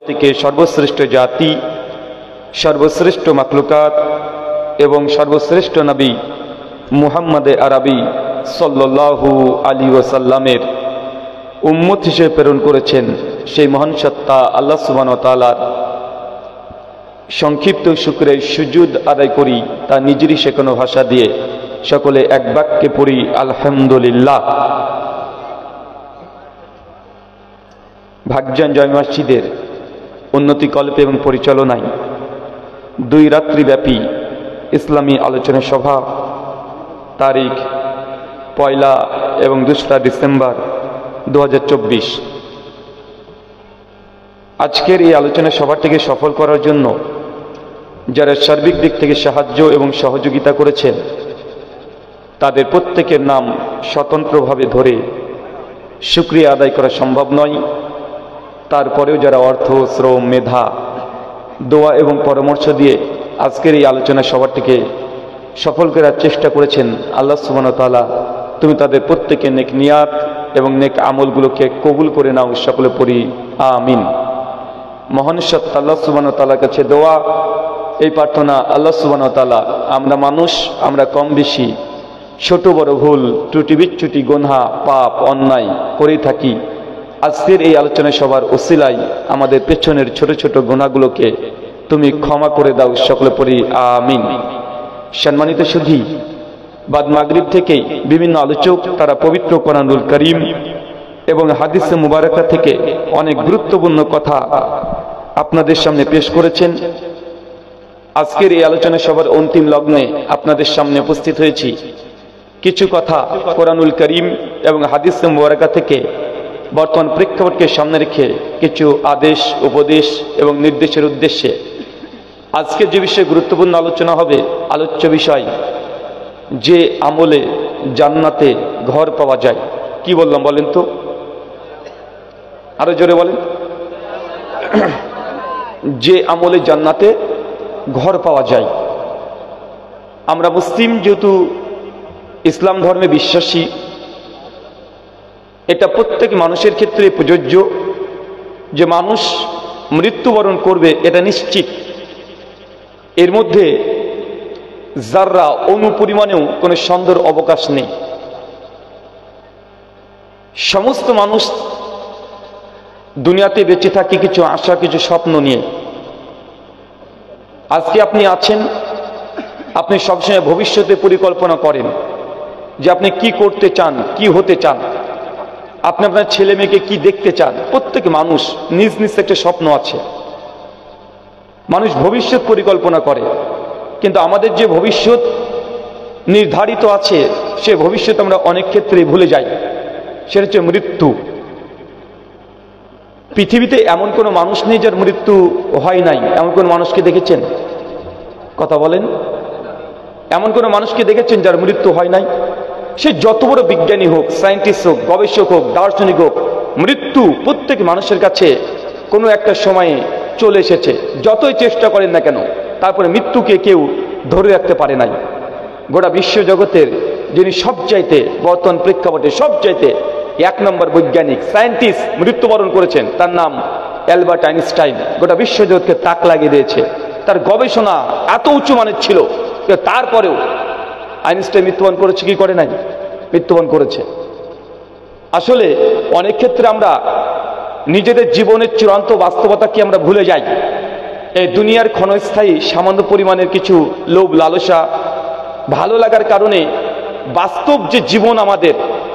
থেকে সর্বশ্রেষ্ঠ জাতি, সর্বশ্রেষ্ঠ মাখলুকাত এবং সর্বশ্রেষ্ঠ নবী মুহাম্মদে আরবি সাল্লাল্লাহু আলাইহি ওয়াসাল্লামের উম্মত হিসেবে প্রেরণ করেছেন। সেই মহান সত্তা আল্লাহ সুবহানাহু ওয়া তাআলার সংক্ষিপ্ত শুকরের সুজুদ আদায় করি তা নিজেরই শেখানো ভাষা দিয়ে। সকলে এক বাক্যে পড়ি আলহামদুলিল্লাহ। ভাগজান জয় মসজিদের উন্নতি কল্পে এবং পরিচালনায় 2 রাত্রিব্যাপী ইসলামী আলোচনা সভা তারিখ 1 এবং 2 ডিসেম্বর 2024। আজকের এই আলোচনা সভাটিকে সফল করার জন্য যারা সার্বিক দিক থেকে সাহায্য এবং সহযোগিতা করেছেন তাদের প্রত্যেকের নাম স্বতন্ত্রভাবে ধরে শুকরিয়া আদায় করা সম্ভব নয়। তারপরেও যারা অর্থ, শ্রম, মেধা, দোয়া এবং পরামর্শ দিয়ে আজকের এই আলোচনা সভাটিকে সফল করার চেষ্টা করেছেন, আল্লাহ সুবহানাহু ওয়া তাআলা তুমি তাদের প্রত্যেকের নেক নিয়াত এবং নেক আমলগুলোকে কবুল করে নাও। সকলে পড়ি আমিন। মহান সত্তা আল্লাহ সুবহানাহু ওয়া তাআলার কাছে দোয়া, এই প্রার্থনা, আল্লাহ সুবহানাহু ওয়া তাআলা আমরা মানুষ, আমরা কম বেশি ছোট বড় ভুল ত্রুটি বিচ্যুতি গুনাহ পাপ অন্যায় করেই থাকি। আজকের এই আলোচনা সবার ওসিলায় আমাদের পেছনের ছোট ছোট গুনাহগুলোকে তুমি ক্ষমা করে দাও। সকলে পড়ি আমিন। সম্মানিত সুধী, বাদ মাগরিব থেকেই বিভিন্ন আলোচক তারা পবিত্র কোরআনুল কারীম এবং হাদিসে মুবারাকা থেকে অনেক গুরুত্বপূর্ণ কথা আপনাদের সামনে পেশ করেছেন। আজকের এই আলোচনা সভার অন্তিম লগ্নে আপনাদের সামনে উপস্থিত হয়েছি কিছু কথা কোরআনুল কারীম এবং হাদিসে মুবারাকা থেকে বর্তমান প্রেক্ষাপটকে সামনে রেখে কিছু আদেশ, উপদেশ এবং নির্দেশের উদ্দেশ্যে আজকে যে বিষয়ে গুরুত্বপূর্ণ আলোচনা হবে, আলোচ্য বিষয় যে আমলে জান্নাতে ঘর পাওয়া যায়। কি বললাম বলেন তো, আরো জোরে বলেন। যে আমলে জান্নাতে ঘর পাওয়া যায়। আমরা মুসলিম, যেহেতু ইসলাম ধর্মে বিশ্বাসী, এটা প্রত্যেক মানুষের ক্ষেত্রে প্রযোজ্য যে মানুষ মৃত্যুবরণ করবে, এটা নিশ্চিত। এর মধ্যে যাররা অনুপরিমাণেও কোনো সন্দেহের অবকাশ নেই। সমস্ত মানুষ দুনিয়াতে বেঁচে থাকে কিছু আশা, কিছু স্বপ্ন নিয়ে। আজকে আপনি আছেন, আপনি সবসময় ভবিষ্যতে পরিকল্পনা করেন যে আপনি কি করতে চান, কি হতে চান, আপনি আপনার ছেলে মেয়েকে কি দেখতে চান। প্রত্যেক মানুষ নিজ নিজ একটা স্বপ্ন আছে। মানুষ ভবিষ্যৎ পরিকল্পনা করে, কিন্তু আমাদের যে ভবিষ্যৎ নির্ধারিত আছে সে ভবিষ্যৎ আমরা অনেক ক্ষেত্রে ভুলে যাই। সেটা হচ্ছে মৃত্যু। পৃথিবীতে এমন কোনো মানুষ নেই যার মৃত্যু হয় নাই। এমন কোন মানুষকে দেখেছেন? কথা বলেন। এমন কোনো মানুষকে দেখেছেন যার মৃত্যু হয় নাই? সে যত বড় বিজ্ঞানী হোক, সায়েন্টিস্ট হোক, গবেষক হোক, দার্শনিক হোক, মৃত্যু প্রত্যেক মানুষের কাছে কোনো একটা সময়ে চলে এসেছে। যতই চেষ্টা করেন না কেন, তারপরে মৃত্যুকে কেউ ধরে রাখতে পারে নাই। গোটা বিশ্বজগতের যিনি সবচাইতে বর্তমান প্রেক্ষাপটে সবচাইতে 1 নম্বর বৈজ্ঞানিক, সায়েন্টিস্ট মৃত্যুবরণ করেছেন, তার নাম অ্যালবার্ট আইনস্টাইন। গোটা বিশ্বজগৎকে তাক লাগিয়ে দিয়েছে। তার গবেষণা এত উঁচু মানের ছিল, তারপরেও আইনস্টাইন মৃত্যুবরণ করেছে কি করে নাই? মৃত্যুবরণ করেছে। আসলে অনেক ক্ষেত্রে আমরা নিজেদের জীবনের চূড়ান্ত বাস্তবতাকে আমরা ভুলে যাই। এই দুনিয়ার ক্ষণস্থায়ী সামান্য পরিমাণের কিছু লোভ লালসা, ভালো লাগার কারণে বাস্তব যে জীবন আমাদের,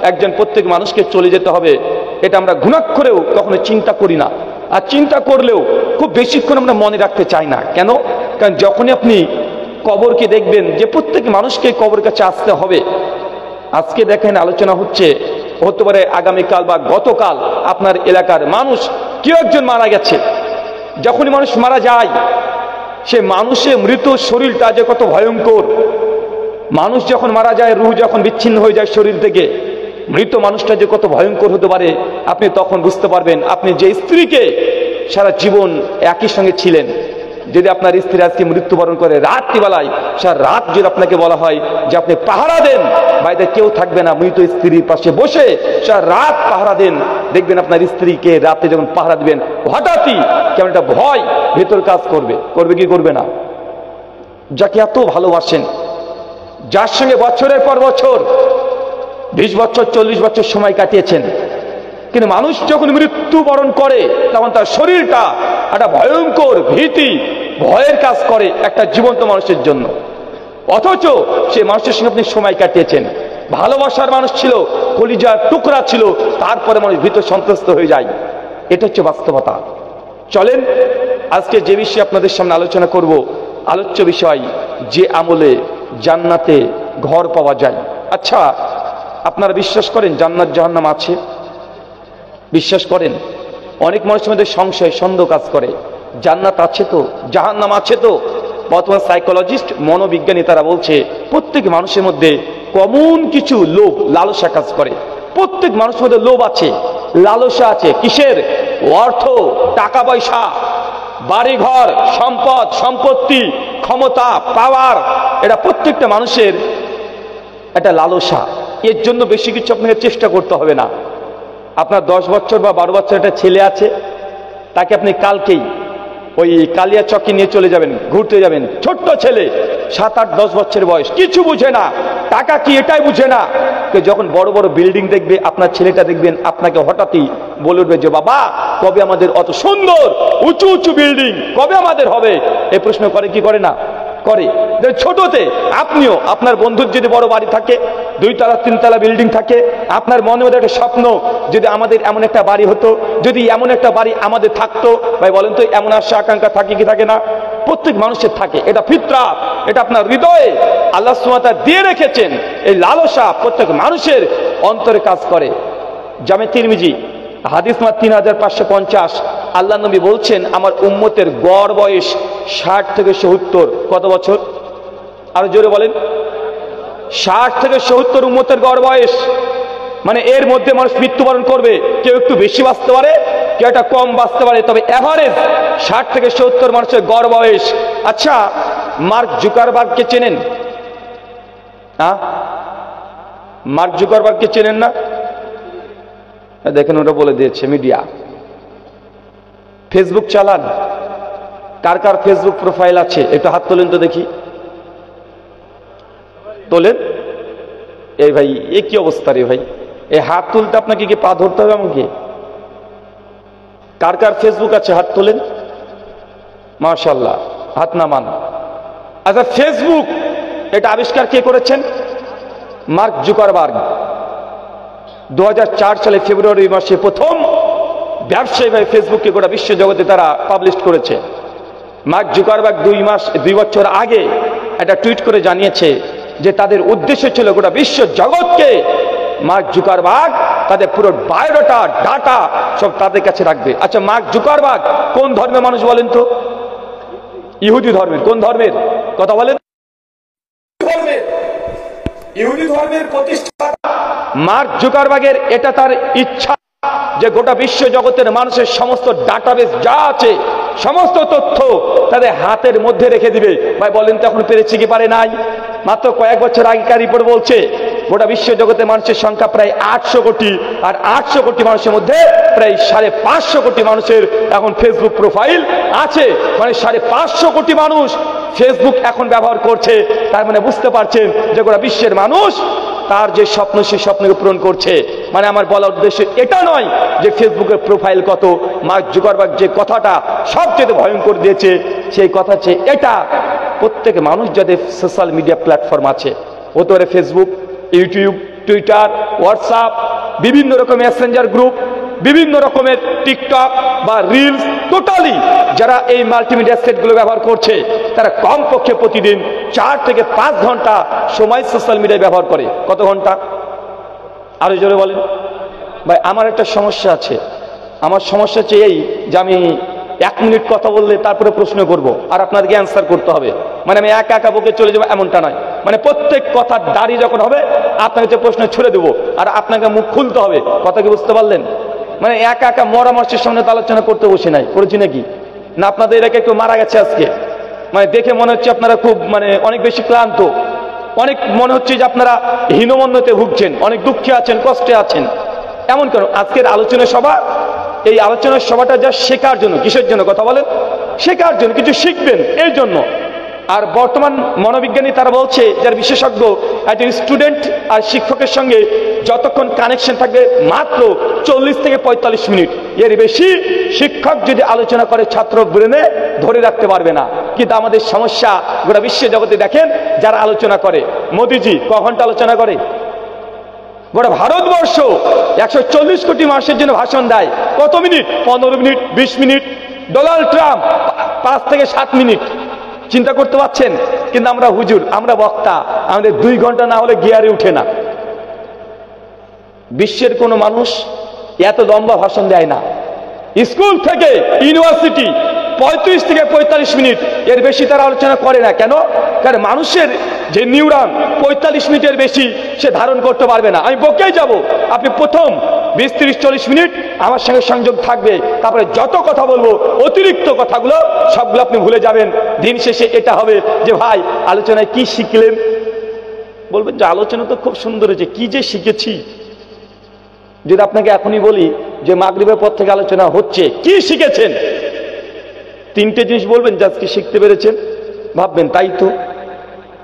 একজন প্রত্যেক মানুষকে চলে যেতে হবে, এটা আমরা ঘুণাক্ষরেও কখনো চিন্তা করি না। আর চিন্তা করলেও খুব বেশিক্ষণ আমরা মনে রাখতে চাই না। কেন? কারণ যখনই আপনি কবরকে দেখবেন যে প্রত্যেক মানুষকে কবর কাছে আসতে হবে। আজকে দেখেন আলোচনা হতে পারে আগামীকাল বা গতকাল আপনার এলাকার মানুষ কেউ একজন মারা গেছে। যখনই মানুষ মারা যায়, সে মানুষের মৃত শরীরটা যে কত ভয়ঙ্কর। মানুষ যখন মারা যায়, রূহ যখন বিচ্ছিন্ন হয়ে যায় শরীর থেকে, মৃত মানুষটা যে কত ভয়ঙ্কর হতে পারে আপনি তখন বুঝতে পারবেন। আপনি যে স্ত্রীকে সারা জীবন একই সঙ্গে ছিলেন, যদি আপনার স্ত্রী আজকে মৃত্যুবরণ করে রাত্রিবেলায়, সারা রাত যদি আপনাকে বলা হয় যে আপনি পাহারা দেন, বাড়িতে কেউ থাকবে না, মৃত স্ত্রীর পাশে বসে সারা রাত পাহারা দেন, দেখবেন আপনার স্ত্রীকে রাতে যখন পাহারা দিবেন হঠাৎই কেমন একটা ভয় ভেতর কাজ করবে। করবে কি করবে না? যাকে এত ভালোবাসেন, যার সঙ্গে বছরের পর বছর 20 বছর 40 বছর সময় কাটিয়েছেন, কিন্তু মানুষ যখন মৃত্যুবরণ করে তখন তার শরীরটা একটা ভয়ঙ্কর ভীতি ভয়ের কাজ করে একটা জীবন্ত মানুষের জন্য। অথচ সে মানুষের সঙ্গে আপনি সময় কাটিয়েছেন, ভালোবাসার মানুষ ছিল, কলিজার টুকরা ছিল, তারপরে মানুষ ভীত সন্ত্রস্ত হয়ে যায়। এটা হচ্ছে বাস্তবতা। চলেন আজকে যে বিষয়ে আপনাদের সামনে আলোচনা করব, আলোচ্য বিষয় যে আমলে জান্নাতে ঘর পাওয়া যায়। আচ্ছা, আপনারা বিশ্বাস করেন জান্নাত জাহান্নাম আছে? বিশ্বাস করেন? অনেক মানুষের মধ্যে সংশয় সন্দেহ কাজ করে, জান্নাত আছে তো, জাহান্নাম আছে তো। বর্তমান সাইকোলজিস্ট, মনোবিজ্ঞানী তারা বলছে প্রত্যেক মানুষের মধ্যে কমন কিছু লোভ লালসা কাজ করে। প্রত্যেক মানুষের মধ্যে লোভ আছে, লালসা আছে। কিসের? অর্থ, টাকা পয়সা, বাড়িঘর, সম্পদ, সম্পত্তি, ক্ষমতা, পাওয়ার, এটা প্রত্যেকটা মানুষের একটা লালসা। এর জন্য বেশি কিছু আপনাকে চেষ্টা করতে হবে না। আপনার 10 বছর বা 12 বছর একটা ছেলে আছে, তাকে আপনি কালকেই ওই কালিয়া চকি নিয়ে চলে যাবেন, ঘুরতে যাবেন। ছোট্ট ছেলে, 7, 8, 10 বছর বয়স, কিছু বুঝে না, টাকা কি এটাই বুঝে না। যখন বড় বড় বিল্ডিং দেখবে, আপনার ছেলেটা দেখবেন আপনাকে হঠাৎই বলে উঠবে যে বাবা, কবে আমাদের অত সুন্দর উঁচু উঁচু বিল্ডিং কবে আমাদের হবে? এই প্রশ্ন করে কি করে না? করে। ছোটতে আপনিও, আপনার বন্ধুর যদি বড় বাড়ি থাকে, 2 তলা 3 তলা বিল্ডিং থাকে, আপনার মনে মধ্যে একটা স্বপ্ন, যদি আমাদের এমন একটা বাড়ি হতো, যদি এমন একটা বাড়ি আমাদের থাকতো। ভাই বলেন তো, এমন আশা আকাঙ্ক্ষা থাকে কি থাকে না? প্রত্যেক মানুষের থাকে। এটা ফিতরাত, এটা আপনার হৃদয়ে আল্লাহ সুবহানাহু ওয়া তাআলা দিয়ে রেখেছেন। এই লালসা প্রত্যেক মানুষের অন্তরে কাজ করে। জামে তিরমিজি হাদিস নম্বর 3550, আল্লাহ নবী বলছেন আমার উম্মতের গড় বয়স 60 থেকে 70। কত বছর? আরো জোরে বলেন। 60 থেকে 70 উম্মতের গড় বয়স। মানে এর মধ্যে মানুষ মৃত্যুবরণ করবে। কেউ একটু বেশি বাঁচতে পারে, কেউ একটা কম বাঁচতে পারে, তবে এভারেজ 60 থেকে 70 মানুষের গড় বয়স। আচ্ছা, মার্ক জুকারবার্গকে চেনেন? হ্যাঁ, মার্ক জুকারবার্গকে চেনেন না? দেখেন, ওটা বলে দিয়েছে মিডিয়া। ফেসবুক চালান? কার কার ফেসবুক প্রোফাইল আছে একটু হাত তোলেন তো দেখি। তোলেন। এই ভাই, এ কি অবস্থা রে ভাই? এই হাত তুলতে আপনাকে কি পা ধরতে হবে আমাকে? কার কার ফেসবুক আছে হাত তোলেন। মাশাআল্লাহ, হাত নামান। আচ্ছা, ফেসবুক এটা আবিষ্কার কে করেছেন? Mark Zuckerberg. 2004 সালে ফেব্রুয়ারি মাসে প্রথম ব্যবসায়ীভাবে ফেসবুককে গোটা বিশ্ব জগতে তারা পাবলিশ করেছে। মার্ক জুকারবার্গ 2 বছর আগে একটা টুইট করে জানিয়েছে যে তাদের উদ্দেশ্য ছিল গোটা বিশ্ব জগৎকে, মার্ক জুকারবার্গ তাদের পুরো বায়োডাটা, ডাটা সব তাদের কাছে রাখবে। আচ্ছা, মার্ক জুকারবার্গ কোন ধর্মের মানুষ বলেন তো? ইহুদি ধর্মের। কোন ধর্মের কথা বলেন? ইহুদি ধর্মের প্রতিষ্ঠাতা মার্ক জুকারবার্গের এটা তার ইচ্ছা যে গোটা বিশ্ব জগতের মানুষের সমস্ত ডাটাবেস যা আছে, সমস্ত তথ্য তাদের হাতের মধ্যে রেখে দিবে। ভাই বলেন তো, এখন পেরেছে কি পারে নাই? মাত্র কয়েক বছর আগেকার রিপোর্ট বলছে গোটা বিশ্ব জগতের মানুষের সংখ্যা প্রায় 800 কোটি, আর 800 কোটি মানুষের মধ্যে প্রায় 550 কোটি মানুষের এখন ফেসবুক প্রোফাইল আছে। মানে 550 কোটি মানুষ ফেসবুক এখন ব্যবহার করছে। তার মানে বুঝতে পারছেন যে গোটা বিশ্বের মানুষ তার যে স্বপ্ন, সেই স্বপ্নকে পূরণ করছে। মানে আমার বলার উদ্দেশ্য এটা নয় যে ফেসবুকের প্রোফাইল কত। মার্ক জুকারবার্গ যে কথাটা সবচেয়ে ভয়ঙ্কর দিয়েছে, সেই কথা হচ্ছে এটা, প্রত্যেক মানুষ যাদের সোশ্যাল মিডিয়া প্ল্যাটফর্ম আছে, হতে পারে ফেসবুক, ইউটিউব, টুইটার, হোয়াটসঅ্যাপ, বিভিন্ন রকমের মেসেঞ্জার গ্রুপ, বিভিন্ন রকমের টিকটক বা রিলস, টোটালি যারা এই মাল্টিমিডিয়া সেটগুলো ব্যবহার করছে, তারা কমপক্ষে প্রতিদিন 4 থেকে 5 ঘন্টা সময় সোশ্যাল মিডিয়ায় ব্যবহার করে। কত ঘন্টা? আরো জোরে বলেন। ভাই, আমার একটা সমস্যা আছে। আমার সমস্যা হচ্ছে এই যে আমি 1 মিনিট কথা বললে তারপরে প্রশ্ন করব, আর আপনাদেরকে অ্যান্সার করতে হবে। মানে আমি একা একা বকে চলে যাবো এমনটা নয়। মানে প্রত্যেক কথার দাড়ি যখন হবে আপনাকে যে প্রশ্ন ছুড়ে দেবো, আর আপনাকে মুখ খুলতে হবে। কথা কি বুঝতে পারলেন? মানে একা একা মরা মানুষের সামনে তো আলোচনা করতে বসে নাই, করেছি নাকি? না আপনাদের এলাকায় কেউ মারা গেছে আজকে? মানে দেখে মনে হচ্ছে আপনারা খুব অনেক বেশি ক্লান্ত, অনেক মনে হচ্ছে যে আপনারা হীনমন্যতে ভুগছেন, অনেক দুঃখে আছেন, কষ্টে আছেন। এমন কেন? আজকের আলোচনা সভা, এই আলোচনার সভাটা যা শেখার জন্য। কিসের জন্য কথা বলেন? শেখার জন্য, কিছু শিখবেন এই জন্য। আর বর্তমান মনোবিজ্ঞানী তারা বলছে, যার বিশেষজ্ঞ, একজন স্টুডেন্ট আর শিক্ষকের সঙ্গে যতক্ষণ কানেকশন থাকবে মাত্র 40 থেকে 45 মিনিট, এর বেশি শিক্ষক যদি আলোচনা করে ছাত্র ব্রেনে ধরে রাখতে পারবে না। কিন্তু আমাদের সমস্যা, গোটা বিশ্ব জগতে দেখেন যারা আলোচনা করে, মোদিজি ক ঘন্টা আলোচনা করে? গোটা ভারতবর্ষ 140 কোটি মানুষের জন্য ভাষণ দেয়, কত minute? 15 minute, 20 minute. Donald Trump 5 থেকে 7 মিনিট। চিন্তা করতে পারছেন? কিন্তু আমরা হুজুর, আমরা বক্তা, আমাদের 2 ঘন্টা না হলে গিয়ারে উঠে না। বিশ্বের কোনো মানুষ এত লম্বা ভাষণ দেয় না। স্কুল থেকে ইউনিভার্সিটি 35 থেকে 45 মিনিট, এর বেশি তারা আলোচনা করে না। কেন? কারণ মানুষের যে নিউরন 45 মিনিটের বেশি সে ধারণ করতে পারবে না। আমি বকেই যাব, আপনি প্রথম 20, 30, 40 মিনিট আমার সঙ্গে সংযোগ থাকবে, তারপরে যত কথা বলবো অতিরিক্ত কথাগুলো সবগুলো আপনি ভুলে যাবেন। দিন শেষে এটা হবে যে ভাই আলোচনায় কি শিখলেন? বলবেন যে আলোচনা তো খুব সুন্দর হয়েছে, কি যে শিখেছি। যদি আপনাকে এখনই বলি যে মাগরিবের পর থেকে আলোচনা হচ্ছে, কি শিখেছেন? 3টে জিনিস বলবেন যে আজকে শিখতে পেরেছেন। ভাববেন তাই তো,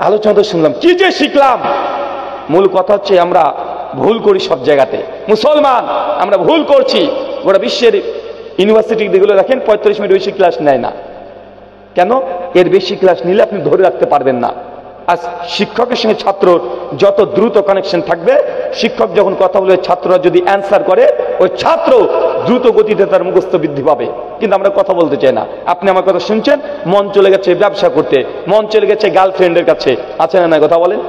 আলোচনা তো শুনলাম, কি যে শিখলাম। মূল কথা হচ্ছে আমরা ভুল করি সব জায়গাতে। মুসলমান আমরা ভুল করছি। গোটা বিশ্বের ইউনিভার্সিটি যেগুলো দেখেন 45 মিনিট বেশি ক্লাস নেয় না। কেন? এর বেশি ক্লাস নিলে আপনি ধরে রাখতে পারবেন না। আজ শিক্ষকের সঙ্গে ছাত্রর যত দ্রুত কানেকশন থাকবে, শিক্ষক যখন কথা বলে ছাত্ররা যদি অ্যান্সার করে, ওই ছাত্র দ্রুত গতিতে তার মুখস্থ বৃদ্ধি পাবে। কিন্তু আমরা কথা বলতে চাই না। আপনি আমার কথা শুনছেন, মন চলে গেছে ব্যবসা করতে, মন চলে গেছে গার্লফ্রেন্ডের কাছে, আছে না? কথা বলেন।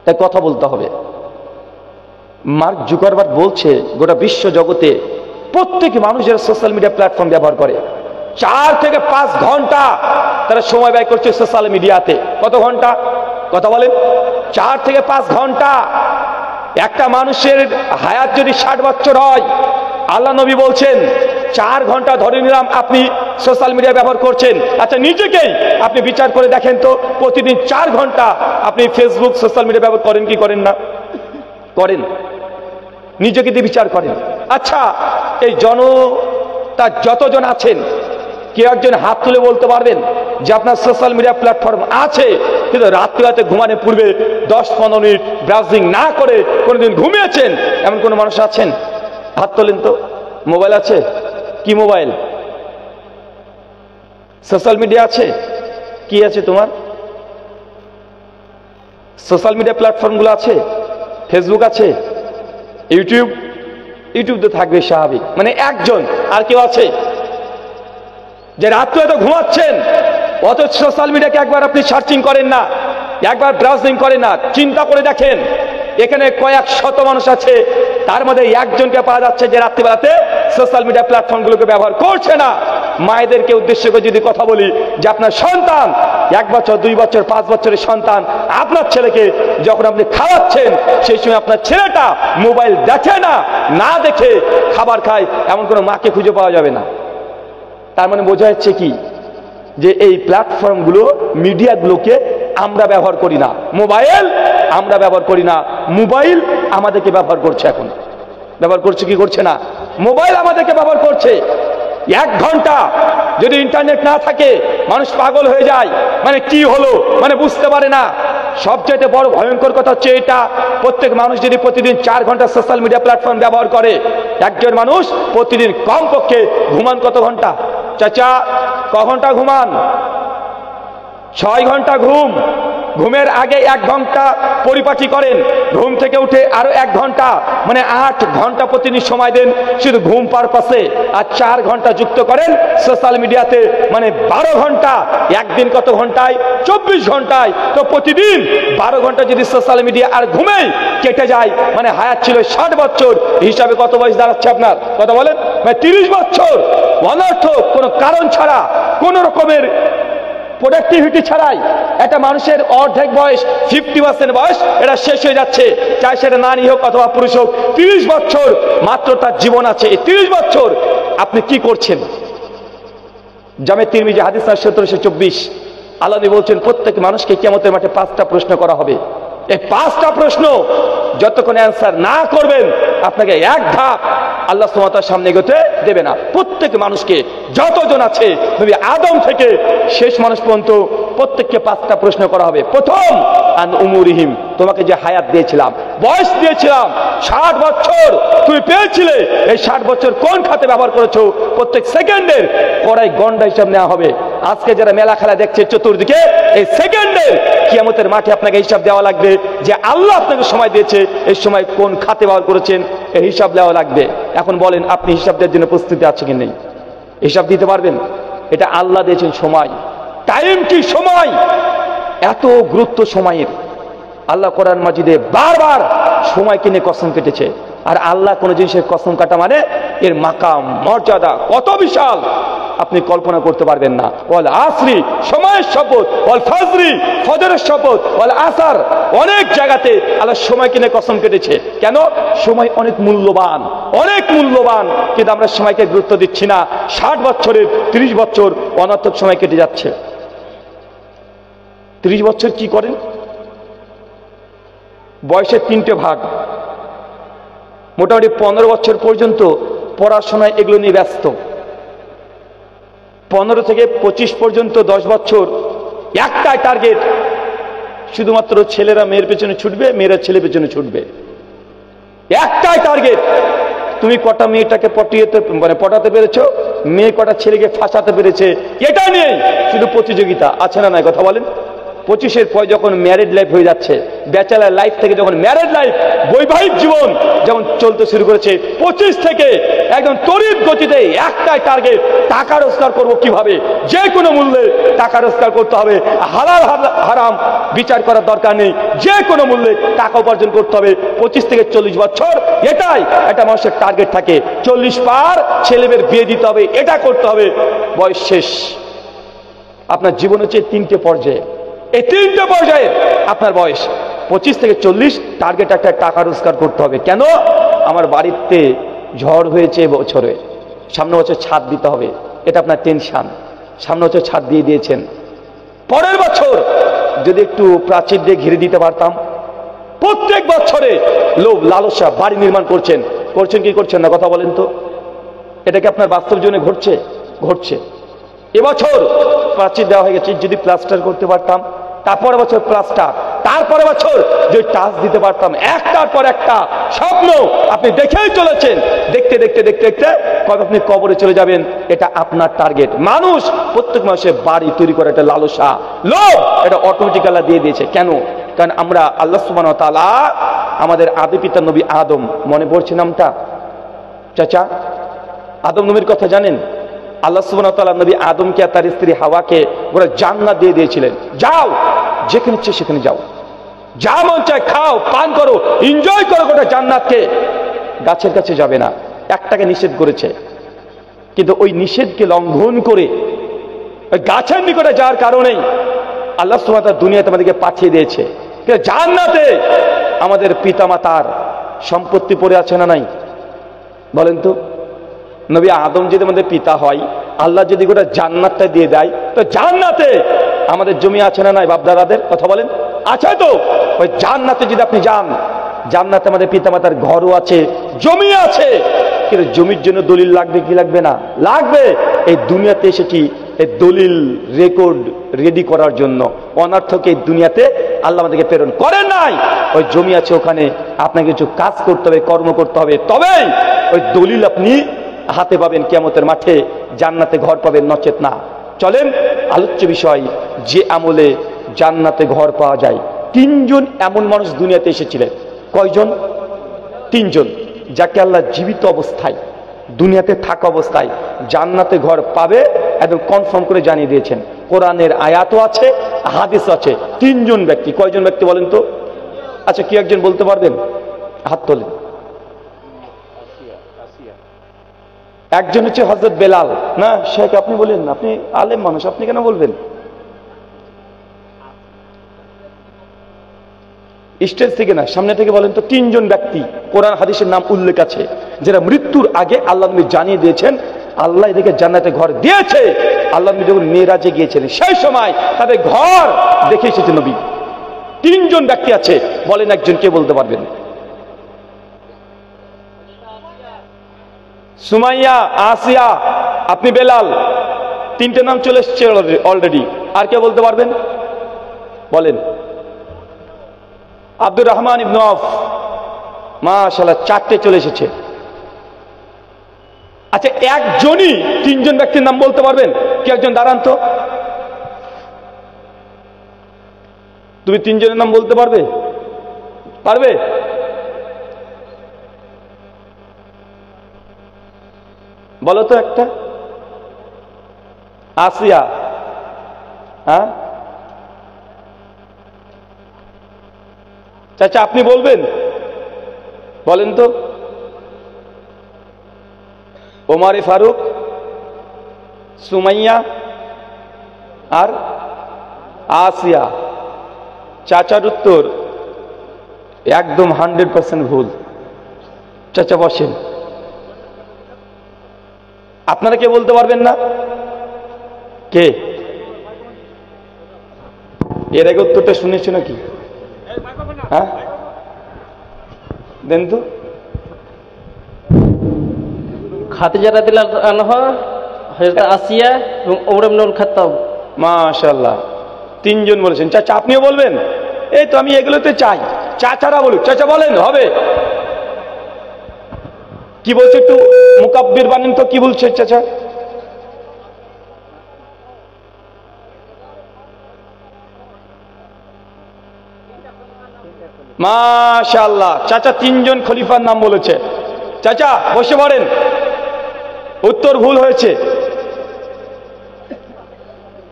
তাই কথা বলতে হবে। মার্ক জুকারবার্গ বলছে গোটা বিশ্ব জগতে প্রত্যেক মানুষের সোশ্যাল মিডিয়া প্ল্যাটফর্ম ব্যবহার করে 4 থেকে 5 ঘন্টা তারা সময় ব্যয় করছে সোশ্যাল মিডিয়াতে। কত ঘন্টা? কথা বলেন। 4 থেকে 5 ঘন্টা। একটা মানুষের হায়াত যদি 60 বছর হয়, আল্লাহ নবী বলছেন 4 ঘন্টা ধরে নিলাম আপনি সোশ্যাল মিডিয়া ব্যবহার করছেন। আচ্ছা নিজেকেই আপনি বিচার করে দেখেন তো, প্রতিদিন 4 ঘন্টা আপনি ফেসবুক সোশ্যাল মিডিয়া ব্যবহার করেন কি করেন না? করেন। নিজেকে দিয়ে বিচার করেন। আচ্ছা এই জনতা যতজন আছেন, কেউ একজন হাত তুলে বলতে পারবেন যে আপনার সোশ্যাল মিডিয়া প্ল্যাটফর্ম আছে কিন্তু রাত্রিরাতে ঘুমানোর পূর্বে 10-15 মিনিট ব্রাউজিং না করে কোনোদিন ঘুমিয়েছেন? এমন কোনো মানুষ আছেন? হাত তোলেন তো। মোবাইল আছে? কি মোবাইল? সোশ্যাল মিডিয়া আছে? কি আছে তোমার? সোশ্যাল মিডিয়া প্ল্যাটফর্মগুলো আছে? ফেসবুক আছে? ইউটিউব তো থাকবে স্বাভাবিক। মানে একজন, আর কেউ আছে? যে রাত্রে তো ঘুমাচ্ছেন অথচ সোশ্যাল মিডিয়াকে একবার আপনি সার্চিং করেন না, একবার ব্রাউজিং করেন না। চিন্তা করে দেখেন, এখানে কয়েক শত মানুষ আছে, তার মধ্যে একজনকে পাওয়া যাচ্ছে যে রাত্রিবেলাতে সোশ্যাল মিডিয়া প্ল্যাটফর্মগুলোকে ব্যবহার করছে না। মায়েদেরকে উদ্দেশ্য করে যদি কথা বলি যে আপনার সন্তান 1 বছর, 2 বছর, 5 বছরের সন্তান, আপনার ছেলেকে যখন আপনি খাওয়াচ্ছেন সেই সময় আপনার ছেলেটা মোবাইল দেখে না, না দেখে খাবার খায়, এমন কোনো মাকে খুঁজে পাওয়া যাবে না। তার মানে বোঝা যাচ্ছে কি, যে এই প্ল্যাটফর্মগুলো, মিডিয়াগুলোকে আমরা ব্যবহার করি না। মোবাইল আমরা ব্যবহার করি না, মোবাইল আমাদেরকে ব্যবহার করছে। এখন ব্যবহার করছে কি করছে না? মোবাইল আমাদেরকে ব্যবহার করছে। 1 ঘন্টা যদি ইন্টারনেট না থাকে মানুষ পাগল হয়ে যায়। মানে কি হলো, মানে বুঝতে পারে না। সবচেয়ে বড় ভয়ঙ্কর কথা হচ্ছে এটা, প্রত্যেক মানুষ যদি প্রতিদিন 4 ঘন্টা সোশ্যাল মিডিয়া প্ল্যাটফর্ম ব্যবহার করে, একজন মানুষ প্রতিদিন কমপক্ষে ঘুমান কত ঘন্টা? চাচা ক ঘন্টা ঘুমান? 6 ঘন্টা ঘুম। ঘুমের আগে 1 ঘন্টা পরিপাটি করেন, ঘুম থেকে উঠে আরো 1 ঘন্টা, মানে 8 ঘন্টা প্রতিদিন সময় দেন শুধু ঘুম পারপাসে। আর 4 ঘন্টা যুক্ত করেন সোশ্যাল মিডিয়াতে, মানে 12 ঘন্টা। একদিন কত ঘন্টায়? 24 ঘন্টায়। তো প্রতিদিন 12 ঘন্টা যদি সোশ্যাল মিডিয়া আর ঘুমেই কেটে যায়, মানে হায়াত ছিল 60 বছর, হিসাবে কত বয়স দাঁড়াচ্ছে আপনার? কথা বলেন। মানে 30 বছর অনর্থক, কোনো কারণ ছাড়া, কোনো রকমের প্রোডাক্টিভিটি ছাড়াই একটা মানুষের অর্ধেক বয়স, 50% বয়স, এটা শেষ হয়ে যাচ্ছে। চাই সেটা নারী হোক অথবা পুরুষ হোক, 30 বছর মাত্র তার জীবন আছে। এই 30 বছর আপনি কি করছেন? জামে তিরমিজি হাদিস 1724, আল্লাহ নবী বলছেন প্রত্যেক মানুষকে কিয়ামতের মাঠে 5টা প্রশ্ন করা হবে। এই 5টা প্রশ্ন যতক্ষণ অ্যান্সার না করবেন আপনাকে এক ধাপ আল্লাহ সুবহানাহু ওয়া তাআলার সামনে এগোতে দেবে না। প্রত্যেক মানুষকে, যতজন আছে নবী আদম থেকে শেষ মানুষ পর্যন্ত প্রত্যেককে 5টা প্রশ্ন করা হবে। প্রথম, আন উমুরিহিম, তোমাকে যে হায়াত দিয়েছিলাম, বয়স দিয়েছিলাম, 60 বছর তুমি পেয়েছিলে, এই 60 বছর কোন খাতে ব্যবহার করেছো, প্রত্যেক সেকেন্ডের কড়াই গন্ডা হিসাব নেওয়া হবে। আজকে যারা মেলা খেলা দেখছে চতুর্দিকে, এই সেকেন্ডের কিয়ামতের মাঠে আপনাকে হিসাব দেওয়া লাগবে যে আল্লাহ আপনাকে সময় দিয়েছে, এই সময় কোন খাতে ব্যবহার করেছেন, এই হিসাব দেওয়া লাগবে। এখন বলেন আপনি হিসাব দেওয়ার জন্য প্রস্তুতি আছে কি নেই? হিসাব দিতে পারবেন? এটা আল্লাহ দিয়েছেন সময়। টাইম কি সময়, এত গুরুত্ব সময়ের। আল্লাহ কোরআন মাজিদে বারবার সময় কিনে কসম কেটেছে। আর আল্লাহ কোন জিনিসের কসম কাটা মানে এর মাকাম মর্যাদা কত বিশাল আপনি কল্পনা করতে পারবেন না। ওয়াল আসরি, সময়ের শপথ, ওয়াল ফাজরি, ফজরের শপথ, ওয়াল আসর, অনেক জায়গাতে আল্লাহ সময় কিনে কসম কেটেছে। কেন? সময় অনেক মূল্যবান, অনেক মূল্যবান, কিন্তু আমরা সময়কে গুরুত্ব দিচ্ছি না। 60 বছরের 30 বছর অনর্থক সময় কেটে যাচ্ছে। 30 বছর কি করেন? বয়সের 3টে ভাগ, মোটামুটি 15 বছর পর্যন্ত পড়াশোনায় এগুলো নিয়ে ব্যস্ত। 15 থেকে 25 পর্যন্ত 10 বছর একটাই টার্গেট, শুধুমাত্র ছেলেরা মেয়ের পেছনে ছুটবে, মেয়েরা ছেলে পেছনে ছুটবে। একটাই টার্গেট, তুমি কটা মেয়েটাকে পটাতে পেরেছো, মেয়ে কটা ছেলেকে ফাঁসাতে পেরেছে, এটা নিয়ে শুধু প্রতিযোগিতা। আছে না নাই কথা বলেন? 25-এর পর যখন ম্যারিড লাইফ হয়ে যাচ্ছে, ব্যাচেলার লাইফ থেকে যখন ম্যারিড লাইফ, বৈবাহিক জীবন যখন চলতে শুরু করেছে, 25 থেকে একদম তড়িৎ গতিতে একটাই টার্গেট, টাকা রোজগার করবো কিভাবে, যে কোনো মূল্যে টাকা রোজগার করতে হবে, হালাল হারাম বিচার করার দরকার নেই, যে কোনো মূল্যে টাকা উপার্জন করতে হবে। 25 থেকে 40 বছর এটাই একটা মানুষের টার্গেট থাকে। 40 পার ছেলেমেয়ের বিয়ে দিতে হবে, এটা করতে হবে, বয়স শেষ। আপনার জীবন হচ্ছে 3টে পর্যায়ে, এই 3টে পর্যায়ে আপনার বয়স 25 থেকে 40, টার্গেট একটা টাকা রোজগার করতে হবে। কেন? আমার বাড়িতে ঝড় হয়েছে বছরে, সামনে বছর ছাদ দিতে হবে, এটা আপনার টেনশন। সামনে বছর ছাদ দিয়ে দিয়েছেন, পরের বছর যদি একটু প্রাচীর দিয়ে ঘিরে দিতে পারতাম। প্রত্যেক বছরে লোভ লালসা বাড়ি নির্মাণ করছেন কি করছেন না কথা বলেন তো? এটা কি আপনার বাস্তব জীবনে ঘটছে? ঘটছে। এবছর প্রাচীর দেওয়া হয়ে গেছে, যদি প্লাস্টার করতে পারতাম, তারপরে বছর প্লাস্টার, তারপরে বছর যদি টাচ দিতে পারতাম। একটার পর একটা স্বপ্ন আপনি দেখেই চলেছেন, দেখতে দেখতে দেখতে দেখতে কবে আপনি কবরে চলে যাবেন, এটা আপনার টার্গেট। মানুষ, প্রত্যেক মানুষের বাড়ি তৈরি করে একটা লালসা, লোভ, এটা অটোমেটিক্যালি দিয়ে দিয়েছে। কেন? কারণ আমরা আল্লাহ সুবহানাহু ওয়া তাআলা আমাদের আদি পিতা নবী আদম, মনে পড়ছে নামটা? চাচা, আদম নবীর কথা জানেন? আল্লাহ সুবহানাহু ওয়া তাআলা নবী আদমকে আর তার স্ত্রী হাওয়াকে ওরা জান্নাত দিয়ে দিয়েছিলেন। যাও, যেখানে ইচ্ছে সেখানে যাও, যা মন চায় খাও, পান করো, এনজয় করো গোটা জান্নাতকে। গাছের কাছে যাবে না, একটাকে নিষেধ করেছে। কিন্তু ওই নিষেধকে লঙ্ঘন করে ওই গাছের নিকটে যাওয়ার কারণেই আল্লাহ সুবহানাহু ওয়া তাআলা দুনিয়াতে আমাদেরকে পাঠিয়ে দিয়েছে। জান্নাতে আমাদের পিতামাতার সম্পত্তি পড়ে আছে না নাই বলেন তো? নবী আদম যদি আমাদের পিতা হয়, আল্লাহ যদি গোটা জান্নাতটা দিয়ে দেয়, তো জান্নাতে আমাদের জমি আছে না নাই বাপদাদাদের? কথা বলেন, আছে তো? ওই জান্নাতে যদি আপনি যান, জান্নাতে আমাদের পিতামাতার ঘরও আছে, জমি আছে। কিন্তু জমির জন্য দলিল লাগবে কি লাগবে না? লাগবে। এই দুনিয়াতে এসেছি এই দলিল রেকর্ড রেডি করার জন্য। অনর্থকে এই দুনিয়াতে আল্লাহ আমাদেরকে প্রেরণ করেন নাই। ওই জমি আছে, ওখানে আপনাকে কিছু কাজ করতে হবে, কর্ম করতে হবে, তবেই ওই দলিল আপনি হাতে পাবেন, কিয়ামতের মাঠে জান্নাতে ঘর পাবেন, নচেত না। চলেন আলোচ্য বিষয়, যে আমলে জান্নাতে ঘর পাওয়া যায়। 3 জন এমন মানুষ দুনিয়াতে এসেছিলেন। কয়জন? 3 জন, যাকে আল্লাহ জীবিত অবস্থায়, দুনিয়াতে থাকা অবস্থায় জান্নাতে ঘর পাবে একদম কনফার্ম করে জানিয়ে দিয়েছেন। কোরআনের আয়াতও আছে, হাদিসও আছে। 3 জন ব্যক্তি। কয়জন ব্যক্তি বলেন তো? আচ্ছা, কি একজন বলতে পারবেন? হাত তোলেন। একজন হচ্ছে হযরত বেলাল। না শেখ, আপনি বলেন, আপনি আলেম মানুষ, আপনি কেন বলবেন? স্টেজ থেকে না, সামনে থেকে বলেন তো। 3 জন ব্যক্তি কোরআন হাদিসের নাম উল্লেখ আছে, যারা মৃত্যুর আগে আল্লাহ নবী জানিয়ে দিয়েছেন আল্লাহ এদেরকে জান্নাতে ঘর দিয়েছে। আল্লাহ নবী যখন মেরাজে গিয়েছিলেন সেই সময় তাদের ঘর দেখে এসেছে নবী। 3 জন ব্যক্তি আছে, বলেন একজন কে বলতে পারবেন? সুমাইয়া, আসিয়া, আপনি বেলাল, 3টে নাম চলে এসছে অলরেডি। আর কে বলতে পারবেন? বলেন। আব্দুর রহমান ইবনে আউফ, মাশাআল্লাহ 4টে চলে এসেছে। আচ্ছা, একজনই 3 জন ব্যক্তির নাম বলতে পারবেন? কে একজন দাঁড়ান তো। তুমি 3 জনের নাম বলতে পারবে? পারবে? বলো তো একটা। আসিয়া, হ্যাঁ চাচা আপনি বলবেন? বলেন তো। ওমরে ফারুক, সুমাইয়া আর আসিয়া। চাচার উত্তর একদম 100% ভুল। চাচা বসেন। আপনারা কে বলতে পারবেন না? কে? এর আগে উত্তরটা শুনেছি নাকি? হ্যাঁ দেন তো। খাদিজা রাদিয়াল্লাহু আনহা, হযরত আসিয়া এবং ওমর ইবনুল খাত্তাব। মাশাআল্লাহ, 3 জন বলেছেন। চাচা আপনিও বলবেন? এই তো আমি এগুলোতে চাই চাচারা বলুক। চাচা বলেন, হবে? কি বলছে একটু মুকাব্বির বানেন তো, কি বলছে চাচা? মাশাআল্লাহ, চাচা 3 জন খলিফার নাম বলেছে। চাচা বসে পড়েন। উত্তর ভুল হয়েছে।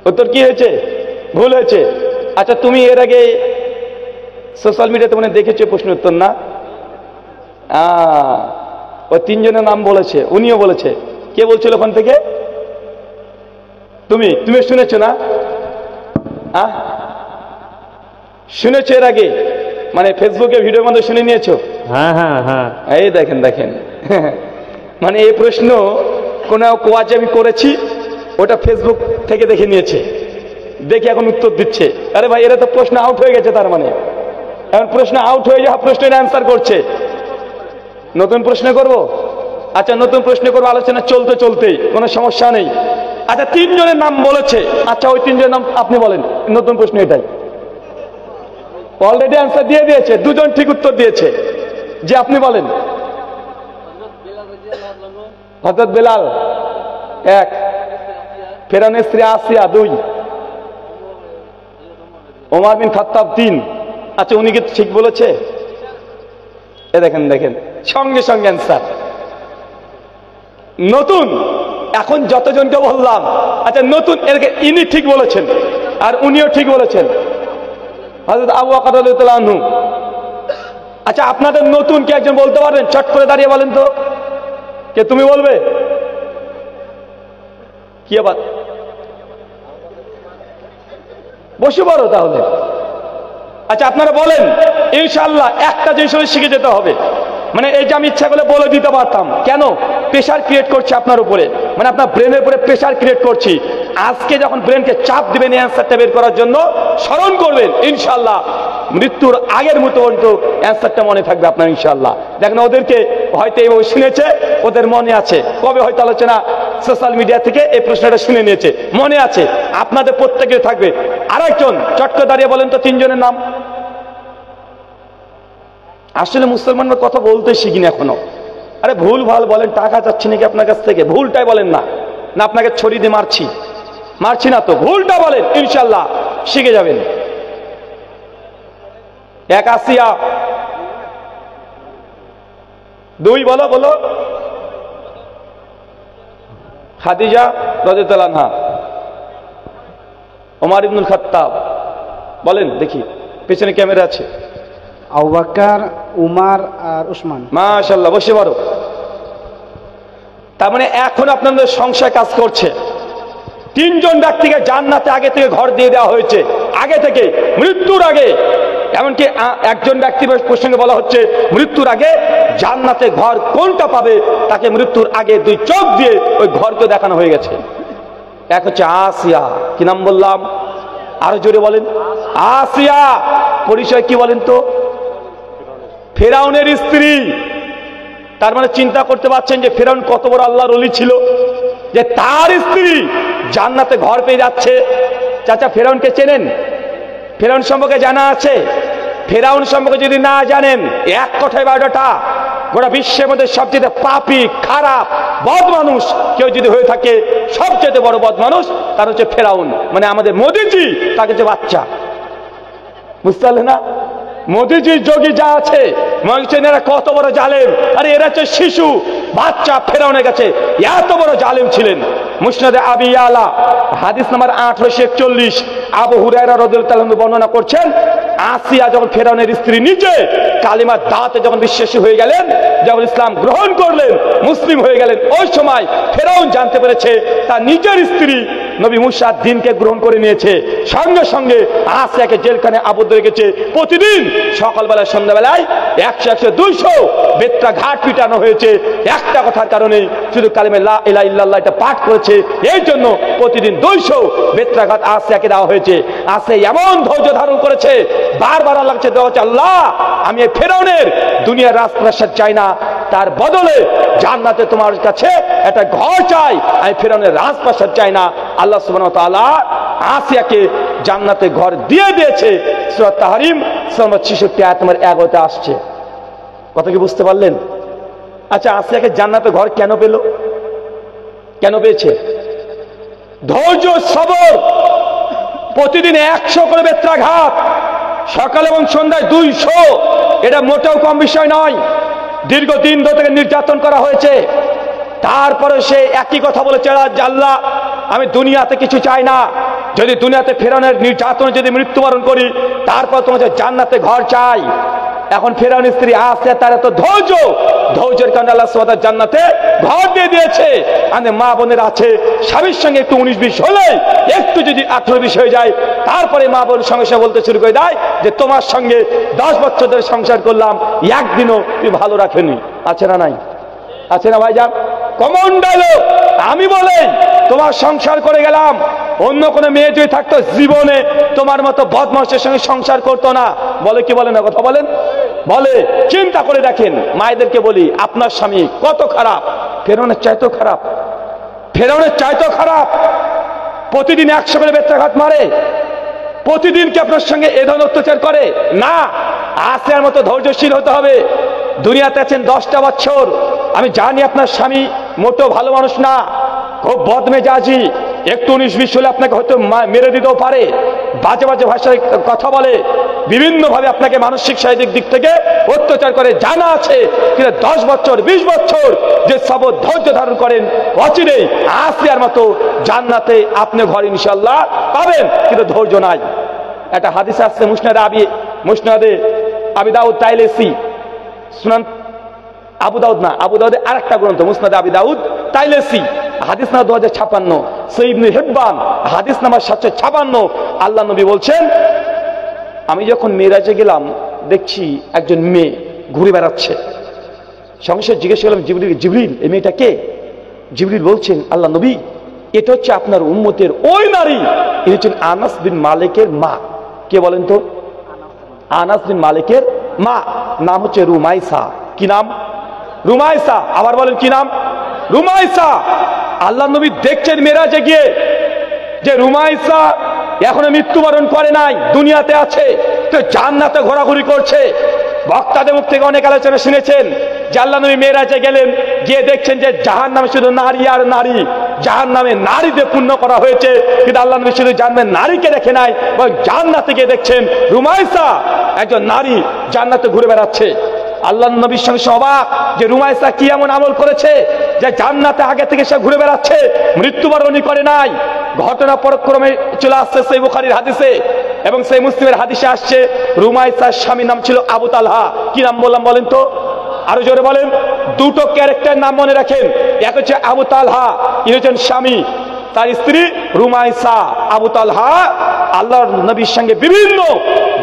উত্তর কি হয়েছে? ভুল হয়েছে। আচ্ছা, তুমি এর আগে সোশ্যাল মিডিয়াতে মনে দেখেছো প্রশ্ন উত্তর না? ও 3 জনের নাম বলেছে, উনিও বলেছে। কে বলছিল ওখান থেকে? তুমি শুনেছো না? শুনেছো এর আগে? মানে ফেসবুকে ভিডিওর মধ্যে শুনে নিয়েছো? হ্যাঁ হ্যাঁ হ্যাঁ। এই দেখেন দেখেন মানে এই প্রশ্ন কোন কোয়াজ আমি করেছি, ওটা ফেসবুক থেকে দেখে নিয়েছে, দেখে এখন উত্তর দিচ্ছে। আরে ভাই, এরা তো প্রশ্ন আউট হয়ে গেছে। তার মানে এখন প্রশ্ন আউট হয়ে যাওয়া প্রশ্নের অ্যান্সার করছে। নতুন প্রশ্ন করব? আচ্ছা, নতুন প্রশ্ন করবো, আলোচনা চলতে চলতেই, কোনো সমস্যা নেই। আচ্ছা, 3 জনের নাম বলেছে। আচ্ছা, ওই 3 জনের নাম আপনি বলেন। নতুন প্রশ্ন এটাই। অলরেডি অ্যান্সার দিয়ে দিয়েছে, 2 জন ঠিক উত্তর দিয়েছে। যে আপনি বলেন। হযরত বেলাল 1, ফেরাউনের স্ত্রী আসিয়া 2, ওমর বিন খাত্তাব 3। আচ্ছা, উনি কি ঠিক বলেছে? এ দেখেন দেখেন, সঙ্গে সঙ্গে অ্যান্সার। নতুন এখন যতজনকে বললাম, আচ্ছা নতুন ইনি ঠিক বলেছেন আর উনিও ঠিক বলেছেন, হযরত আবু বকর রাদিয়াল্লাহু আনহু। আচ্ছা, আপনাদের নতুন কে একজন বলতে পারবেন? চট করে দাঁড়িয়ে বলেন তো। কে? তুমি বলবে? কি আবার? বসে পড়ো তাহলে। আচ্ছা, আপনারা বলেন। ইনশাআল্লাহ একটা জিনিস শিখে যেতে হবে। মানে এই যে আমি ইচ্ছা করলে বলে দিতে পারতাম, কেন? প্রেশার ক্রিয়েট করছে আপনার উপরে, মানে আপনার ব্রেনের উপরে প্রেশার ক্রিয়েট করছি। আজকে যখন ব্রেনকে চাপ দিবেন এই অ্যান্সারটা বের করার জন্য, স্মরণ করবেন, ইনশাআল্লাহ মৃত্যুর আগের মতো অ্যান্সারটা মনে থাকবে আপনার, ইনশাআল্লাহ। দেখেন, ওদেরকে হয়তো এইভাবে শুনেছে, ওদের মনে আছে। কবে হয়তো আলোচনা সোশ্যাল মিডিয়া থেকে এই প্রশ্নটা শুনে নিয়েছে, মনে আছে। আপনাদের প্রত্যেকের থাকবে। আরেকজন চট করে দাঁড়িয়ে বলেন তো 3 জনের নাম। আসলে মুসলমানরা কথা বলতে শিখিনি এখনো। আরে ভুল ভাল বলেন, টাকা চাচ্ছি নাকি আপনার কাছ থেকে? ভুলটাই বলেন না। না আপনাকে ছড়ি দিয়ে মারছি না তো, ভুলটা বলেন, ইনশাআল্লাহ শিখে যাবেন। 1 আসিয়া, 2 বলো খাদিজা রাদিয়াল্লাহু আনহা, ওমর ইবনুল খাত্তাব। বলেন দেখি, পেছনে ক্যামেরা আছে। আবু বকর, উমর আর উসমান। মাশাআল্লাহ, বসে পড়ো। তার মানে এখন আপনাদের সংশয় কাজ করছে। 3 জন ব্যক্তিকে জান্নাতে আগে থেকে ঘর দিয়ে দেওয়া হয়েছে, আগে থেকে, মৃত্যুর আগে। এমনকি একজন ব্যক্তি প্রসঙ্গে বলা হচ্ছে মৃত্যুর আগে জান্নাতে ঘর কোনটা পাবে তাকে মৃত্যুর আগে দুই চোখ দিয়ে ওই ঘরকে দেখানো হয়ে গেছে। এক হচ্ছে আসিয়া, কি নাম বললাম? আরো জোরে বলেন। আসিয়া পরিচয় কি বলেন তো? ফেরাউনের স্ত্রী। তার মানে চিন্তা করতে পারছেন যে ফেরাউন কত বড় আল্লাহর ওলি ছিল, যে তার স্ত্রী জান্নাতে ঘর পেয়ে যাচ্ছে। চাচা ফেরাউনকে চেনেন? ফেরাউন সম্পর্কে জানা আছে? ফেরাউন সম্পর্কে যদি না জানেন, এক কথায় বায়োডাটা, গোটা বিশ্বের মধ্যে সবচেয়ে পাপী, খারাপ, বদ মানুষ কেউ যদি হয়ে থাকে, সবচেয়ে বড় বদ মানুষ তার হচ্ছে ফেরাউন। মানে আমাদের মোদিজি তার কাছে বাচ্চা, বুঝতে পারলে না? মোদিজির যোগী যা আছে মনে হচ্ছে এরা কত বড় জালেম, আরে এরা হচ্ছে শিশু বাচ্চা ফেরাউনের কাছে, এত বড় জালেম ছিলেন। মুসনাদে আবি ইয়ালা হাদিস নাম্বার 841 আবু হুরায়রা রাদিয়াল্লাহু তাআলা বর্ণনা করছেন, আসিয়া যখন ফেরাউনের স্ত্রী নিজে কালিমার দাওয়াতে যখন বিশ্বাসী হয়ে গেলেন, যখন ইসলাম গ্রহণ করলেন, মুসলিম হয়ে গেলেন, ওই সময় ফেরাউন জানতে পেরেছে তার নিজের স্ত্রী নবী মুসার দিনকে গ্রহণ করে নিয়েছে। সঙ্গে সঙ্গে আসিয়াকে জেলখানে আবদ্ধ রেখেছে। প্রতিদিন সকালবেলায় সন্ধ্যাবেলায় 100 200 বেত্রা ঘাট পিটানো হয়েছে একটা কথার কারণে, শুধু কালিমা লা ইলাহা ইল্লাল্লাহ এটা পাঠ করেছে, এই জন্য প্রতিদিন 200 বেত্রা ঘাট আসিয়াকে দেওয়া হয়েছে। আসিয়া এমন ধৈর্য ধারণ করেছে, বারবার আল্লাহর কাছে দোয়া করছে, আল্লাহ আমি এই ফেরাউনের দুনিয়ার রাজপ্রাসাদ চাই না, তার বদলে জান্নাতে তোমার কাছে একটা ঘর চাই, আমি ফেরাউনের রাজপ্রাসাদ চাই না। আল্লাহ সুবহানাহু ওয়া তাআলা আসিয়াকে জান্নাতে ঘর দিয়ে দিয়েছে। সূরা তাহরিম 66 আয়াত নম্বর 11 আসছে। কথা কি বুঝতে পারলেন? আচ্ছা আসিয়াকে জান্নাতে ঘর কেন পেল? কেন পেয়েছে? ধৈর্য, সবর। প্রতিদিন 100 করে বেত্রাঘাত, সকাল এবং সন্ধ্যায় 200, এটা মোটেও কম বিষয় নয়। দীর্ঘদিন ধরে তাকে নির্যাতন করা হয়েছে, তারপরে সে একই কথা বলেছে, আল্লাহ আমি দুনিয়াতে কিছু চাই না, যদি দুনিয়াতে ফেরাউনের নির্যাতনে যদি মৃত্যুবরণ করি, তারপর তোমাদের জান্নাতে ঘর চাই। এখন ফেরাউনের স্ত্রী আসিয়া তার এত ধৈর্যের কারণে আল্লাহ সুবহানাহু ওয়া তাআলা জান্নাতে ঘর দিয়ে দিয়েছে। আমাদের মা বোনের আছে, স্বামীর সঙ্গে একটু 19-20 হলে, একটু যদি 18-20 হয়ে যায়, তারপরে মা বোন সঙ্গে সঙ্গে বলতে শুরু করে দেয় যে তোমার সঙ্গে 10 বছর ধরে সংসার করলাম, একদিনও তুমি ভালো রাখেনি। আছে না নাই? আছে না ভাইজান? Common dialogue. আমি বলে তোমার সংসার করে গেলাম, অন্য কোনো মেয়ে যদি থাকতো জীবনে তোমার মতো বদমাশের সঙ্গে সংসার করতো না। বলে কি বলে না? কথা বলেন। বলে। চিন্তা করে দেখেন, মায়েদেরকে বলি আপনার স্বামী কত খারাপ, ফেরাউনের চাইতেও খারাপ, ফেরাউনের চাইতেও খারাপ। প্রতিদিন 100 করে বেত্রাঘাত মারে, প্রতিদিন কি আপনার সঙ্গে এ ধরনের অত্যাচার করে? না। আসিয়ার মতো ধৈর্যশীল হতে হবে। দুনিয়াতে আছেন 10টা বছর, আমি জানি আপনার স্বামী মোটেও ভালো মানুষ না, খুব বদমেজাজি, একটু 19-20 হলে আপনাকে হয়তো মেরে দিতেও পারে, বাজে বাজে ভাষায় কথা বলে, বিভিন্নভাবে আপনাকে মানসিক শারীরিক দিক থেকে অত্যাচার করে, জানা আছে। কিন্তু 10 বছর 20 বছর যে সবর ধৈর্য ধারণ করেন, অচিরেই আসিয়ার মতো জান্নাতে আপনি ঘর ইনশাআল্লাহ পাবেন, কিন্তু ধৈর্য নাই। একটা হাদিস আসছে মুসনাদে আবি দাউদ তাইলেসি, সুনান আবু দাউদ না, আবু দাউদের আরেকটা গ্রন্থ মুসনাদে আবি দাউদ তাইলেসি, হাদিস নাম্বার 2056, সহিহ ইবনে হিব্বান হাদিস নাম্বার 756। আল্লাহ নবী বলছেন, আমি যখন মেরাজে গেলাম দেখছি একজন মেয়ে ঘুরে বেড়াচ্ছে। সঙ্গে সঙ্গে জিজ্ঞেস করলাম জিবরিল এই মেয়েটা কে? জিবরিল বলছেন, আল্লাহ নবী এটা হচ্ছে আপনার উম্মতের ওই নারী, ইনি হচ্ছেন আনাস বিন মালিকের মা। কে বলেন তো? আনাস বিন মালিকের মা, নাম হচ্ছে রুমাইসা। কি নাম? রুমাইসা। আবার বলেন কি নাম? রুমাইসা। আল্লাহ নবী দেখছেন মেরাজে গিয়ে যে রুমাইসা এখনো মৃত্যুবরণ করে নাই, দুনিয়াতে আছে, তো জান্নাতে ঘোরাঘুরি করছে। বক্তাদের মুখ থেকে অনেক আলোচনা শুনেছেন যে আল্লাহ নবী মেরাজে গেলেন, গিয়ে দেখছেন যে জাহান্নামে শুধু নারী আর নারী, জাহান্নামে নারীদের পূর্ণ করা হয়েছে, কিন্তু আল্লাহ নবী শুধু জান্নাতে নারীকে দেখে নাই, জান্নাতে গিয়ে দেখছেন রুমাইসা একজন নারী জান্নাতে ঘুরে বেড়াচ্ছে। আল্লাহ নবীর সঙ্গে অবাক যে রুমাইসা কি এমন আমল করেছে যে জান্নাতে আগে থেকে সে ঘুরে বেড়াচ্ছে, মৃত্যুবরণই করে নাই। ঘটনা পরক্রমে চলে আসছে সেই বুখারীর হাদিসে এবং সেই মুসলিমের হাদিসে আসছে, রুমাইসার স্বামীর নাম ছিল আবু তালহা। কি নাম বললাম বলেন তো? আরো জোরে বলেন। দুটো ক্যারেক্টার নাম মনে রাখেন, এক হচ্ছে আবু তালহা, ইনি হচ্ছেন স্বামী, তার স্ত্রী রুমাইসা। আবু তালহা আল্লাহর নবীর সঙ্গে বিভিন্ন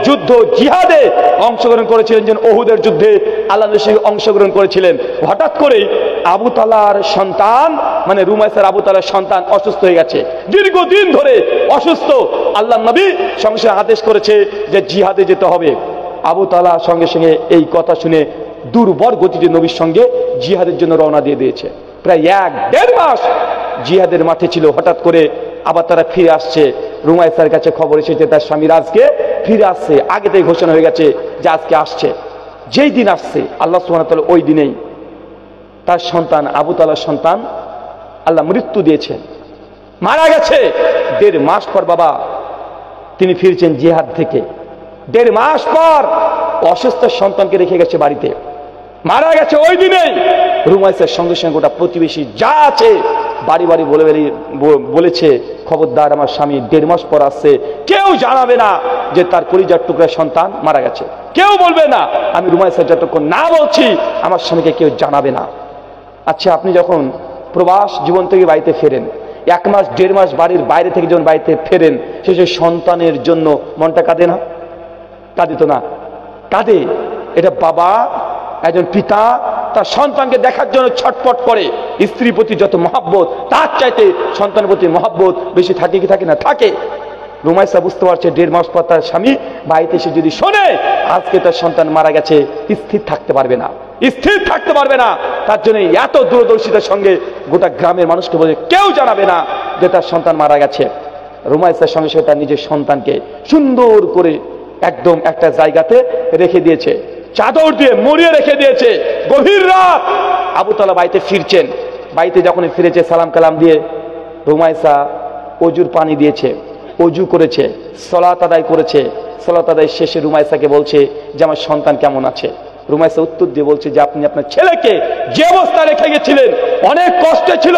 যুদ্ধ জিহাদে অংশগ্রহণ করেছিলেন, যেন ওহুদের যুদ্ধে আল্লাহ নবীর সঙ্গে অংশগ্রহণ করেছিলেন। হঠাৎ করেই আবু তালহার সন্তান, মানে রুমাইসার আবু তালহার সন্তান অসুস্থ হয়ে গেছে, দীর্ঘদিন ধরে অসুস্থ। আল্লাহ নবী সঙ্গে সঙ্গে আদেশ করেছে যে জিহাদে যেতে হবে। আবু তালহা সঙ্গে সঙ্গে এই কথা শুনে দুর্বল গতিতে নবীর সঙ্গে জিহাদের জন্য রওনা দিয়ে দিয়েছে। প্রায় 1-1.5 মাস জিহাদের মাঠে ছিল। হঠাৎ করে আবার তারা ফিরে আসছে। রুমাইসার কাছে খবর এসেছে তার স্বামীর আজকে ফিরে আসছে, আগে থেকে ঘোষণা হয়ে গেছে যে আজকে আসছে। যেই দিন আসছে আল্লাহ সুবহানাহু ওয়া তাআলা ওই দিনেই তার সন্তান আবু তালহার সন্তান আল্লাহ মৃত্যু দিয়েছেন, মারা গেছে। 1.5 মাস পর বাবা তিনি ফিরছেন জিহাদ থেকে। 1.5 মাস পর অসুস্থ সন্তানকে রেখে গেছে বাড়িতে, মারা গেছে ওই দিনেই। রুমাইসার সঙ্গে সঙ্গে গোটা প্রতিবেশী যা আছে বাড়ি বাড়ি বলেছে, খবরদার আমার স্বামী 1.5 মাস পর আসছে, কেউ জানাবে না যে তার কলিজার টুকরা সন্তান মারা গেছে, কেউ বলবে না। আমি রুমাইসার যতক্ষণ না বলছি আমার স্বামীকে কেউ জানাবে না। আচ্ছা, আপনি যখন প্রবাস জীবন থেকে বাড়িতে ফেরেন, 1 মাস 1.5 মাস বাড়ির বাইরে থেকে যখন বাড়িতে ফেরেন, শেষে সন্তানের জন্য মনটা কাঁদে না? কাঁদে তো না? কাঁদে। এটা বাবা, একজন পিতা তার সন্তানকে দেখার জন্য ছটফট করে। স্ত্রীর প্রতি যত মহব্বত, তার চাইতে সন্তানের প্রতি মহব্বত বেশি থাকে কি থাকে না? থাকে। রুমাইসা বুঝতে পারছে 1.5 মাস পর তার স্বামী বাড়িতে এসে যদি শোনে আজকে তার সন্তান মারা গেছে, স্থির থাকতে পারবে না, স্থির থাকতে পারবে না। তার জন্য এত দূরদর্শিতার সঙ্গে গোটা গ্রামের মানুষকে বলে কেউ জানাবে না যে তার সন্তান মারা গেছে। রুমাইসার সঙ্গে সঙ্গে তার নিজের সন্তানকে সুন্দর করে একদম একটা জায়গাতে রেখে দিয়েছে, চাদর দিয়ে মুড়িয়ে রেখে দিয়েছে। গভীর রাত আবু তালহা বাড়িতে ফিরছেন। বাড়িতে যখন ফিরেছে সালাম কালাম দিয়ে রুমাইসা অজুর পানি দিয়েছে, অজু করেছে, সালাত আদায় করেছে। সালাত আদায় শেষে রুমাইসাকে বলছে যে আমার সন্তান কেমন আছে। রুমাইসা উত্তর দিয়ে বলছে যে আপনি আপনার ছেলেকে যে অবস্থা রেখে গেছিলেন অনেক কষ্টে ছিল,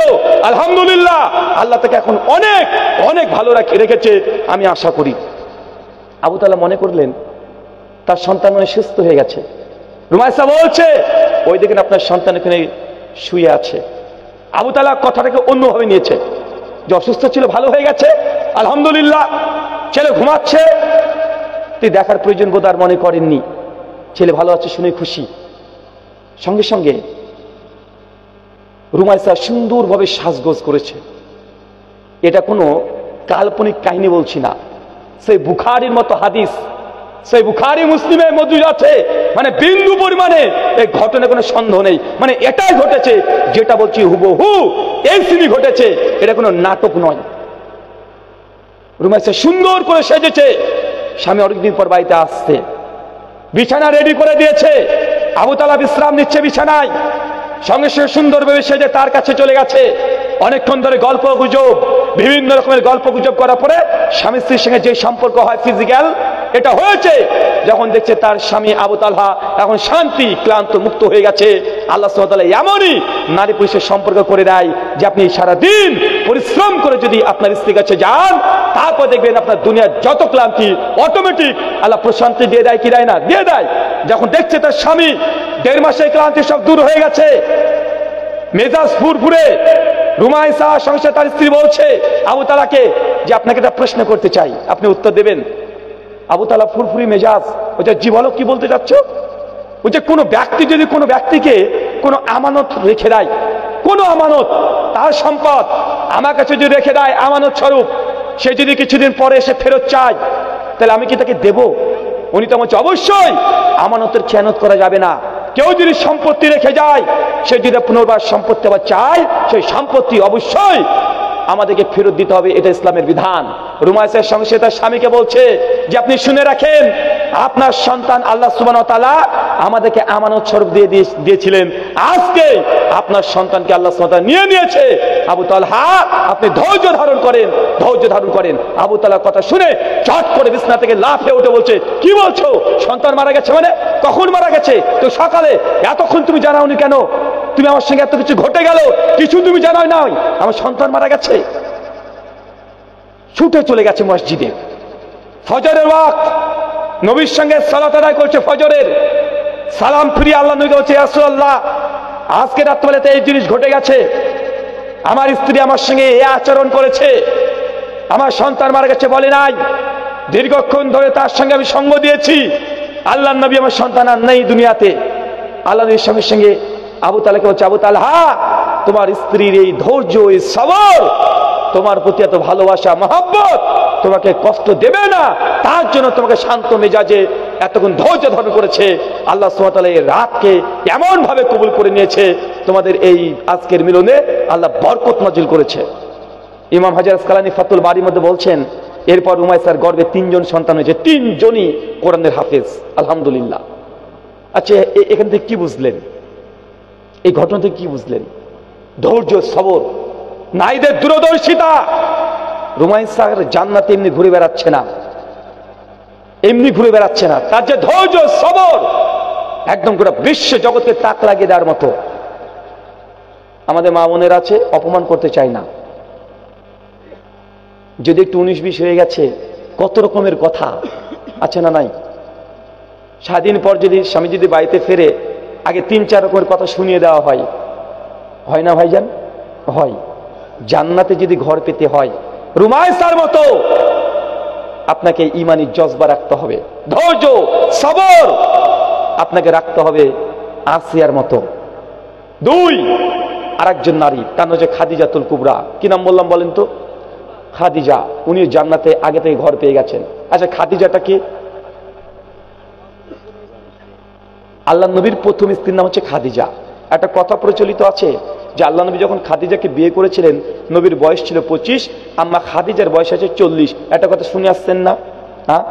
আলহামদুলিল্লাহ আল্লাহ তাকে এখন অনেক অনেক ভালো রেখেছে আমি আশা করি। আবু তালহা মনে করলেন তার সন্তান মনে সুস্থ হয়ে গেছে। রুমাইসা বলছে ওই দেখেন আপনার সন্তান এখানে শুয়ে আছে। আবু তালহা কথাটাকে অন্যভাবে নিয়েছে যে অসুস্থ ছিল, ভালো হয়ে গেছে, আলহামদুলিল্লাহ, ছেলে ঘুমাচ্ছে। তুই দেখার প্রয়োজন বোধ আর মনে করেননি, ছেলে ভালো আছে শুনে খুশি। সঙ্গে সঙ্গে রুমাইসা সুন্দরভাবে সাজগোজ করেছে। এটা কোনো কাল্পনিক কাহিনী বলছি না, সেই বুখারীর মতো হাদিস, সেই বুখারী মুসলিমের মধ্যে আছে, মানে বিন্দু পরিমাণে এই ঘটনায় কোনো সন্দেহ নেই। মানে এটাই ঘটেছে যেটা বলছি হুবহু এই সিনি ঘটেছে, এটা কোনো নাটক নয়। রুমাইসা সুন্দর করে সেজেছে, স্বামী অনেকদিন পর বাড়িতে আসছে, বিছানা রেডি করে দিয়েছে। আবু তালহা বিশ্রাম নিচ্ছে বিছানায়, সঙ্গে সঙ্গে সুন্দরভাবে সেজে তার কাছে চলে গেছে। অনেকক্ষণ ধরে গল্প গুজব, বিভিন্ন রকমের গল্প গুজব করার পরে স্বামী স্ত্রীর সঙ্গে যে সম্পর্ক হয় ফিজিক্যাল, এটা হয়েছে। যখন দেখছে তার স্বামী আবু তালহা এখন শান্তি, ক্লান্ত, মুক্ত হয়ে গেছে, আল্লাহ সুবহানাহু ওয়া তাআলা এমনই নারী পুরুষের সম্পর্ক করে দেয় যে আপনি সারাদিন পরিশ্রম করে যদি আপনার স্ত্রীর কাছে যান, তারপর দেখবেন আপনার দুনিয়ার যত ক্লান্তি অটোমেটিক আল্লাহ প্রশান্তি দিয়ে দেয়। কি দেয় না? দিয়ে দেয়। যখন দেখছে তার স্বামী 1.5 মাসের ক্লান্তি সব দূর হয়ে গেছে, মেজাজ ফুরফুরে, রুমাইসা সঙ্গে তার স্ত্রী বলছে আবু তালহাকে যে আপনাকে একটা প্রশ্ন করতে চাই, আপনি উত্তর দেবেন। আবু তালহা ফুরফুরি মেজাজ, ওটা জি বলো, কি বলতে চাচ্ছ? ওই যে কোনো ব্যক্তি যদি কোনো ব্যক্তিকে কোনো আমানত রেখে দেয়, কোনো আমানত, তার সম্পদ আমার কাছে যদি রেখে দেয় আমানত স্বরূপ, সে যদি কিছুদিন পরে এসে ফেরত চায়, তাহলে আমি কি তাকে দেব? উনি তো বলছে অবশ্যই আমানতের খেয়ানত করা যাবে না। কেউ যদি সম্পত্তি রেখে যায়, সে যদি পুনর্বার সম্পত্তি আবার চায়, সেই সম্পত্তি অবশ্যই আমাদেরকে ফেরত দিতে হবে, এটা ইসলামের বিধান। রুমাইসার সঙ্গে সে তার স্বামীকে বলছে যে আপনি শুনে রাখেন, আপনার সন্তান আল্লাহ সুবহানাহু ওয়া তাআলা আমাদেরকে আমানত স্বরূপ দিয়েছিলেন, আজকে আপনার সন্তানকে আল্লাহ সুবহানাহু ওয়া তাআলা নিয়ে নিয়েছে। আবু তালহা আপনি ধৈর্য ধারণ করেন, ধৈর্য ধারণ করেন। আবু তালহার কথা শুনে চট করে বিছানা থেকে লাফিয়ে উঠে বলছে কি বলছো? সন্তান মারা গেছে মানে? কখন মারা গেছে? তো সকালে। এতক্ষণ তুমি জানাওনি কেন? তুমি আমার সঙ্গে এত কিছু ঘটে গেল, কিছু তুমি জানাও নাই, আমার সন্তান মারা গেছে। ছুটে চলে গেছে মসজিদে, ফজরের ওয়াক্ত, নবীর সঙ্গে সালাত আদায় করছে ফজরের। সালাম ফিরিয়ে আল্লাহ নবী বলছে ইয়া রাসূলুল্লাহ, আজকে রাত্রিবেলাতে এই জিনিস ঘটে গেছে, আমার স্ত্রী আমার সঙ্গে এই আচরণ করেছে, আমার সন্তান মারা গেছে বলে নাই, দীর্ঘক্ষণ ধরে তার সঙ্গে আমি সঙ্গ দিয়েছি। আল্লাহ নবী আমার সন্তান আর নেই দুনিয়াতে। আল্লাহ নবীর সঙ্গে সঙ্গে আবু তালহাকে বলছে, আবু তালহা, তোমার স্ত্রীর এই ধৈর্য, এই সবর, তোমার প্রতি এত ভালোবাসা মহব্বত তোমাকে কষ্ট দেবে না, তার জন্য তোমাকে শান্ত মেজাজে এতক্ষণ ধৈর্য ধারণ করেছে। আল্লাহ সুবহানাহু ওয়া তাআলা এই রাতকে এমন ভাবে কবুল করে নিয়েছে, তোমাদের এই আজকের মিলনে আল্লাহ বরকত নাজিল করেছে। ইমাম হাজার আসকালানী ফাতুল বারির মধ্যে বলছেন, এরপর উমাইসার গর্ভে 3 জন সন্তান হয়েছে, 3 জনই কোরআনের হাফেজ, আলহামদুলিল্লাহ। আচ্ছা, এখান থেকে কি বুঝলেন? এই ঘটনা থেকে কি বুঝলেন? ধৈর্য, সবর, নারীদের দূরদর্শিতা। রুমাইসার জান্নাতে এমনি ঘুরে বেড়াচ্ছে না, এমনি ঘুরে বেড়াচ্ছে না, তার যে ধৈর্য, সবর, একদম গোটা বিশ্ব জগৎকে তাক লাগিয়ে দেওয়ার মতো। আমাদের মা বোনের আছে, অপমান করতে চাই না, যদি একটু 19-20 হয়ে গেছে কত রকমের কথা আছে না নাই? স্বাধীন পর যদি স্বামী যদি বাড়িতে ফেরে, আগে 3-4 রকমের কথা শুনিয়ে দেওয়া হয়, হয় না ভাইজান? হয়। জান্নাতে যদি ঘর পেতে হয় রুমাইসার মতো আপনাকে ঈমানি জজবা রাখতে হবে, ধৈর্য, সবর আপনাকে রাখতে হবে আসিয়ার মতো। 2, আরেকজন নারী, তার নাম হচ্ছে খাদিজাতুল কুবরা। কি নাম বললাম বলেন তো? খাদিজা। উনি জান্নাতে আগে থেকে ঘর পেয়ে গেছেন। আচ্ছা, খাদিজাটা কি? আল্লাহ নবীর প্রথম স্ত্রীর নাম হচ্ছে খাদিজা। একটা কথা প্রচলিত আছে যে আল্লাহ নবী যখন খাদিজাকে বিয়ে করেছিলেন, নবীর বয়স ছিল 25, আম্মা খাদিজার বয়স আছে 40। একটা কথা শুনে আসছেন না? হ্যাঁ,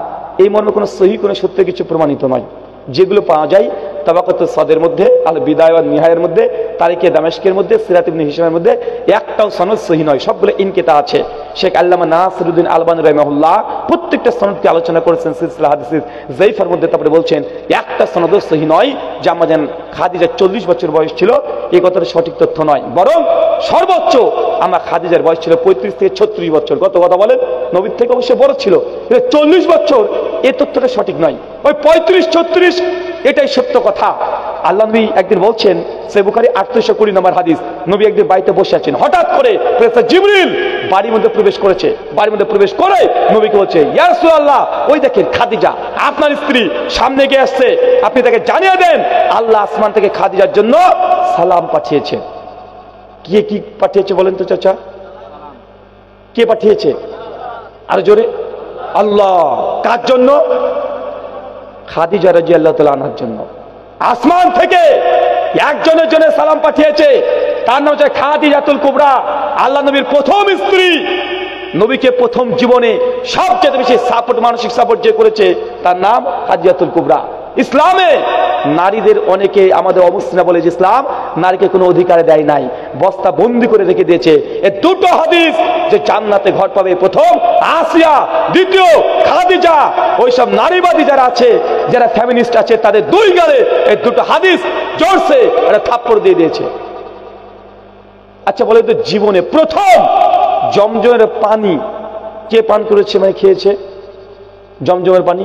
এই মর্মে কোনো সহি, কোনো সত্য কিছু প্রমাণিত নয়। যেগুলো পাওয়া যায় তাবাকাতুস সাদের মধ্যে, আল বিদায়া ওয়ান নিহায়ার মধ্যে, তারিখে দামেশকের মধ্যে, সিরাত ইবনে হিশামের মধ্যে একটাও সনদ সহি নয়, সবগুলো ইনকিতা আছে। শেখ আল্লামা নাসিরউদ্দিন আলবানী রাহিমাহুল্লাহ প্রত্যেকটা সনদকে আলোচনা করেছেন সিলসিলা হাদিস যায়ফার মধ্যে। তারপরে বলছেন একটা সনদও সহি নয় যে আমাদের খাদিজার 40 বছর বয়স ছিল, এই কথাটা সঠিক তথ্য নয়। বরং সর্বোচ্চ আমার খাদিজার বয়স ছিল 35 থেকে 36 বছর। কত কথা বলেন? নবীর থেকে অবশ্যই বড় ছিল, 40 বছর এই তথ্যটা সঠিক নয়, ওই 35-36 এটাই সত্য কথা। আল্লাহ নবী একদিন বলছেন, সহিহ বুখারী 3820 নম্বর হাদিস, নবী একদিন বাড়িতে বসে আছেন, হঠাৎ করে ফেরেশতা জিবরিল বাড়ির মধ্যে প্রবেশ করেছে। বাড়ির মধ্যে প্রবেশ করে নবীকে বলছে, ইয়া রাসূলুল্লাহ, ওই দেখেন খাদিজা আপনার স্ত্রী সামনে গিয়ে আসছে, আপনি তাকে জানিয়ে দেন আল্লাহ আসমান থেকে খাদিজার জন্য সালাম পাঠিয়েছে। কি পাঠিয়েছে বলেন তো চাচা? কে পাঠিয়েছে? আর জোরে, আল্লাহ। কার জন্য? খাদিজা রাদিয়াল্লাহু তাআলা আনহার জন্য। আসমান থেকে একজনের জন্য সালাম পাঠিয়েছে, তার নাম হচ্ছে খাদিজাতুল কুবরা, আল্লাহ নবীর প্রথম স্ত্রী। নবীকে প্রথম জীবনে সবচেয়ে বেশি সাপোর্ট, মানসিক সাপোর্ট যে করেছে তার নাম খাদিজাতুল কুবরা। ইসলামে নারীদের অনেকে আমাদের অমুসলিম বলে যে ইসলাম নারীকে কোনো অধিকার দেয় নাই, বস্তা বন্দি করে রেখে দিয়েছে। এই দুটো হাদিস যে জান্নাতে ঘর পাবে, প্রথম আসিয়া, দ্বিতীয় খাদিজা। ওইসব নারীবাদী যারা আছে, যারা ফেমিনিস্ট আছে, তাদের 2 গালে এই দুটো হাদিস জোরসে একটা থাপ্পড় দিয়ে দিয়েছে। আচ্ছা বলে তো, জীবনে প্রথম জমজমের পানি কে পান করেছে, মানে খেয়েছে? জমজমের পানি,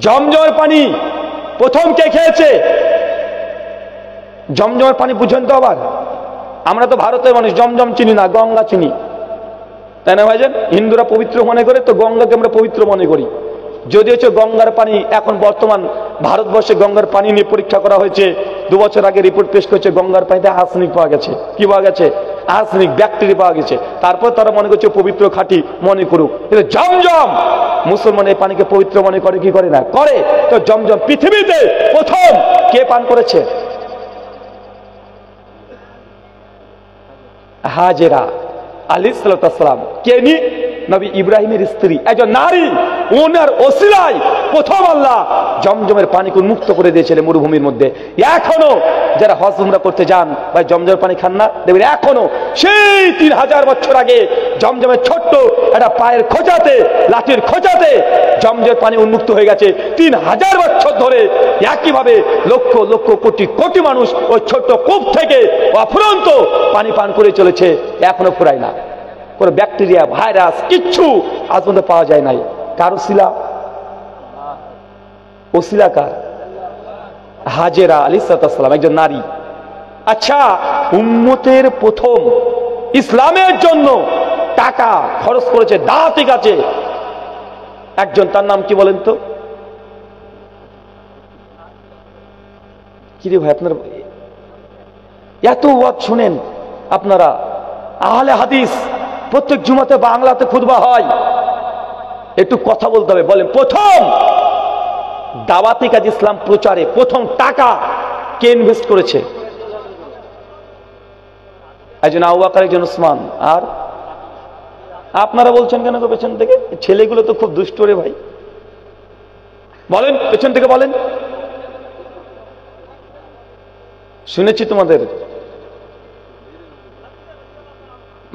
জমজমের পানি প্রথম কে খেয়েছে? জমজমের পানি বুঝেন তো? আবার আমরা তো ভারতের মানুষ, জমজম চিনি না, গঙ্গা চিনি, তাই না ভাইজান? হিন্দুরা পবিত্র মনে করে, তো গঙ্গাকে আমরা পবিত্র মনে করি। যদি হচ্ছে গঙ্গার পানি, এখন বর্তমান ভারতবর্ষে গঙ্গার পানি নিয়ে পরীক্ষা করা হয়েছে, 2 বছর আগে রিপোর্ট পেশ করেছে, গঙ্গার পানিতে আর্সেনিক পাওয়া গেছে। কি পাওয়া গেছে? আর্সেনিক, ব্যাকটেরিয়া পাওয়া গেছে। তারপর তারা মনে করছে পবিত্র, খাঁটি মনে করুক। কিন্তু জমজম, মুসলমান এই পানিকে পবিত্র মনে করে কি করে না? করে। তো জমজম পৃথিবীতে প্রথম কে পান করেছে? হাজেরা আলাইহিস সালাম। কে নি? নবী ইব্রাহিমের স্ত্রী, একজন নারী। ওনার ওসিলায় প্রথম আল্লাহ জমজমের পানিকে উন্মুক্ত করে দিয়েছিলেন মরুভূমির মধ্যে। এখনো যারা হজ উমরা করতে যান ভাই, জমজমের পানি খান না? দেখবেন এখনো সেই 3000 বছর আগে জমজমের ছোট্ট একটা পায়ের খোঁচাতে, লাঠির খোঁচাতে জমজমের পানি উন্মুক্ত হয়ে গেছে। 3000 বছর ধরে একইভাবে লক্ষ লক্ষ কোটি কোটি মানুষ ওই ছোট্ট কূপ থেকে অফুরন্ত পানি পান করে চলেছে, এখনো ফুরায় না। কোনো ব্যাকটেরিয়া, ভাইরাস কিচ্ছু আজ পর্যন্ত পাওয়া যায় নাই। কার ওসিলা? ওসিলা কার? হাজেরা আলাইহিস সালাম, একজন নারী। আচ্ছা, উম্মতের প্রথম ইসলামের জন্য টাকা খরচ করেছে দাওয়াতি কাজে একজন, তার নাম কি বলেন তো? কি রে ভাই, আপনারা এত ওয়াজ শুনেন, আপনারা আহলে হাদিস, প্রত্যেক জুমাতে বাংলাতে খুতবা হয়, একটু কথা বলতে হবে। বলেন প্রথম দাওয়াতি কাজ ইসলাম প্রচারে প্রথম টাকা কে ইনভেস্ট করেছে? একজন আবু বকর, একজন উসমান। আর আপনারা বলছেন কেন গো পেছন থেকে? ছেলেগুলো তো খুব দুষ্ট রে ভাই, বলেন পেছন থেকে বলেন। শুনেছি তোমাদের,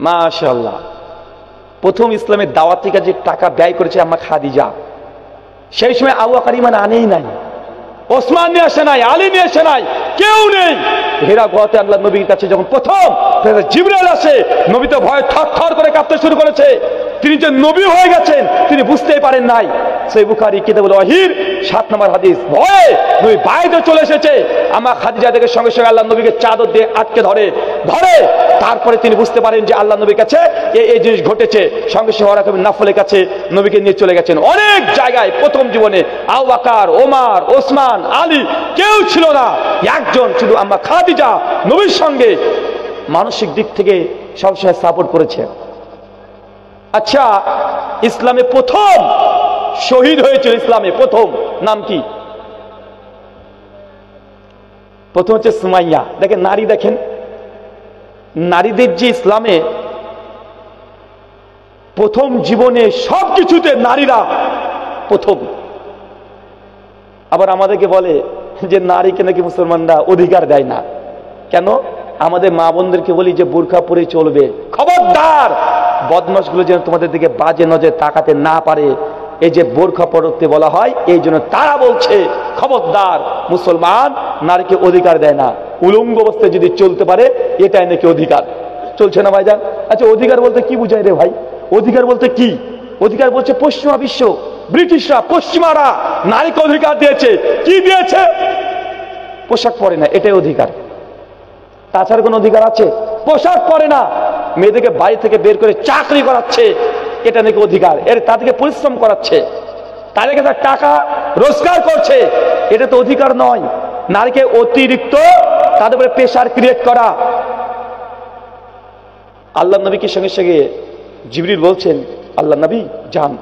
মাশাআল্লাহ। প্রথম ইসলামের দাওয়াতি কাজে টাকা ব্যয় করেছে আম্মা খাদিজা। সেই সময় আবু বকর ঈমান আনেই নাই, ওসমান নিয়ে আসে নাই, আলী নিয়ে আসে নাই, কেউ নেই। হেরা গুহাতে আল্লাহ নবীর কাছে যখন প্রথম জিবরাইল আসে, নবী তো ভয়ে থরথর করে কাঁপতে শুরু করেছে। তিনি যে নবী হয়ে গেছেন তিনি বুঝতেই পারেন নাই। সহিহ বুখারী কিতাবুল ওয়াহির 7 নম্বর হাদিস, ভয়ে নবী বাইরে চলে এসেছে। আম্মা খাদিজা থেকে সঙ্গে সঙ্গে আল্লাহ নবীকে চাদর দিয়ে আটকে ধরে। তারপরে তিনি বুঝতে পারেন যে আল্লাহ নবীর কাছে এই জিনিস ঘটেছে। সঙ্গে সঙ্গে ওরা নাফলের কাছে নবীকে নিয়ে চলে গেছেন। অনেক জায়গায় প্রথম জীবনে আবু বকর, ওমর, ওসমান, আলী কেউ ছিল না, একজন শুধু আম্মা খাদিজা নবীর সঙ্গে মানসিক দিক থেকে সবসময় সাপোর্ট করেছে। আচ্ছা, ইসলামে প্রথম শহীদ হয়েছিল, ইসলামে প্রথম নাম কি? প্রথম হচ্ছে সুমাইয়া। দেখেন নারী, দেখেন নারীদের যে ইসলামে প্রথম জীবনে সবকিছুতে নারীরা প্রথম। আবার আমাদেরকে বলে যে নারীকে নাকি মুসলমানরা অধিকার দেয় না। কেন? আমাদের মা বোনদেরকে বলি যে বোরখা পরে চলবে। খবরদার, বদমাশগুলো যেন তোমাদের দিকে বাজে নজরে তাকাতে না পারে, এই যে বোরখা পরতে বলা হয়, এই জন্য তারা বলছে খবরদার, মুসলমান নারীকে অধিকার দেয় না। উলঙ্গ অবস্থায় যদি চলতে পারে এটাই নাকি অধিকার। চলছে না ভাইজান? আচ্ছা, অধিকার বলতে কি বুঝায় রে ভাই? অধিকার বলতে কি? অধিকার বলছে পশ্চিমা বিশ্ব, ব্রিটিশরা, পশ্চিমারা নারীকে অধিকার দিয়েছে। কি দিয়েছে? পোশাক পরে না, এটাই অধিকার। তাছাড়া কোন অধিকার আছে? পোশাক পরে না, মেয়েদেরকে বাড়ি থেকে বের করে চাকরি করাচ্ছে, এটা নাকি অধিকার। তাদেরকে পরিশ্রম করাচ্ছে, তাদের কাছে টাকা রোজগার করছে, এটা তো অধিকার নয়। নারীকে অতিরিক্ত তাদের উপরে প্রেশার ক্রিয়েট করা। আল্লাহ নবীকে সঙ্গে সঙ্গে জিবরিল বলছেন, আল্লাহ নবী যান,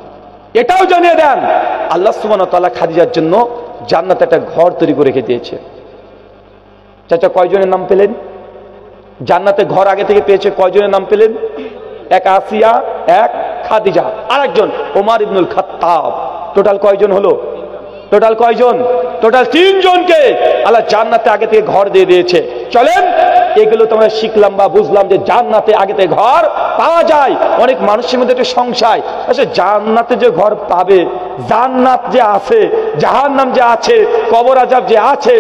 এটাও জানিয়ে দেন আল্লাহ সুবহানাহু ওয়া তাআলা খাদিজার জন্য জান্নাতে একটা ঘর তৈরি করে রেখে দিয়েছে। চাচা, কয়জনের নাম পেলেন? জান্নাতে ঘর আগে থেকে পেয়েছে, কয়জনের নাম পেলেন? এক আসিয়া, এক খাদিজা, আর একজন ওমর ইবনুল খাত্তাব। টোটাল কয়জন হলো? টোটাল কয়জন? টোটাল 3 জনকে আল্লাহ জান্নাতে আগে থেকে ঘর দিয়ে দিয়েছে। চলেন, এগুলো তোমরা শিখলাম বা বুঝলাম যে জান্নাতে আগে থেকে ঘর পাওয়া যায়। অনেক মানুষের মধ্যে একটা সংশয়, আচ্ছা জান্নাতে যে ঘর পাবে, জান্নাত যে আছে, জাহান্নাম যে আছে, কবর আযাব যে আছে,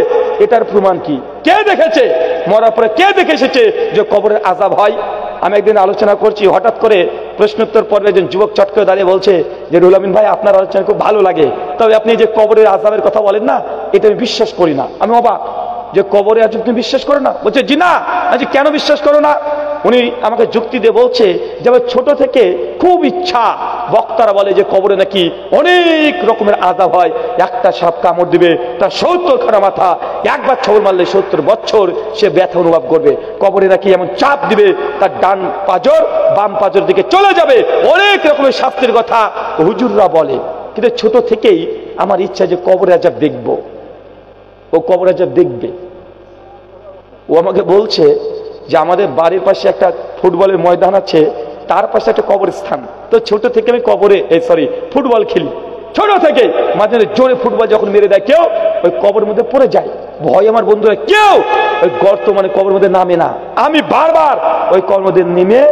এটার প্রমাণ কি? কে দেখেছে? মরার পরে কে দেখে এসেছে যে কবরের আযাব হয়? আমি একদিন আলোচনা করছি, হঠাৎ করে প্রশ্নোত্তর পর্বে একজন যুবক চট করে দাঁড়িয়ে বলছে যে রুহুল আমিন ভাই, আপনার আলোচনা খুব ভালো লাগে, তবে আপনি যে কবরের আযাবের কথা বলেন না, এটা আমি বিশ্বাস করি না। আমি অবাক যে কবরে আযাব তুমি বিশ্বাস করো না? বলছে জি না। আজ কেন বিশ্বাস করো না? উনি আমাকে যুক্তি দিয়ে বলছে যে আমার ছোট থেকে খুব ইচ্ছা, বক্তারা বলে যে কবরে নাকি অনেক রকমের আযাব হয়। একটা সাপ কামড় দিবে, তার 70 খানা মাথা, একবার ছবল মারলে 70 বছর সে ব্যথা অনুভব করবে। কবরে নাকি এমন চাপ দিবে, তার ডান পাজর বাম পাজর দিকে চলে যাবে। অনেক রকমের শাস্তির কথা হুজুররা বলে, কিন্তু ছোট থেকেই আমার ইচ্ছা যে কবরে আযাব দেখবো। ও কবর আযাব দেখবে। ও আমাকে বলছে যে আমাদের বাড়ির পাশে একটা ফুটবলের ময়দান আছে, তার পাশে একটা কবরস্থান। তো ছোট থেকে আমি ফুটবল খেলি। ছোট থেকে মাঝে মাঝে জোরে ফুটবল যখন মেরে দেয় কেউ, ওই কবরের মধ্যে পড়ে যায়। ভয় আমার বন্ধুরা কেউ ওই গর্ত মানে কবরের মধ্যে নামে না। আমি বারবার ওই কবরের মধ্যে নেমে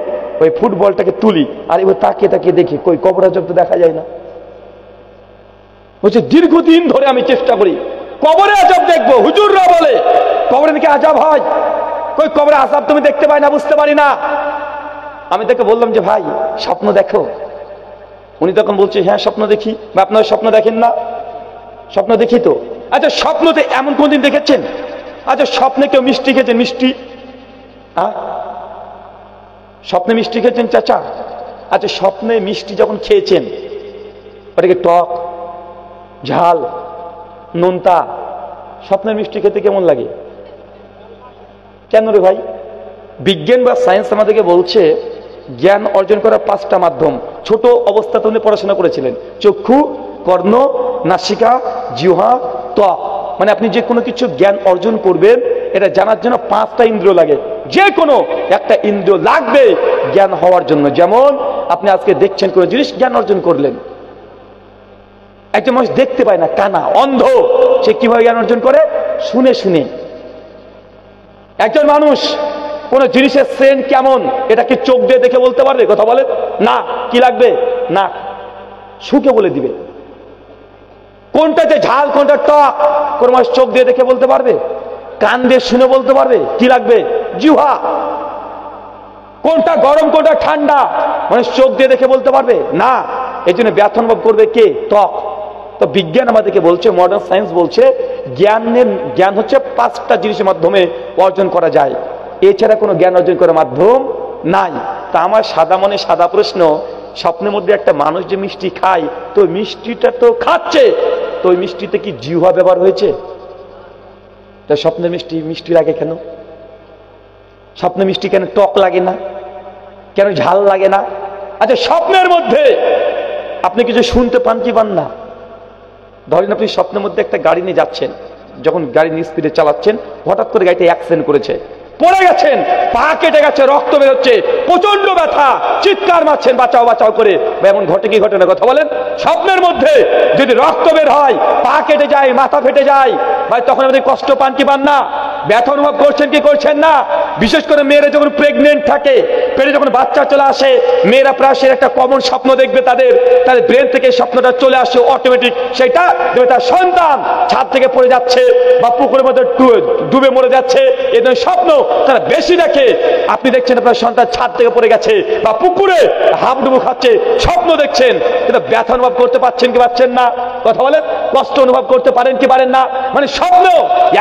ওই ফুটবলটাকে তুলি, আর এবার তাকিয়ে তাকিয়ে দেখি কই কবর আযাব তো দেখা যায় না। বলছে দীর্ঘদিন ধরে আমি চেষ্টা করি কবরে আযাব দেখবো। হুজুররা বলে কবরে নাকি আযাব হয়। কই কবরে আযাব তুমি দেখতে পাই না, বুঝতে পারি না। আমি তাকে বললাম যে ভাই স্বপ্ন দেখো? উনি তখন বলছে হ্যাঁ স্বপ্ন দেখি। বা আপনারা স্বপ্ন দেখেন না? স্বপ্ন দেখি তো। আচ্ছা স্বপ্নতে এমন কোনদিন দেখেছেন? আচ্ছা স্বপ্নে কেউ মিষ্টি খেয়েছেন? মিষ্টি, স্বপ্নে মিষ্টি খেয়েছেন চাচা? আচ্ছা, স্বপ্নে মিষ্টি যখন খেয়েছেন, ওটাকে টক, ঝাল, নোনতা, স্বপ্নের মিষ্টি খেতে কেমন লাগে? কেন রে ভাই? বিজ্ঞান বা সায়েন্স আমাদেরকে বলছে জ্ঞান অর্জন করার 5টা মাধ্যম। ছোট অবস্থাতে উনি পড়াশোনা করেছিলেন। চক্ষু, কর্ণ, নাসিকা, জিহ্বা, ত্বক। মানে আপনি যে কোনো কিছু জ্ঞান অর্জন করবেন, এটা জানার জন্য 5টা ইন্দ্রিয় লাগে। যে কোনো একটা ইন্দ্রিয় লাগবে জ্ঞান হওয়ার জন্য। যেমন আপনি আজকে দেখছেন কোনো জিনিস, জ্ঞান অর্জন করলেন। একজন মানুষ দেখতে পায় না, কানা, অন্ধ, সে কিভাবে জ্ঞান অর্জন করে? শুনে শুনে। একজন মানুষ কোন জিনিসের সেন্ট কেমন, এটা কি চোখ দিয়ে দেখে বলতে পারবে? কথা বলে না। কি লাগবে? না, শুকে বলে দিবে। কোনটা যে ঝাল, কোনটা টক, কোন মানুষ চোখ দিয়ে দেখে বলতে পারবে? কান দিয়ে শুনে বলতে পারবে? কি লাগবে? জিহ্বা। কোনটা গরম, কোনটা ঠান্ডা, মানুষ চোখ দিয়ে দেখে বলতে পারবে না। এই জন্য ব্যথা অনুভব করবে কে? ত্বক। তো বিজ্ঞান আমাদেরকে বলছে, মডার্ন সায়েন্স বলছে, জ্ঞান হচ্ছে 5টা জিনিসের মাধ্যমে অর্জন করা যায়। এছাড়া কোনো জ্ঞান অর্জন করার মাধ্যম নাই। তা আমার সাদা মনে সাদা প্রশ্ন, স্বপ্নের মধ্যে একটা মানুষ যে মিষ্টি খায়, তো মিষ্টিটা তো খাচ্ছে, তো ওই মিষ্টিতে কি জিহ্বা ব্যবহার হয়েছে? তা স্বপ্নের মিষ্টি লাগে কেন? স্বপ্নে মিষ্টি কেন টক লাগে না? কেন ঝাল লাগে না? আচ্ছা, স্বপ্নের মধ্যে আপনি কিছু শুনতে পান কি পান না? ধরেন আপনি স্বপ্নের মধ্যে একটা গাড়ি নিয়ে যাচ্ছেন, যখন গাড়ি স্পিডে চালাচ্ছেন, হঠাৎ করে গাড়িটা অ্যাক্সিডেন্ট করেছে, পড়ে গেছেন, পা কেটে গেছে, রক্ত বের হচ্ছে, প্রচন্ড ব্যথা, চিৎকার মারছেন বাঁচাও বাঁচাও করে। এমন ঘটে কি ঘটে না? কথা বলেন। স্বপ্নের মধ্যে যদি রক্ত বের হয়, পা কেটে যায়, মাথা ফেটে যায়, ভাই তখন আপনি কষ্ট পান কি পান না? ব্যথা অনুভব করছেন কি করছেন না? বিশেষ করে মেয়েরা যখন প্রেগনেন্ট থাকে, পেটে যখন বাচ্চা চলে আসে, মেয়েরা প্রায় একটা কমন স্বপ্ন দেখবে, তাদের ব্রেন থেকে স্বপ্নটা চলে আসে অটোমেটিক। সেটা তার সন্তান ছাদ থেকে পড়ে যাচ্ছে বা পুকুরের মধ্যে ডুবে মরে যাচ্ছে, এই ধরনের স্বপ্ন তারা বেশি দেখে। আপনি দেখছেন আপনার সন্তান ছাদ থেকে পড়ে গেছে বা পুকুরে হাবুডুবু খাচ্ছে, স্বপ্ন দেখছেন, কিন্তু ব্যথা অনুভব করতে পারছেন কি পারছেন না? কথা বলেন। কষ্ট অনুভব করতে পারেন কি পারেন না? মানে স্বপ্ন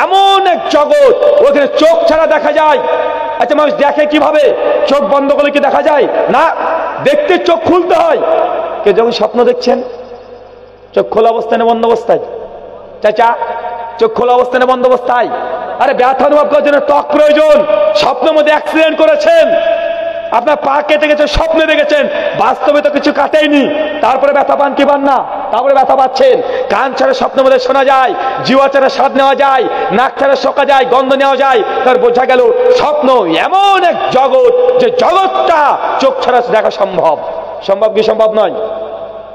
এমন এক জগৎ, ওখানে চোখ ছাড়া দেখা যায়। আচ্ছা, মানুষ দেখে কিভাবে? চোখ বন্ধ করলে কি দেখা যায়? না, দেখতে চোখ খুলতে হয়। কে যখন স্বপ্ন দেখছেন, চোখ খোলা অবস্থায় না বন্ধ অবস্থায়? চাচা, চোখ খোলা অবস্থায় না বন্ধ অবস্থায়? আরে ব্যথা অনুভব করার জন্য ত্বক প্রয়োজন। স্বপ্নের মধ্যে অ্যাক্সিডেন্ট করেছেন, আপনার পা কেটে গেছে, স্বপ্নে দেখেছেন, বাস্তবে তো কিছু কাটেনি, তারপরে ব্যথা পান কি পান না? তারপরে ব্যথা পাচ্ছেন। কান ছাড়া স্বপ্নের মধ্যে শোনা যায়, জিহ্বা ছাড়া স্বাদ নেওয়া যায়, নাক ছাড়া শোকা যায়, গন্ধ নেওয়া যায়। তার বোঝা গেল স্বপ্ন এমন এক জগৎ, যে জগৎটা চোখ ছাড়া দেখা সম্ভব। সম্ভব কি সম্ভব নয়?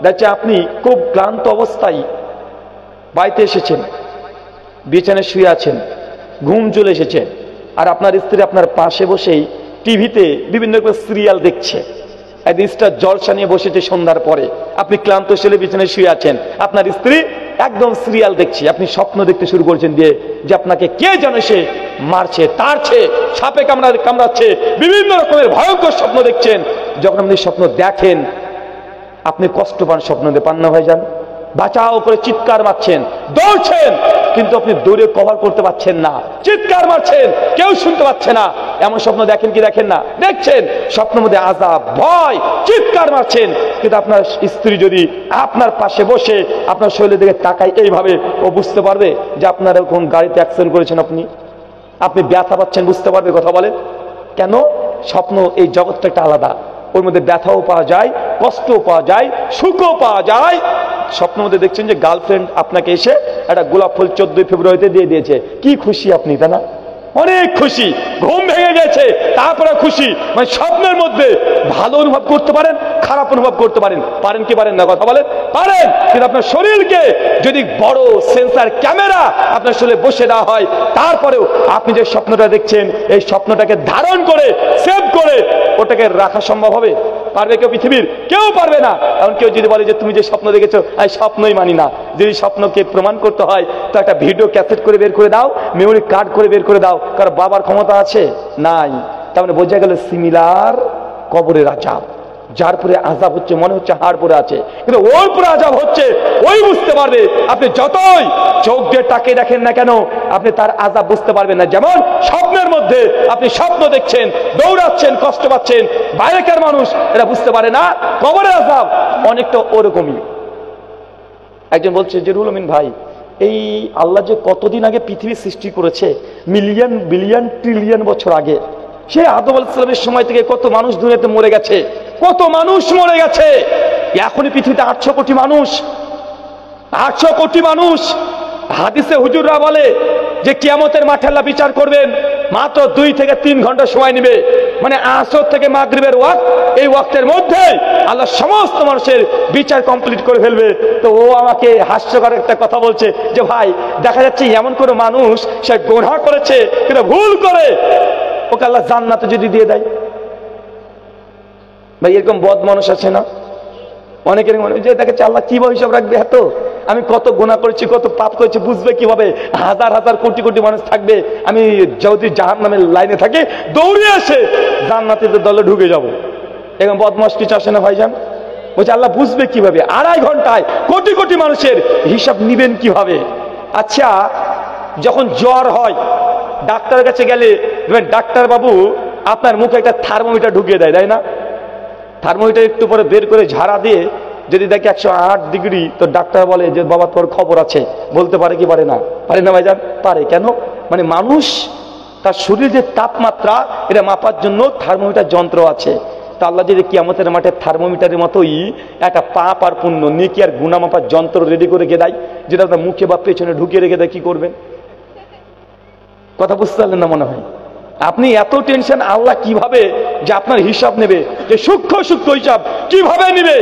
দেখছে আপনি খুব ক্লান্ত অবস্থায় বাড়িতে এসেছেন, বিছানায় শুয়ে আছেন, ঘুম চলে এসেছে, আর আপনার স্ত্রী আপনার পাশে বসেই টিভিতে বিভিন্ন রকম সিরিয়াল দেখছে। একদিন স্টার জলসা নিয়ে বসেছে সন্ধ্যার পরে, আপনি ক্লান্ত ছেলে বিছানায় শুয়ে আছেন, আপনার স্ত্রী একদম সিরিয়াল দেখছে। আপনি স্বপ্ন দেখতে শুরু করেছেন দিয়ে যে আপনাকে কে যেন সে মারছে, তাড়ছে, সাপে কামড়াচ্ছে, বিভিন্ন রকমের ভয়ঙ্কর স্বপ্ন দেখছেন। যখন আপনি স্বপ্ন দেখেন, আপনি কষ্ট পান, স্বপ্ন দিয়ে পান না ভাইজান? বাঁচাও করে চিৎকার মারছেন, দৌড়ছেন, কিন্তু আপনি দৌড়ে কভার করতে পারছেন না, চিৎকার মারছেন, কেউ শুনতে পাচ্ছে না। এমন স্বপ্ন দেখেন কি দেখেন না? দেখছেন। স্বপ্নের মধ্যে আযাব, ভয়, চিৎকার মারছেন, কিন্তু আপনার স্ত্রী যদি আপনার পাশে বসে আপনার শরীরের দিকে তাকায় এইভাবে, ও বুঝতে পারবে যে আপনার কোন গাড়িতে অ্যাক্সিডেন্ট করেছেন, আপনি ব্যথা পাচ্ছেন, বুঝতে পারবে। কথা বলেন কেন? স্বপ্ন এই জগৎটা একটা আলাদা, ওর মধ্যে ব্যথাও পাওয়া যায়, কষ্টও পাওয়া যায়, সুখও পাওয়া যায়। স্বপ্নের মধ্যে দেখছেন যে গার্লফ্রেন্ড আপনাকে এসে একটা গোলাপ ফুল 14 ফেব্রুয়ারিতে দিয়ে দিয়েছে, কি খুশি আপনি, তাই না? অনেক খুশি, ঘুম ভেঙে গেছে, তারপরে খুশি। মানে স্বপ্নের মধ্যে ভালো অনুভব করতে পারেন, খারাপ অনুভব করতে পারেন, পারেন কি পারেন না? কথা বলেন পারেন। কিন্তু আপনার শরীরকে যদি বড় সেন্সার ক্যামেরা আপনার শরীরে বসে দেওয়া হয়, তারপরেও আপনি যে স্বপ্নটা দেখছেন, এই স্বপ্নটাকে ধারণ করে, সেভ করে ওটাকে রাখা সম্ভব হবে? পারবে কেউ? পৃথিবীর কেউ পারবে না। এমন কেউ যদি বলে যে তুমি যে স্বপ্ন দেখেছো, এই স্বপ্নই মানি না। যদি স্বপ্নকে প্রমাণ করতে হয়, তো একটা ভিডিও ক্যাসেট করে বের করে দাও, মেমোরি কার্ড করে বের করে দাও। কারণ বাবার ক্ষমতা আছে? নাই। তার মানে বোঝা গেল সিমিলার কবরের আযাব। যার পরে আযাব হচ্ছে মনে হচ্ছে হাড় পরে আছে, কিন্তু ওর পরে আযাব হচ্ছে ওই বুঝতে পারবে। আপনি যতই চোখ দিয়ে তাকিয়ে দেখেন না কেন, আপনি তার আযাব বুঝতে পারবেন না। যেমন স্বপ্নের মধ্যে আপনি স্বপ্ন দেখছেন, দৌড়াচ্ছেন, কষ্ট পাচ্ছেন, বাইরেকার মানুষ এরা বুঝতে পারে না কবরের আযাব অনেকটা ওরকমই। একজন বলছে যে রুহুল আমিন ভাই, এই আল্লাহ যে কতদিন আগে পৃথিবী সৃষ্টি করেছে, মিলিয়ন বিলিয়ন ট্রিলিয়ন বছর আগে, সে আদম আলাইহিস সালামের সময় থেকে কত মানুষ দুনিয়াতে মরে গেছে, কত মানুষ মরে গেছে। এখনই পৃথিবীতে 800 কোটি মানুষ, 800 কোটি মানুষ। হাদিসে হুজুররা বলে যে কিয়ামতের মাঠে আল্লাহ বিচার করবেন, মাত্র 2 থেকে 3 ঘন্টা সময় নেবে। মানে আসর থেকে মাগরিবের ওয়াক্ত, এই ওয়াক্তের মধ্যে আল্লাহ সমস্ত মানুষের বিচার কমপ্লিট করে ফেলবে। তো ও আমাকে হাস্যকর একটা কথা বলছে যে ভাই, দেখা যাচ্ছে এমন কোনো মানুষ সে গুনাহ করেছে, কিন্তু ভুল করে, ওকে আল্লাহ জান্নাতে যদি দিয়ে দেয়। ভাই এরকম বদ মানুষ আছে না অনেকের মনে, যে দেখেছে আল্লাহ কিভাবে হিসাব রাখবে, এত আমি কত গুনাহ করেছি, কত পাপ করেছি, বুঝবে কিভাবে? হাজার হাজার কোটি কোটি মানুষ থাকবে, আমি যদি জাহান্নামের লাইনে থাকি দৌড়ে এসে জান্নাতের দলে ঢুকে যাব। এরকম বদমাশ কিছু আসে না ভাইজান? বলছে আল্লাহ বুঝবে কিভাবে? 2.5 ঘন্টায় কোটি কোটি মানুষের হিসাব নিবেন কিভাবে? আচ্ছা, যখন জ্বর হয় ডাক্তারের কাছে গেলে ডাক্তার বাবু আপনার মুখে একটা থার্মোমিটার ঢুকিয়ে দেয়, তাই না? থার্মোমিটার একটু পরে বের করে ঝাড়া দিয়ে যদি দেখে 108 ডিগ্রি, তো ডাক্তার বলে যে বাবা তোর খবর আছে। বলতে পারে কি পারে না? পারে না ভাইজান? পারে। কেন? মানে মানুষ তার শরীরের যে তাপমাত্রা এটা মাপার জন্য থার্মোমিটার যন্ত্র আছে। তা আল্লাহ যদি কিয়ামতের মাঠে থার্মোমিটারের মতোই একটা পাপ আর পুণ্য, নেকি আর গুনাহ মাপার যন্ত্র রেডি করে রেখে দেয়, যেটা আপনার মুখে বা পেছনে ঢুকিয়ে রেখে দেয়, কি করবেন? কথা বুঝতে পারলেন না মনে হয়? আপনি এত টেনশন আল্লাহ কিভাবে যে আপনার হিসাব নেবে, যে সূক্ষ্ম সূক্ষ্ম হিসাব কিভাবে নেবে?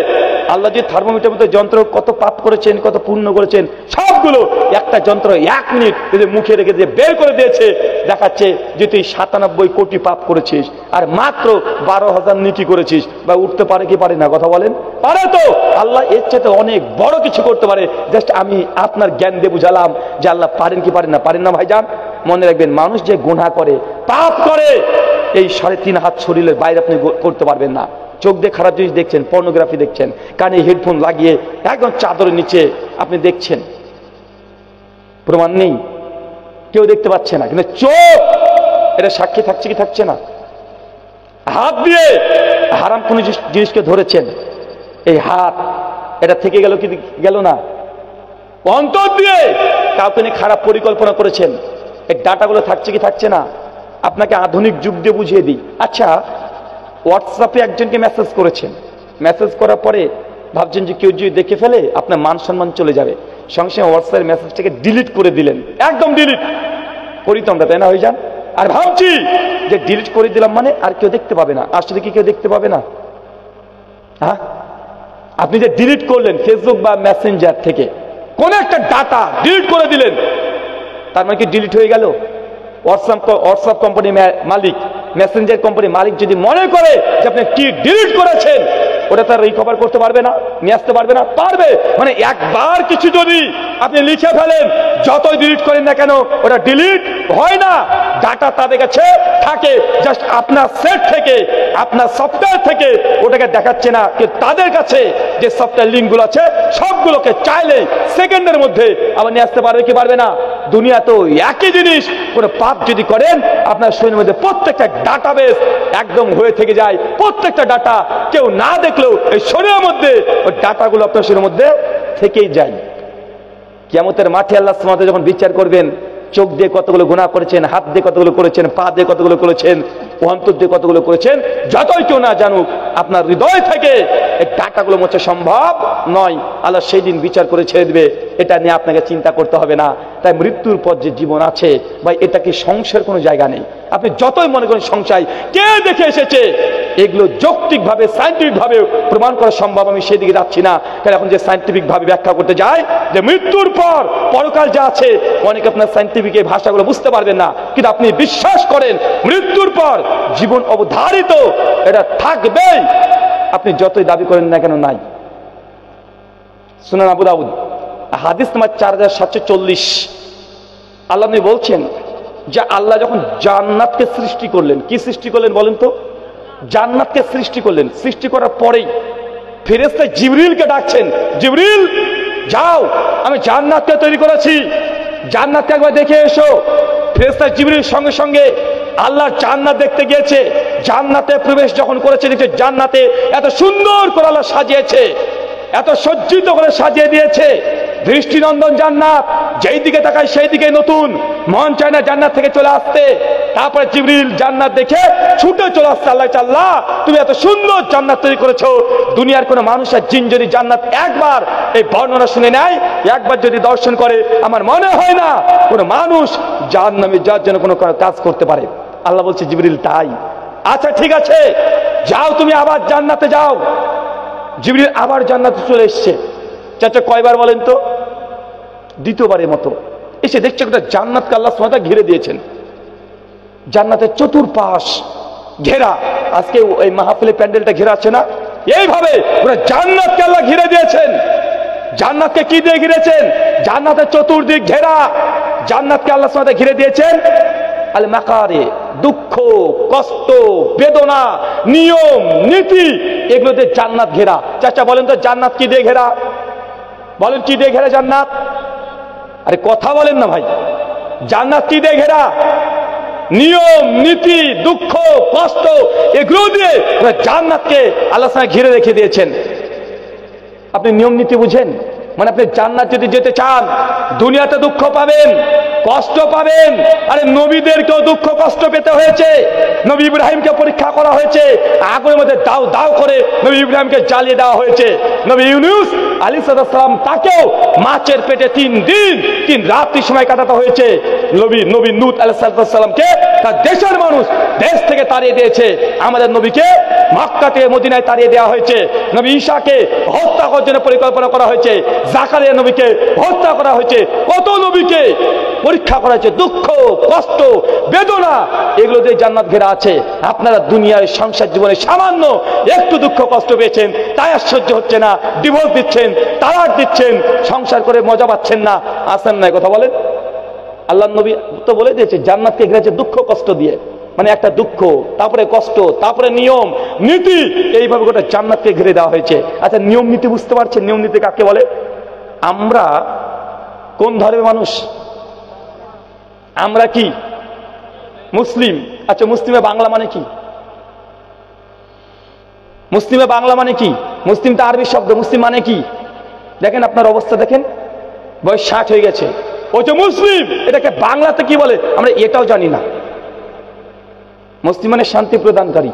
আল্লাহ যে থার্মোমিটার মধ্যে যন্ত্র কত পাপ করেছেন, কত পুণ্য করেছেন, সবগুলো একটা যন্ত্র 1 মিনিট যদি মুখে রেখে দিয়ে বের করে দিয়েছে, দেখাচ্ছে যে তুই 97 কোটি পাপ করেছিস আর মাত্র 12,000 নেকি করেছিস। বা উঠতে পারে কি পারে না? কথা বলেন। পারে তো। আল্লাহ এর চেয়ে অনেক বড় কিছু করতে পারে। জাস্ট আমি আপনার জ্ঞান দিয়ে বুঝালাম যে আল্লাহ পারেন কি পারেন না। পারেন না ভাইজান? মনে রাখবেন, মানুষ যে গুনাহ করে, পাপ করে, এই 3.5 হাত শরীরের বাইরে আপনি করতে পারবেন না। চোখ দিয়ে খারাপ জিনিস দেখছেন, পর্নোগ্রাফি দেখছেন, কানে হেডফোন লাগিয়ে একদম চাদরের নিচে আপনি দেখছেন, প্রমাণ নেই, কেউ দেখতে পাচ্ছে না, কিন্তু চোখ এটা সাক্ষী থাকছে কি থাকছে না? হাত দিয়ে হারাম কোন জিনিসকে ধরেছেন, এই হাত এটা থেকে গেল কি গেল না? অন্তর দিয়ে কাউকে নিয়ে খারাপ পরিকল্পনা করেছেন, এই ডাটাগুলো থাকছে কি থাকছে না? আপনাকে আধুনিক যুগ দিয়ে বুঝিয়ে দিই। আচ্ছা, হোয়াটসঅ্যাপে একজনকে মেসেজ করেছেন, মেসেজ করার পরে ভাবছেন যে কেউ যদি দেখে ফেলে আপনার মান সম্মান চলে যাবে, সঙ্গে সঙ্গে হোয়াটসঅ্যাপের মেসেজটাকে ডিলিট করে দিলেন, একদম ডিলিট করি তো আমরা, তাই না? হয়ে যান। আর ভাবছি যে ডিলিট করে দিলাম মানে আর কেউ দেখতে পাবে না। আসলে কি কেউ দেখতে পাবে না? হ্যাঁ, আপনি যে ডিলিট করলেন ফেসবুক বা মেসেঞ্জার থেকে কোন একটা ডাটা ডিলিট করে দিলেন, তার মানে কি ডিলিট হয়ে গেল? হোয়াটসঅ্যাপ কোম্পানি মালিক, মেসেঞ্জার কোম্পানি মালিক যদি মনে করে যে আপনি কি ডিলিট করেছেন, ওটা তার রিকভার করতে পারবে না, নিয়ে আসতে পারবে না? পারবে। মানে একবার কিছু যদি আপনি লিখে ফেলেন, যতই ডিলিট করেন না কেন ওটা ডিলিট হয় না, ডাটা তাদের কাছে থাকে। জাস্ট আপনার সেট থেকে, আপনার সফটওয়্যার থেকে ওটাকে দেখাচ্ছে না, কিন্তু তাদের কাছে যে সফটওয়্যার লিঙ্কগুলো আছে সবগুলোকে চাইলে সেকেন্ডের মধ্যে আবার নিয়ে আসতে পারবে কি পারবে না? দুনিয়া তো একই জিনিস। কোনো পাপ যদি করেন আপনার শরীরের মধ্যে প্রত্যেকটা ডাটাবেস একদম হয়ে থেকে যায়, প্রত্যেকটা ডাটা কেউ না দেখলেও এই শরীরের মধ্যে ওই ডাটাগুলো আপনার শরীরের মধ্যে থেকেই যায়। কিয়ামতের মাঠে আল্লাহ সুবহানাহু ওয়া তাআলা যখন বিচার করবেন, চোখ দিয়ে কতগুলো গুনাহ করেছেন, হাত দিয়ে কতগুলো করেছেন, পা দিয়ে কতগুলো করেছেন, অন্তর দিয়ে কতগুলো করেছেন, যতই কেউ না জানুক আপনার হৃদয় থেকে এই ডাটাগুলো মোছা সম্ভব নয়। আল্লাহ সেই দিন বিচার করে ছেড়ে দিবে, এটা নিয়ে আপনাকে চিন্তা করতে হবে না। তাই মৃত্যুর পর যে জীবন আছে ভাই, এটা কি সংশয়ের কোনো জায়গা নেই। আপনি যতই মনে করেন সংশয়, কে দেখে এসেছে, এগুলো যৌক্তিকভাবে সায়েন্টিফিকভাবে প্রমাণ করা সম্ভব। আমি সেদিকে যাচ্ছি না, কারণ এখন যে সায়েন্টিফিকভাবে ব্যাখ্যা করতে যায় যে মৃত্যুর পর পরকাল যা আছে, অনেক আপনার সায়েন্টিফিক এই ভাষাগুলো বুঝতে পারবেন না, কিন্তু আপনি বিশ্বাস করেন মৃত্যুর পর জীবন অবধারিত, এটা থাকবেই, আপনি যতই দাবি করেন না কেন। নাই সুনান আবু দাউদ হাদিস নাম্বার 4740, আল্লাহ নবী বলছেন যে আল্লাহ যখন জান্নাতকে সৃষ্টি করলেন, কি সৃষ্টি করলেন বলেন তো? জান্নাতকে সৃষ্টি করলেন, সৃষ্টি করার পরেই ফেরেশতা জিবরিলকে ডাকছেন, জিবরিল যাও, আমি জান্নাতকে তৈরি করেছি, জান্নাতকে একবার দেখে এসো। ফেরেশতা জিবরিল সঙ্গে সঙ্গে আল্লাহর জান্নাত দেখতে গিয়েছে। জান্নাতে প্রবেশ যখন করেছে, দেখছে জান্নাতে এত সুন্দর করে আল্লাহ সাজিয়েছে, এত সজ্জিত করে সাজিয়ে দিয়েছে, দৃষ্টিনন্দন জান্নাত, যেই দিকে তাকায় সেই দিকে নতুন, মন চায় না জান্নাত থেকে চলে আসতে। তারপরে জিবরিল জান্নাত দেখে ছুটে চলে আসছে, আল্লাহ তুমি এত সুন্দর জান্নাত তৈরি করেছো, দুনিয়ার কোনো মানুষ আর জিন যদি জান্নাত একবার এই বর্ণনা শুনে নেয়, একবার যদি দর্শন করে, আমার মনে হয় না কোনো মানুষ জাহান্নামে যাওয়ার জন্য কোনো কাজ করতে পারে। আল্লাহ বলছে জিবরিল তাই, আচ্ছা ঠিক আছে যাও, তুমি আবার জান্নাতে যাও। জিবরিল আবার জান্নাতে চলে এসছে। চাচা কয়বার বলেন তো? দ্বিতীয়বারের মতো এসে দেখছে একটা জান্নাতকে আল্লাহ সুবহানাহু ওয়া তাআলা ঘিরে দিয়েছেন, জান্নাতের চতুর্পাশ ঘেরা। আজকে এই মাহফিলে প্যান্ডেলটা ঘেরা আছে না, এইভাবে পুরো জান্নাতকে আল্লাহ ঘিরে দিয়েছেন। জান্নাতকে কি দিয়ে ঘিরেছেন? জান্নাতের চতুর্দিক ঘেরা। জান্নাতকে আল্লাহ সুবহানাহু ওয়া তাআলা ঘিরে দিয়েছেন আল মাকারে, দুঃখ, কষ্ট, বেদনা, নিয়ম, নীতি, এগুলোতে জান্নাত ঘেরা। চাচা বলেন তো জান্নাত কি দিয়ে ঘেরা? বলেন কি দিয়ে ঘেরা জান্নাত? আরে কথা বলেন না ভাই, জান্নাত কি দিয়ে ঘেরা? নিয়ম, নীতি, দুঃখ, কষ্ট, এগুলো দিয়ে জান্নাতকে আল্লাহ তাআলা ঘিরে রেখে দিয়েছেন। আপনি নিয়ম নীতি বুঝেন? মানে আপনি জান্নাত যদি যেতে চান, দুনিয়াতে দুঃখ পাবেন, কষ্ট পাবেন। আরে নবীদেরকেও দুঃখ কষ্ট পেতে হয়েছে। নবী ইব্রাহিমকে পরীক্ষা করা হয়েছে, আগুনের মধ্যে দাও দাও করে নবী ইব্রাহিমকে জ্বালিয়ে দেওয়া হয়েছে। নবী ইউনূস আলাইহিস সালাম, তাকেও মাছের পেটে 3 দিন 3 রাত্রি সময় কাটাতে হয়েছে। নবী নূহ আলাইহিস সালামকে তার দেশের মানুষ দেশ থেকে তাড়িয়ে দিয়েছে। আমাদের নবীকে মক্কা থেকে মদিনায় তাড়িয়ে দেওয়া হয়েছে। নবী ঈসাকে হত্যা করার জন্য পরিকল্পনা করা হয়েছে। জাকারিয়া নবীকে হত্যা করা হয়েছে। কত নবীকে পরীক্ষা করা হয়েছে। দুঃখ, কষ্ট, বেদনা, এগুলো দিয়ে জান্নাত ঘেরা আছে। আপনারা দুনিয়ার সংসার জীবনে সামান্য একটু দুঃখ কষ্ট পেয়েছেন, তাই আর সহ্য হচ্ছে না, ডিভোর্স দিচ্ছেন, তালাক দিচ্ছেন, সংসার করে মজা পাচ্ছেন না। আসেন না, কথা বলেন। আল্লাহ নবী তো বলে দিয়েছে জান্নাতকে ঘিরেছে দুঃখ কষ্ট দিয়ে, মানে একটা দুঃখ, তারপরে কষ্ট, তারপরে নিয়ম নীতি, এইভাবে গোটা জান্নাতকে ঘিরে দেওয়া হয়েছে। আচ্ছা নিয়ম নীতি বুঝতে পারছেন? নিয়ম নীতি কাকে বলে? আমরা কোন ধর্মের মানুষ? আমরা কি মুসলিম? আচ্ছা মুসলিমে বাংলা মানে কি? মুসলিমে বাংলা মানে কি? মুসলিমটা আরবি শব্দ, মুসলিম মানে কি? দেখেন আপনার অবস্থা দেখেন, বয়স 60 হয়ে গেছে, ও যে মুসলিম, এটাকে বাংলাতে কি বলে আমরা এটাও জানি না। মুসলিম মানে শান্তি প্রদানকারী।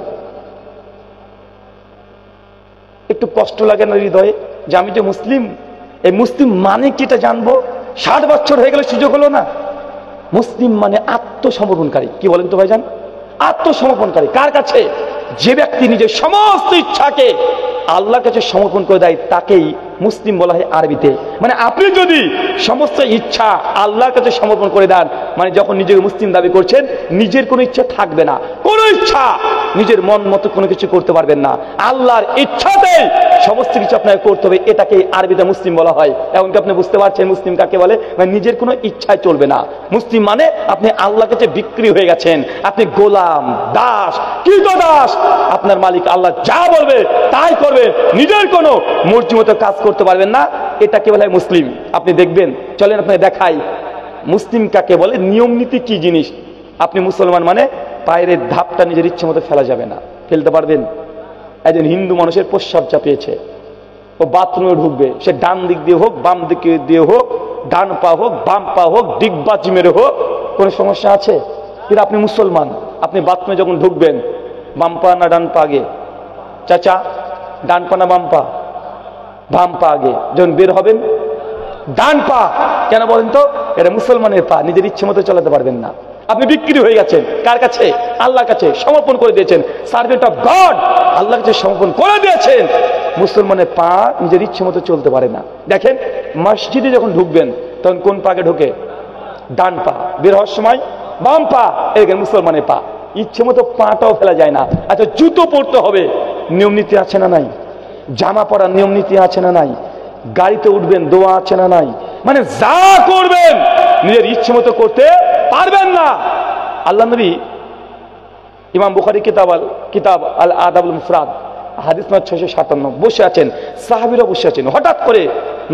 একটু কষ্ট লাগে না হৃদয়ে যে আমি যে মুসলিম, এই মুসলিম মানে কি এটা জানবো? 60 বছর হয়ে গেলে সুযোগ হলো না। মুসলিম মানে আত্মসমর্পণকারী। কি বলেন তো ভাইজান? আত্মসমর্পণকারী কার কাছে? যে ব্যক্তি নিজের সমস্ত ইচ্ছাকে আল্লাহর কাছে সমর্পণ করে দেয়, তাকেই মুসলিম বলা হয় আরবিতে। মানে আপনি যদি সমস্ত ইচ্ছা আল্লাহর কাছে সমর্পণ করে দেন, মানে যখন নিজেকে মুসলিম দাবি করছেন, নিজের কোনো ইচ্ছা থাকবে না, কোনো ইচ্ছা নিজের মন মতো কোনো কিছু করতে পারবেন না, আল্লাহর ইচ্ছাতেই সমস্ত কিছু আপনাকে করতে হবে। এটাকে আরবিতে মুসলিম বলা হয়। এমনকি আপনি বুঝতে পারছেন মুসলিম কাকে বলে? মানে নিজের কোনো ইচ্ছায় চলবে না। মুসলিম মানে আপনি আল্লাহর কাছে বিক্রি হয়ে গেছেন, আপনি গোলাম, দাস, কৃতদাস। আপনার মালিক আল্লাহ যা বলবে তাই করবেন, নিজের কোনো মর্জি মতো কাজ করতে পারবেন না। এটাকে বলা হয় মুসলিম। আপনি দেখবেন, চলেন আপনি দেখাই মুসলিম কাকে বলে, নিয়ম নীতি কি জিনিস। আপনি মুসলমান মানে পায়ের ধাপটা নিজের ইচ্ছে মতো ফেলা যাবে না, ফেলতে পারবেন? একজন হিন্দু মানুষের প্রস্রাব চাপিয়েছে, ও বাথরুমে ঢুকবে, সে ডান দিক দিয়ে হোক, বাম দিক দিয়ে হোক, ডান পা হোক, বাম পা হোক, ডিগবাজি মেরে হোক, কোনো সমস্যা আছে? কিন্তু আপনি মুসলমান, আপনি বাথরুমে যখন ঢুকবেন, বাম পা না ডান পা আগে? চাচা ডান পা না বাম পা? বাম পা আগে। যখন বের হবেন ডান পা। কেন বলেন তো? এটা মুসলমানের পা, নিজের ইচ্ছে মতো চালাতে পারবেন না। আপনি বিক্রি হয়ে গেছেন কার কাছে? আল্লাহর কাছে সমর্পণ করে দিয়েছেন। সার্ভেন্ট অফ গড, আল্লাহর কাছে সমর্পণ করে দিয়েছেন। মুসলমানের পা নিজের ইচ্ছে মতো চলতে পারে না। দেখেন মসজিদে যখন ঢুকবেন তখন কোন পাকে ঢোকে? ডান পা। বের হওয়ার সময় বাম পা। এখানে মুসলমানের পা, ইচ্ছে মতো পাটাও ফেলা যায় না। আচ্ছা জুতো পরতে হবে, নিয়ম নীতি আছে না নাই? জামা পরার নিয়ম নীতি আছে না নাই? গাড়িতে উঠবেন, দোয়া আছে না নাই? মানে যা করবেন নিজের ইচ্ছে মতো করতে পারবেন না। আল্লাহ নবী ইমাম বুখারী কিতাব আল আদাবুল মুফরাদ হাদিস নম্বর 657 বসে আছেন, সাহাবীরা বসে আছেন। হঠাৎ করে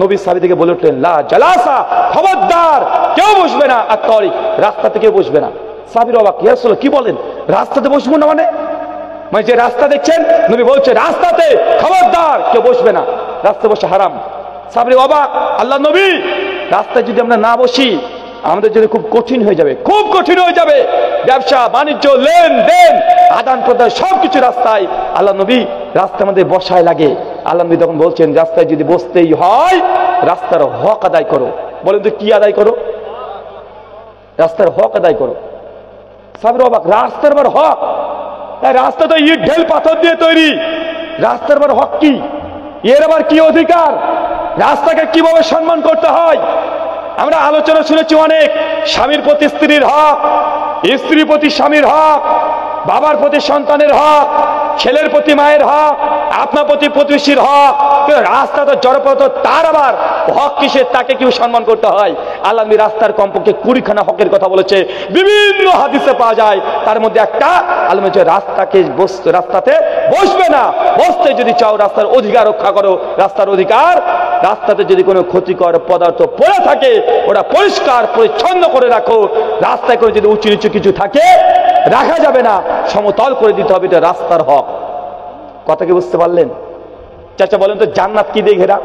নবী সাহাবী থেকে বলে উঠলেন, লা জালাসা, খবরদার কেউ বসবে না, আর তরিক রাস্তা থেকে বসবে না। সাহাবীরা অবাক, ইয়া রাসূলুল্লাহ কি বলেন, রাস্তাতে বসবো না মানে? মানে যে রাস্তা দেখছেন, নবী বলছে রাস্তাতে খবরদার কেউ বসবে না, রাস্তায় বসে হারাম। সাহাবীরা অবাক, আল্লাহ নবী রাস্তায় যদি আমরা না বসি আমাদের জন্য খুব কঠিন হয়ে যাবে, খুব কঠিন হয়ে যাবে। ব্যবসা বাণিজ্য, লেনদেন, আদান প্রদান সবকিছু রাস্তায়। আল্লাহ নবী রাস্তার মধ্যে বসায় লাগে। আল্লাহ নবী তখন বলছেন, রাস্তায় যদি বসতেই হয় রাস্তার হক আদায় করো। বলেন তো কি আদায় করো? রাস্তার হক আদায় করো। সাহাবীরা অবাক, রাস্তার আবার হক? তাই রাস্তা তো ইট ঢেল পাথর দিয়ে তৈরি, রাস্তার আবার হক কি? এর আবার কি অধিকার? রাস্তাকে কিভাবে সম্মান করতে হয়? আমরা আলোচনা শুনেছি অনেক, স্বামীর প্রতি স্ত্রীর হক, স্ত্রীর প্রতি স্বামীর হক, বাবার প্রতি সন্তানের হক, ছেলের প্রতি মায়ের হক, আপনার প্রতি প্রতিবেশীর হক। রাস্তা তো জড়পথ, তার আবার হক কিসের? তাকে কেউ সম্মান করতে হয়। আল্লাহ নবী রাস্তার কমপক্ষে 20খানা হকের কথা বলেছে, বিভিন্ন হাদিসে পাওয়া যায়। তার মধ্যে একটা আল্লাহ বলেছে রাস্তাতে বসবে না, বসতে যদি চাও রাস্তার অধিকার রক্ষা করো। রাস্তার অধিকার, রাস্তাতে যদি কোনো ক্ষতিকর পদার্থ পড়ে থাকে ওটা পরিষ্কার পরিচ্ছন্ন করে রাখো। রাস্তায় করে যদি উঁচু নিচু কিছু থাকে রাখা যাবে না, সমতল করে দিতে হবে, এটা রাস্তার হক। কথা কি বুঝতে পারলেন? চাচা বলেন তো জান্নাত কি দিয়ে ঘেরা?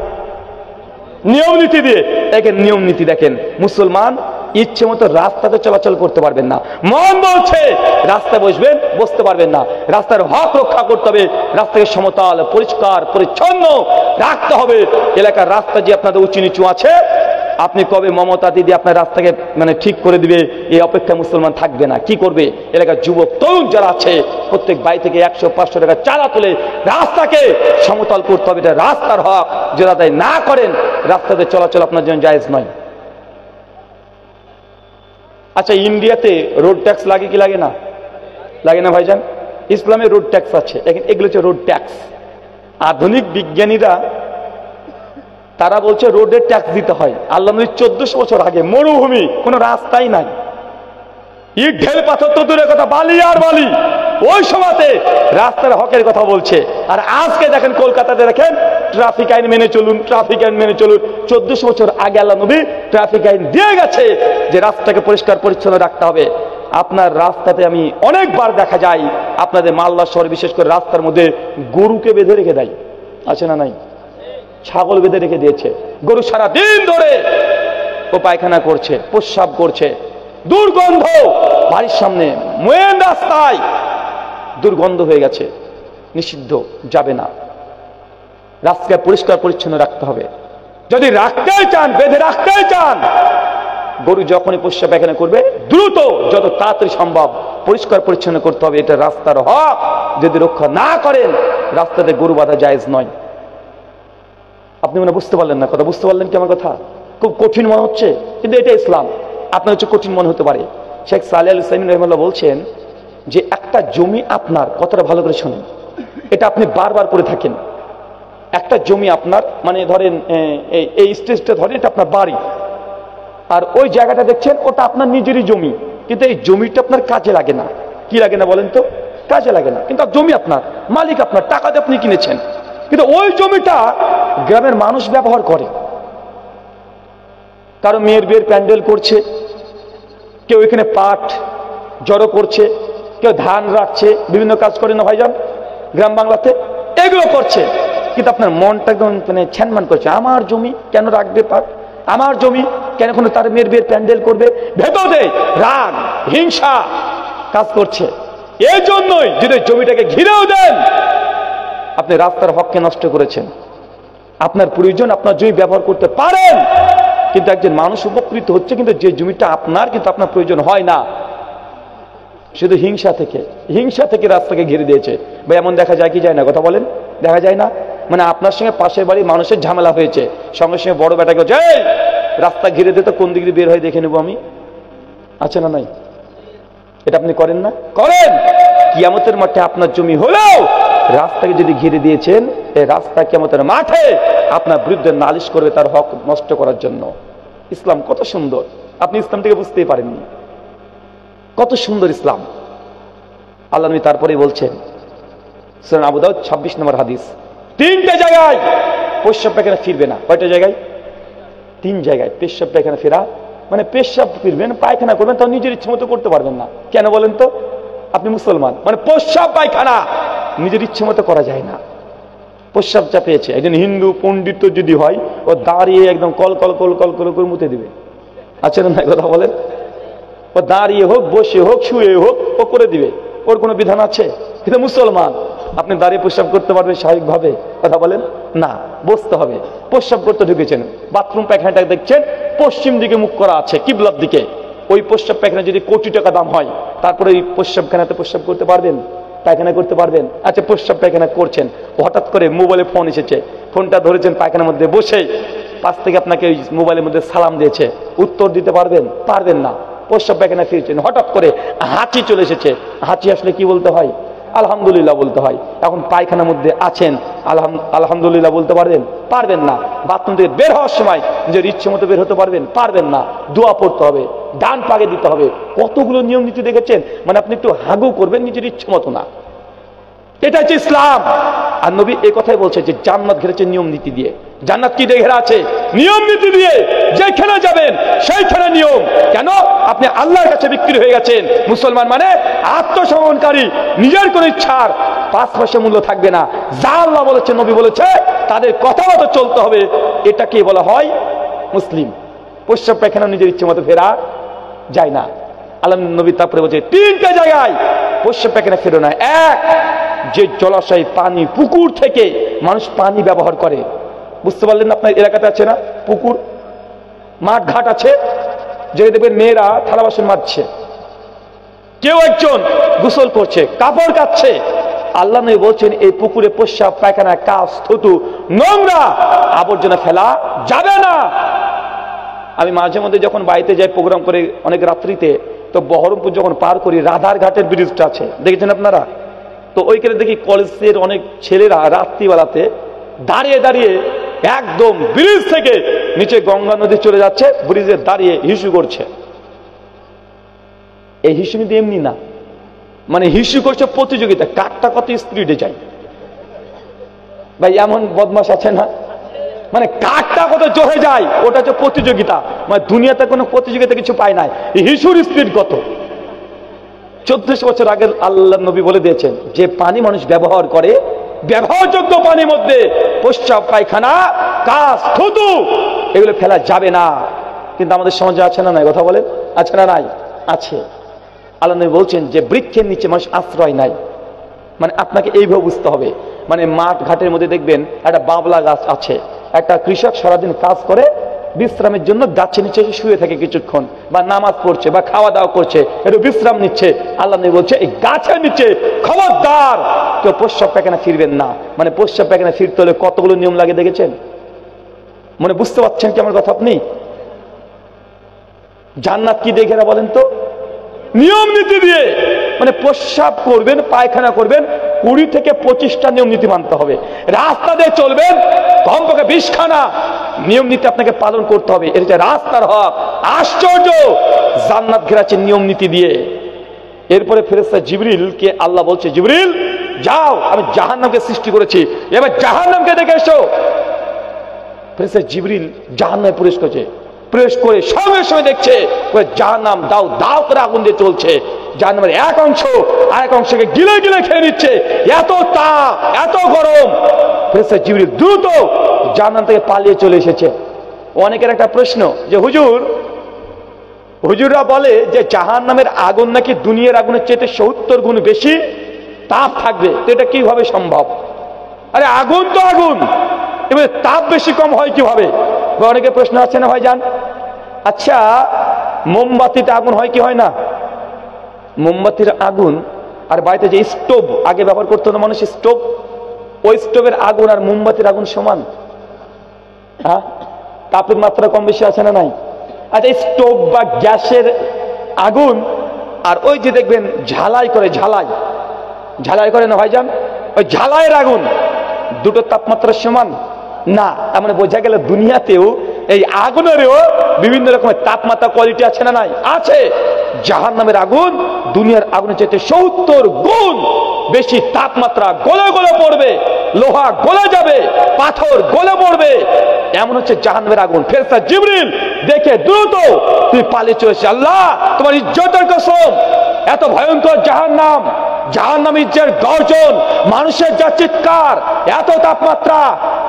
নিয়ম নীতি দিয়ে। দেখেন নিয়ম নীতি দেখেন, মুসলমান ইচ্ছে মতো রাস্তাতে চলাচল করতে পারবেন না। মন বলছে রাস্তায় বসবেন, বসতে পারবেন না। রাস্তার হক রক্ষা করতে হবে, রাস্তাকে সমতল পরিষ্কার পরিচ্ছন্ন রাখতে হবে। এলাকার রাস্তা যে আপনাদের উঁচু নিচু আছে, আপনি কবে মমতা দিদি আপনার রাস্তাকে মানে ঠিক করে দিবে এই অপেক্ষা মুসলমান থাকবে না। কি করবে? এলাকার যুবক তরুণ যারা আছে প্রত্যেক বাড়ি থেকে 100-500 টাকা চাঁদা তুলে রাস্তাকে সমতল করতে হবে, এটা রাস্তার হক। যারা তাই না করেন রাস্তাতে চলাচল আপনার জন্য জায়েজ নয়। আচ্ছা, ইন্ডিয়াতে রোড ট্যাক্স লাগে কি লাগে না? লাগে না ভাইজান? ইসলামে রোড ট্যাক্স আছে, এগুলো হচ্ছে রোড ট্যাক্স। আধুনিক বিজ্ঞানীরা তারা বলছে রোডের ট্যাক্স দিতে হয়। আল্লাহ নবী 1400 বছর আগে, মরুভূমি, কোনো রাস্তাই নাই, ইট ঢেল পাথর তো দূরের কথা, বালি আর বালি, ওই সময়তে রাস্তার হকের কথা বলছে। আর আজকে দেখেন কলকাতাতে দেখেন ট্রাফিক আইন মেনে চলুন, ট্রাফিক আইন মেনে চলুন। 1400 বছর আগে আল্লাহ নবী ট্রাফিক আইন দিয়ে গেছে যে রাস্তাকে পরিষ্কার পরিচ্ছন্ন রাখতে হবে। আপনার রাস্তাতে আমি অনেকবার দেখা যায় আপনাদের মালদা শহর বিশেষ করে রাস্তার মধ্যে গরুকে বেঁধে রেখে দেয়, আছে না নাই? ছাগল বেঁধে রেখে দিয়েছে, গরু সারা দিন ধরে ও পায়খানা করছে, প্রস্রাব করছে, দুর্গন্ধ বাড়ির সামনে মেন রাস্তায় দুর্গন্ধ হয়ে গেছে, নিষিদ্ধ, যাবে না। রাস্তাকে পরিষ্কার পরিচ্ছন্ন রাখতে হবে। যদি রাখতেই চান, বেঁধে রাখতেই চান, গরু যখনই প্রস্রাব পায়খানা করবে দ্রুত যত তাড়াতাড়ি সম্ভব পরিষ্কার পরিচ্ছন্ন করতে হবে, এটা রাস্তার হক। যদি রক্ষা না করেন রাস্তাতে গরু বাঁধা জায়েজ নয়। আপনি মনে বুঝতে পারলেন না কথা? বুঝতে পারলেন কি আমার কথা? খুব কঠিন মনে হচ্ছে, কিন্তু এটা ইসলাম। আপনার হচ্ছে কঠিন মনে হতে পারে। শেখ সালেহ আল উসাইমিন রাহিমাহুল্লাহ বলছেন যে একটা জমি আপনার, কথাটা ভালো করে শোনেন, এটা আপনি বারবার করে থাকেন। একটা জমি আপনার, মানে ধরেন এই স্টেজটা ধরেন এটা আপনার বাড়ি, আর ওই জায়গাটা দেখছেন ওটা আপনার নিজেরই জমি, কিন্তু এই জমিটা আপনার কাজে লাগে না। কি লাগে না বলেন তো? কাজে লাগে না, কিন্তু জমি আপনার, মালিক আপনার, টাকা দিয়ে আপনি কিনেছেন, কিন্তু ওই জমিটা গ্রামের মানুষ ব্যবহার করে। কারো মেয়ের বিয়ের প্যান্ডেল করছে, কেউ এখানে পাট জড়ো করছে, কেউ ধান রাখছে, বিভিন্ন কাজ করে না ভাইজান গ্রাম বাংলাতে, এগুলো করছে। কিন্তু আপনার মনটা একদম মানে ছ্যানমান করছে, আমার জমি কেন রাখবে পাট, আমার জমি কেন কোনো তার মেয়ের বিয়ের প্যান্ডেল করবে, ভেতরে রাগ হিংসা কাজ করছে। এই জন্যই যদি জমিটাকে ঘিরেও দেন আপনি রাস্তার হককে নষ্ট করেছেন। আপনার প্রয়োজন আপনার জমি ব্যবহার করতে পারেন, কিন্তু একজন মানুষ উপকৃত হচ্ছে, কিন্তু যে জমিটা আপনার কিন্তু আপনার প্রয়োজন হয় না, শুধু হিংসা থেকে রাস্তাকে ঘিরে দিয়েছে। ভাই এমন দেখা যায় কি যায় না? কথা বলেন, দেখা যায় না? মানে আপনার সঙ্গে পাশের বাড়ির মানুষের ঝামেলা হয়েছে, সঙ্গে সঙ্গে বড় বেটাকে বলছে এই রাস্তা ঘিরে দিতে কোন দিক দিয়ে বের হয়ে দেখে নেবো আমি, আছে না নাই? এটা আপনি করেন না? করেন। কিয়ামতের মাঠে আপনার জমি হলেও রাস্তাকে যদি ঘিরে দিয়েছেন, এই রাস্তা কিয়ামতের মাঠে আপনার বিরুদ্ধে নালিশ করবে তার হক নষ্ট করার জন্য। ইসলাম কত সুন্দর, আপনি ইসলাম থেকে বুঝতেই পারেননি কত সুন্দর ইসলাম। আল্লাহ নবী তারপরেই বলছেন, সুনান আবু দাউদ 26 নম্বর হাদিস, 3টে জায়গায় পেশাব পায়খানা ফিরবে না। কয়টা জায়গায়? 3 জায়গায় পেশাব পায়খানা ফেরা, মানে পেশাব ফিরবেন, পায়খানা করবেন, তাও নিজের ইচ্ছে মতো করতে পারবেন না। কেন বলেন তো? আপনি মুসলমান, মানে পেশাব পায়খানা নিজের ইচ্ছে মতো করা যায় না। পেশাব চাপিয়েছে, একজন হিন্দু পণ্ডিত যদি হয়, ও দাঁড়িয়ে একদম call call call call call করে মুতে দিবে। আচ্ছা না, কথা বলেন? ও দাঁড়িয়ে হোক, বসে হোক, শুয়ে হোক, ও করে দিবে। ওর কোনো বিধান আছে? কিন্তু মুসলমান, আপনি দাঁড়িয়ে প্রস্রাব করতে পারবেন স্বাভাবিকভাবে? কথা বলেন না, বসতে হবে। প্রস্রাব করতে ঢুকেছেন, বাথরুম পায়খানাটা দেখছেন পশ্চিম দিকে মুখ করা আছে, কিবলার দিকে। ওই প্রস্রাব পায়খানা যদি কোটি টাকা দাম হয়, তারপরে ওই প্রস্রাবখানাতে প্রস্রাব করতে পারবেন? পায়খানা করতে পারবেন? আচ্ছা, প্রস্রাব পায়খানা করছেন, হঠাৎ করে মোবাইলে ফোন এসেছে, ফোনটা ধরেছেন, পায়খানার মধ্যে বসে পাশ থেকে আপনাকে ওই মোবাইলের মধ্যে সালাম দিয়েছে, উত্তর দিতে পারবেন? পারবেন না। প্রস্রাব পায়খানা ফিরছেন, হঠাৎ করে হাঁচি চলে এসেছে, হাঁচি আসলে কি বলতে হয়? আলহামদুলিল্লাহ বলতে হয়। এখন পায়খানার মধ্যে আছেন, আলহামদুলিল্লাহ বলতে পারবেন? পারবেন না। বাথরুম থেকে বের হওয়ার সময় নিজের ইচ্ছে মতো বের হতে পারবেন? পারবেন না। দোয়া পড়তে হবে, ডান পাগে দিতে হবে, কতগুলো নিয়ম নীতি দেখেছেন। মানে আপনি একটু হাগু করবেন নিজের ইচ্ছে মতো না। এটা হচ্ছে ইসলাম। আর নবী এই কথাই বলছে যে জান্নাত ঘেরেছে নিয়ম নীতি দিয়ে। জান্নাত কি দিয়ে ঘেরা আছে? নিয়ম নীতি দিয়ে। যেখানে যাবেন সেইখানে নিয়ম। কেন? আপনি আল্লাহর কাছে বিক্রি হয়ে গেছেন। মুসলমান মানে আত্মসমর্পণকারী, নিজের কোন ইচ্ছার 5 পয়সা মূল্য থাকবে না। যা আল্লাহ বলেছে, নবী বলেছে, তাদের কথা মতো চলতে হবে। এটাকে বলা হয় মুসলিম। প্রস্রাব পায়খানা নিজের ইচ্ছে মতো ফেরা যায় না। আল্লাহ নবী তারপরে বলছে 3টে জায়গায় প্রস্রাব পায়খানা ফেরো না। এক, যে জলাশয়, পানি, পুকুর থেকে মানুষ পানি ব্যবহার করে। বুঝতে পারলেন? আপনার এলাকাতে আছে না পুকুর, মাঠ ঘাট আছে, যে দেখবেন মেয়েরা থালা বাসন মাজছে, কেউ একজন গোসল করছে, কাপড় কাচ্ছে। আল্লাহ নবী বলছেন এই পুকুরে প্রস্রাব পায়খানা, কাশ, থুতু, নোংরা আবর্জনা ফেলা যাবে না। আমি মাঝে মধ্যে যখন বাড়িতে যাই প্রোগ্রাম করে অনেক রাত্রিতে, তো বহরমপুর যখন পার করি, রাধার ঘাটের ব্রিজটা আছে, দেখেছেন আপনারা? তো ওইখানে দেখি কলেজের অনেক ছেলেরা রাত্রিবেলাতে দাঁড়িয়ে দাঁড়িয়ে একদম ব্রিজ থেকে নিচে গঙ্গা নদী চলে যাচ্ছে, ব্রিজে দাঁড়িয়ে হিসু করছে। এই হিসু কিন্তু এমনি না, মানে হিসু করছে প্রতিযোগিতা, কারটা কত স্পিডে যায়। ভাই এমন বদমাশ আছে না? মানে কারটা কত জোরে যায়, ওটা হচ্ছে প্রতিযোগিতা। মানে দুনিয়াতে কোনো প্রতিযোগিতা কিছু পায় নাই, হিসুর স্পিড কত। 1400 বছর আগে আল্লাহ নবী বলে দিয়েছেন যে পানি মানুষ ব্যবহার করে, ব্যবহারযোগ্য পানির মধ্যে প্রস্রাব পায়খানা, কাশ, থুতু এগুলো ফেলা যাবে না। কিন্তু আমাদের সমাজে আছে না নাই? কথা বলেন, আছে না নাই? আছে। আল্লাহ নবী বলছেন যে বৃক্ষের নিচে মানুষ আশ্রয় নাই। মানে আপনাকে এইভাবে বুঝতে হবে, মানে মাঠ ঘাটের মধ্যে দেখবেন একটা বাবলা গাছ আছে, একটা কৃষক সারাদিন কাজ করে, বিশ্রামের জন্য গাছের নিচে শুয়ে থাকে কিছুক্ষণ, বা নামাজ পড়ছে বা খাওয়া দাওয়া করছে, একটু বিশ্রাম নিচ্ছে। আল্লাহ নবী বলছে এই গাছের নিচে খবরদার কেউ প্রস্রাব পায়খানা ফিরবেন না। মানে প্রস্রাব পায়খানা ফিরতে হলে কতগুলো নিয়ম লাগে দেখেছেন? মানে বুঝতে পারছেন কি আমার কথা আপনি? জান্নাত কি দেখে বলেন তো? নিয়ম নীতি দিয়ে। মানে প্রস্রাব করবেন, পায়খানা করবেন, 20 থেকে 25টা নিয়ম নীতি মানতে হবে। রাস্তা দিয়ে চলবেন, কমপক্ষে 20খানা নিয়ম নীতি আপনাকে পালন করতে হবে। এর যে রাস্তার হক। আশ্চর্য, জান্নাত ঘেরাচ্ছে নিয়ম নীতি দিয়ে। এরপরে ফেরেশতা জিবরিলকে আল্লাহ বলছে, জিবরিল যাও, আমি জাহান্নামকে সৃষ্টি করেছি, এবার জাহান্নামকে দেখে এসো। ফেরেশতা জিবরিল জাহান্নামে প্রবেশ করছে, প্রবেশ করে সঙ্গে সঙ্গে দেখছে জাহান্নাম দাও দাও করে আগুন দিয়ে চলছে। জাহান্নামের এক অংশ আরেক অংশকে গিলে গিলে খেয়ে নিচ্ছে, এত তাপ, এত গরম। ফেরেশতা জিবরিল দ্রুত জাহান্নাম থেকে পালিয়ে চলে এসেছে। অনেকের একটা প্রশ্ন যে হুজুররা বলে যে জাহান্নামের আগুন নাকি দুনিয়ার আগুনের চেয়ে 70 গুণ বেশি তাপ থাকবে, তো এটা কিভাবে সম্ভব? আরে আগুন তো আগুন, এবার তাপ বেশি কম হয় কিভাবে? অনেকে প্রশ্ন আছে না ভাইজান? আচ্ছা, মোমবাতিতে আগুন হয় কি হয় না? মোমবাতির আগুন আর বাড়িতে যে স্টোভ আগে ব্যবহার করতো না মানুষ, স্টোভ, ওই স্টোভের আগুন আর মোমবাতির আগুন সমান? হ্যাঁ, তাপের মাত্রা কম বেশি আছে না নাই? আচ্ছা, স্টোভ বা গ্যাসের আগুন আর ওই যে দেখবেন ঝালাই করে, ঝালাই করে না ভাইজান, ওই ঝালাইয়ের আগুন, দুটো তাপমাত্রা সমান না। তার মানে বোঝা গেল দুনিয়াতেও এই আগুনেরও বিভিন্ন রকমের তাপমাত্রা কোয়ালিটি আছে না নাই? আছে। জাহান্নামের আগুন দুনিয়ার আগুনের চাইতে 70 গুণ বেশি তাপমাত্রা, গলে গলে পড়বে, লোহা গলে যাবে, পাথর গলে পড়বে, এমন হচ্ছে জাহান্নামের আগুন। ফেরেশতা জিবরিল দেখে দ্রুত তুই পালিয়ে চলেছে, আল্লাহ তোমার ইজ্জতের কসম, এত ভয়ঙ্কর জাহান্নাম, জাহান্নামীদের গর্জন, মানুষের যা চিৎকার, এত তাপমাত্রা,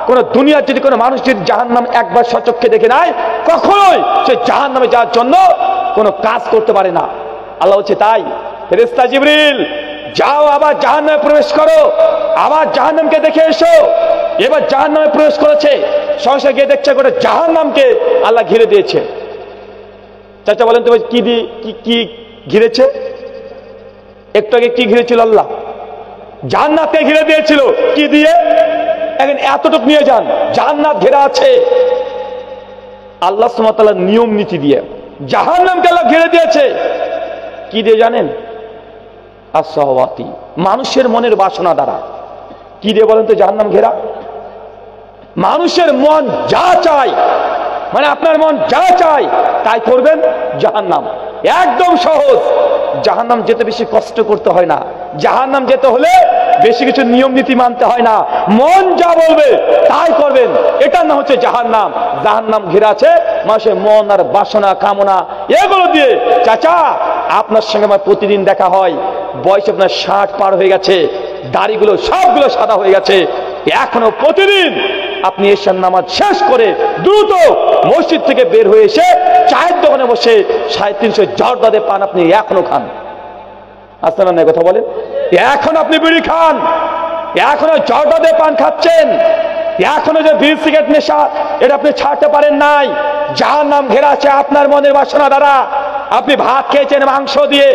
কোন দুনিয়ার যদি কোনো মানুষ যদি জাহান্নাম একবার সচক্ষে দেখে নাই, কখনোই সে জাহান্নামে যাওয়ার জন্য কোনো কাজ করতে পারে না। আল্লাহ হচ্ছে তাই, ফেরেশতা জিবরিল যাও আবার জাহান্নামে প্রবেশ করো, আবার জাহান্নামকে দেখে এসো। এবার জাহান্নামে প্রবেশ করেছে, সঙ্গে গিয়ে দেখছে গোটা জাহান্নামকে আল্লাহ ঘিরে দিয়েছে। চাচা বলেন তো কি দিয়ে কি ঘিরেছে? একটু আগে কি ঘিরেছিল? আল্লাহ জান্নাতকে ঘিরে দিয়েছিল। কি দিয়ে? এখন এতটুকু নিয়ে যান, জান্নাত ঘেরা আছে আল্লাহ সুবহানাহু ওয়া তাআলার নিয়ম নীতি দিয়ে। জাহান্নামকে আল্লাহ ঘিরে দিয়েছে কি দিয়ে জানেন? আস-শাহওয়াতি, মানুষের মনের বাসনা দ্বারা। কি দিয়ে বলেন তো জাহান্নাম ঘেরা? মানুষের মন যা চায়, মানে আপনার মন যা চায় তাই করবেন, জাহান্নাম। একদম সহজ, জাহান্নাম যেতে বেশি কষ্ট করতে হয় না, জাহান্নাম যেতে হলে বেশি কিছু নিয়ম নীতি মানতে হয় না, মন যা বলবে তাই করবেন, এটার নাম হচ্ছে জাহান্নাম। জাহান্নাম ঘিরে আছে মানুষের মন আর বাসনা কামনা, এগুলো দিয়ে। চাচা আপনার সঙ্গে আমার প্রতিদিন দেখা হয়, বয়স আপনার 60 পার হয়ে গেছে, দাড়িগুলো সবগুলো সাদা হয়ে গেছে, এখনো প্রতিদিন আপনি এশার নামাজ শেষ করে দ্রুত মসজিদ থেকে বের হয়ে এসে চায়ের দোকানে বসে 350 জর্দাতে পান আপনি এখনো খান। আসতে না কথা বলেন, এখন আপনি বিড়ি খান, এখনো জর্দাতে পান খাচ্ছেন, এখনো যে বিড়ি সিগারেট নেশা এটা আপনি ছাড়তে পারেন নাই। জাহান্নাম ঘেরা আছে আপনার মনের বাসনা দ্বারা। আপনি ভাত খেয়েছেন মাংস দিয়ে,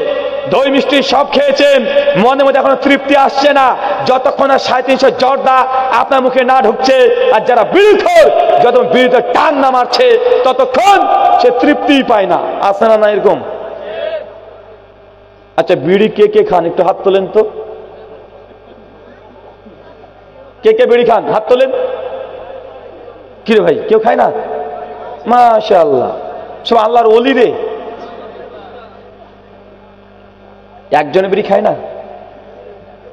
দই মিষ্টি সব খেয়েছেন, মনের মধ্যে এখনো তৃপ্তি আসছে না, যতক্ষণ না 350 জর্দা আপনার মুখে না ঢুকছে। আর যারা বিড়িখোর, যতক্ষণ বিড়িতে টান না মারছে ততক্ষণ সে তৃপ্তিই পায় না। আসে না এরকম? আচ্ছা বিড়ি কে কে খান একটু হাত তোলেন তো, কে কে বিড়ি খান হাত তোলেন। কিরে ভাই কেউ খায় না? মাশাআল্লাহ, সব আল্লাহর ওলি রে। একজনে বিড়ি খায় না?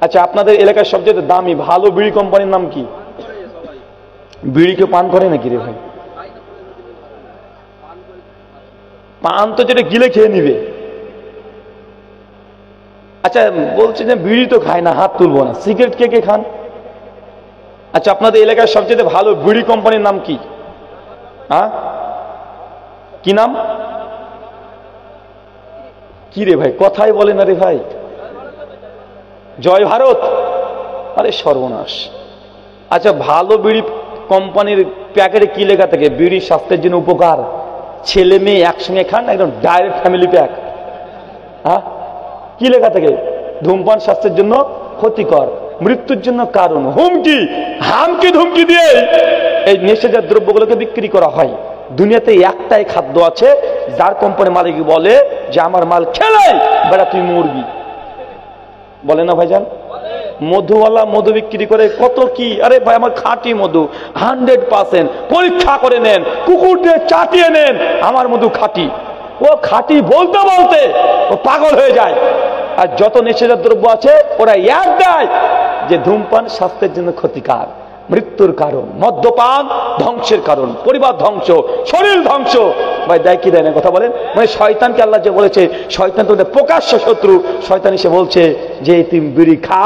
আচ্ছা আপনাদের এলাকার সবচেয়ে দামি ভালো বিড়ি কোম্পানির নাম কি? বিড়ি কেউ পান করে নাকি রে ভাই? পান তো যেটা গিলে খেয়ে নিবে। আচ্ছা বলছে যে বিড়ি তো খায় না, হাত তুলবো না। সিগারেট কে কে খান? আচ্ছা আপনাদের এলাকার সবচেয়ে ভালো বিড়ি কোম্পানির নাম কি? হ্যাঁ কি নাম? কি রে ভাই কথাই বলে না রে ভাই? জয় ভারত। আরে সর্বনাশ। আচ্ছা ভালো বিড়ি কোম্পানির প্যাকেটে কি লেখা থাকে? বিড়ি স্বাস্থ্যের জন্য উপকার, ছেলে মেয়ে একসঙ্গে খান, একদম ডাইরেক্ট ফ্যামিলি প্যাক। হ্যাঁ কি লেখা থাকে? ধূমপান স্বাস্থ্যের জন্য ক্ষতিকর, মৃত্যুর জন্য কারণ, হুমকি হামকি ধুমকি দিয়ে এই নেশাজাত দ্রব্যগুলোকে বিক্রি করা হয়। দুনিয়াতে একটাই খাদ্য আছে যার কোম্পানি মালিক বলে যে আমার মাল খেলে বেড়া তুই মরবি, বলে না ভাইজান? মধুওয়ালা মধু বিক্রি করে কত কি, আরে ভাই আমার খাঁটি মধু 100%, পরীক্ষা করে নেন, কুকুর দিয়ে চাটিয়ে নেন, আমার মধু খাঁটি। ও খাঁটি বলতে বলতে ও পাগল হয়ে যায়। আর যত নেশাজাত দ্রব্য আছে ওরা এক দেয় যে ধূমপান স্বাস্থ্যের জন্য ক্ষতিকর, মৃত্যুর কারণ, মদ্যপান ধ্বংসের কারণ, পরিবার ধ্বংস, শরীর ধ্বংস। ভাই দেয় কি দেয় না কথা বলেন? মানে শয়তানকে আল্লাহ যে বলেছে শয়তান তো প্রকাশ্য শত্রু, শয়তান এসে বলছে যে তুমি বিড়ি খা,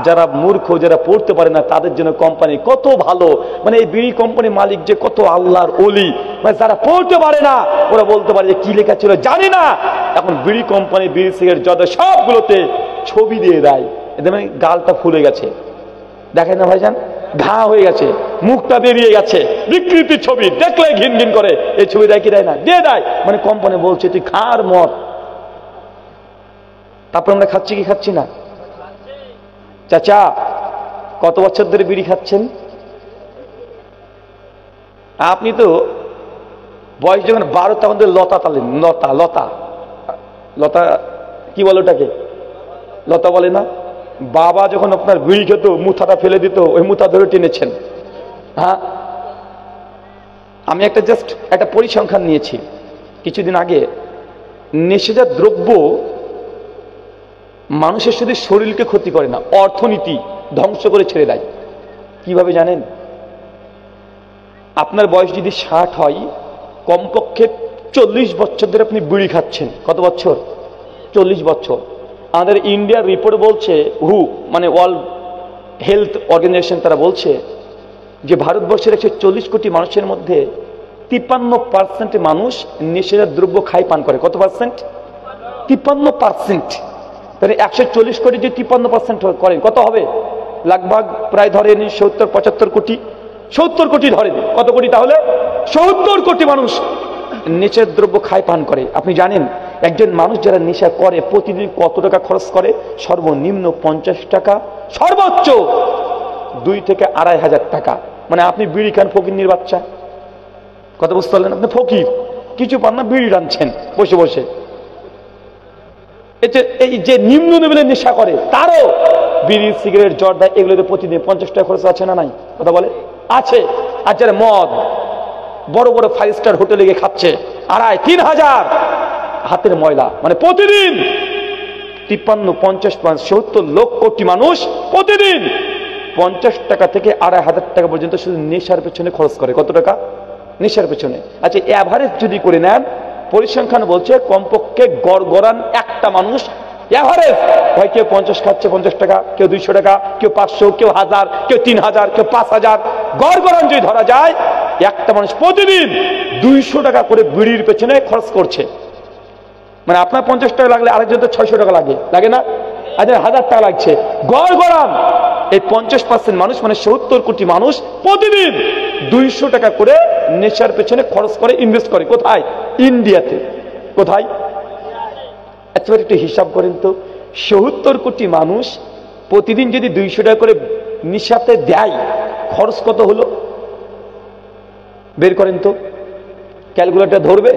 যারা মূর্খ যারা পড়তে পারে না তাদের জন্য কোম্পানি কত ভালো, মানে এই বিড়ি কোম্পানির মালিক যে কত আল্লাহর ওলি, মানে যারা পড়তে পারে না ওরা বলতে পারে যে কি লেখা ছিল জানি না। এখন বিড়ি কোম্পানি বিড়ি সিগারেট যত সবগুলোতে ছবি দিয়ে দেয়, এদের মানে গালটা ফুলে গেছে, দেখেন না ভাইজান, ঘা হয়ে গেছে, মুখটা বেরিয়ে গেছে, বিকৃতির ছবি দেখলে ঘিন ঘিন করে, এই ছবি দেয় কি দেয় না? দিয়ে দেয়। মানে কোম্পানি বলছে তুই খার মর। তারপর আমরা খাচ্ছি কি খাচ্ছি না? চাচা কত বছর ধরে বিড়ি খাচ্ছেন? আপনি তো বয়স যখন 12 তখন তো লতা তালেন, লতা লতা লতা কি বলে ওটাকে? লতা বলে না? বাবা যখন আপনার বিড়ি খেত মুথাটা ফেলে দিত, ওই মুথা ধরে টেনেছেন। হ্যাঁ আমি জাস্ট একটা পরিসংখ্যান নিয়েছি কিছুদিন আগে। নেশাজাত দ্রব্য মানুষের শুধু শরীরকে ক্ষতি করে না, অর্থনীতি ধ্বংস করে ছেড়ে দেয়। কিভাবে জানেন? আপনার বয়স যদি 60 হয়, কমপক্ষে 40 বছর ধরে আপনি বিড়ি খাচ্ছেন। কত বছর? 40 বছর। আমাদের ইন্ডিয়ার রিপোর্ট বলছে, মানে ওয়ার্ল্ড হেলথ অর্গানাইজেশন, তারা বলছে যে ভারতবর্ষের 140 কোটি মানুষের মধ্যে 53% মানুষ নেশাজাত দ্রব্য খায়, পান করে। কত পার্সেন্ট? 53%। তাহলে 140 কোটি যে 53% করেন, কত হবে? লাগভাগ প্রায় ধরেন 70-75 কোটি। 70 কোটি ধরেন। কত কোটি তাহলে? 70 কোটি মানুষ নেশার দ্রব্য খায়, পান করে। আপনি জানেন একজন মানুষ যারা নেশা করে প্রতিদিন কত টাকা খরচ করে? সর্বনিম্ন 50 টাকা, সর্বোচ্চ 2 থেকে 2,500 টাকা। মানে আপনি বিড়ি খান, ফকিন্নির বাচ্চা। কথা বুঝতে পারলেন? আপনি ফকির, কিছু পান না, বিড়ি টানছেন বসে বসে। এই যে নিম্ন লেভেলের নেশা করে, তারও বিড়ি, সিগারেট, জর্দা এগুলোতে প্রতিদিন 50 টাকা খরচ আছে না নাই? কথা বলে আছে। আর যারা মদ বড় বড় 5 স্টার হোটেলে গিয়ে খাচ্ছে 2,500-3,000 হাতের ময়লা, মানে প্রতিদিন 53-50-70 লক্ষ কোটি মানুষ প্রতিদিন 50 টাকা থেকে 2,500 টাকা পর্যন্ত শুধু নেশার পেছনে খরচ করে। কত টাকা? নেশার পেছনে। আচ্ছা, এভারেজ যদি করে নেন, পরিসংখ্যান বলছে কমপক্ষে গড়গড়ান একটা মানুষ এভারেজ হয়, কেউ 50 খাচ্ছে 50 টাকা, কেউ 200 টাকা, কেউ 500, কেউ 1000, কেউ 3000, কেউ 5000। গড়গড়ান যদি ধরা যায়, একটা মানুষ প্রতিদিন 200 টাকা করে বিড়ির পেছনে খরচ করছে। মানে আপনার 50 টাকা লাগলে আরেকজন তো 600 টাকা লাগে না? আচ্ছা, 1000 টাকা লাগছে। গড়গড়ান এই 50% মানুষ, মানে 70 কোটি মানুষ প্রতিদিন 200 টাকা করে নেশার পেছনে খরচ করে, ইনভেস্ট করে। কোথায়? ইন্ডিয়াতে। কোথায়? আচ্ছা, একটু হিসাব করেন তো, 70 কোটি মানুষ প্রতিদিন যদি 200 টাকা করে নেশাতে দেয়, খরচ কত হলো? বের করেন তো, ক্যালকুলেটর ধরবে?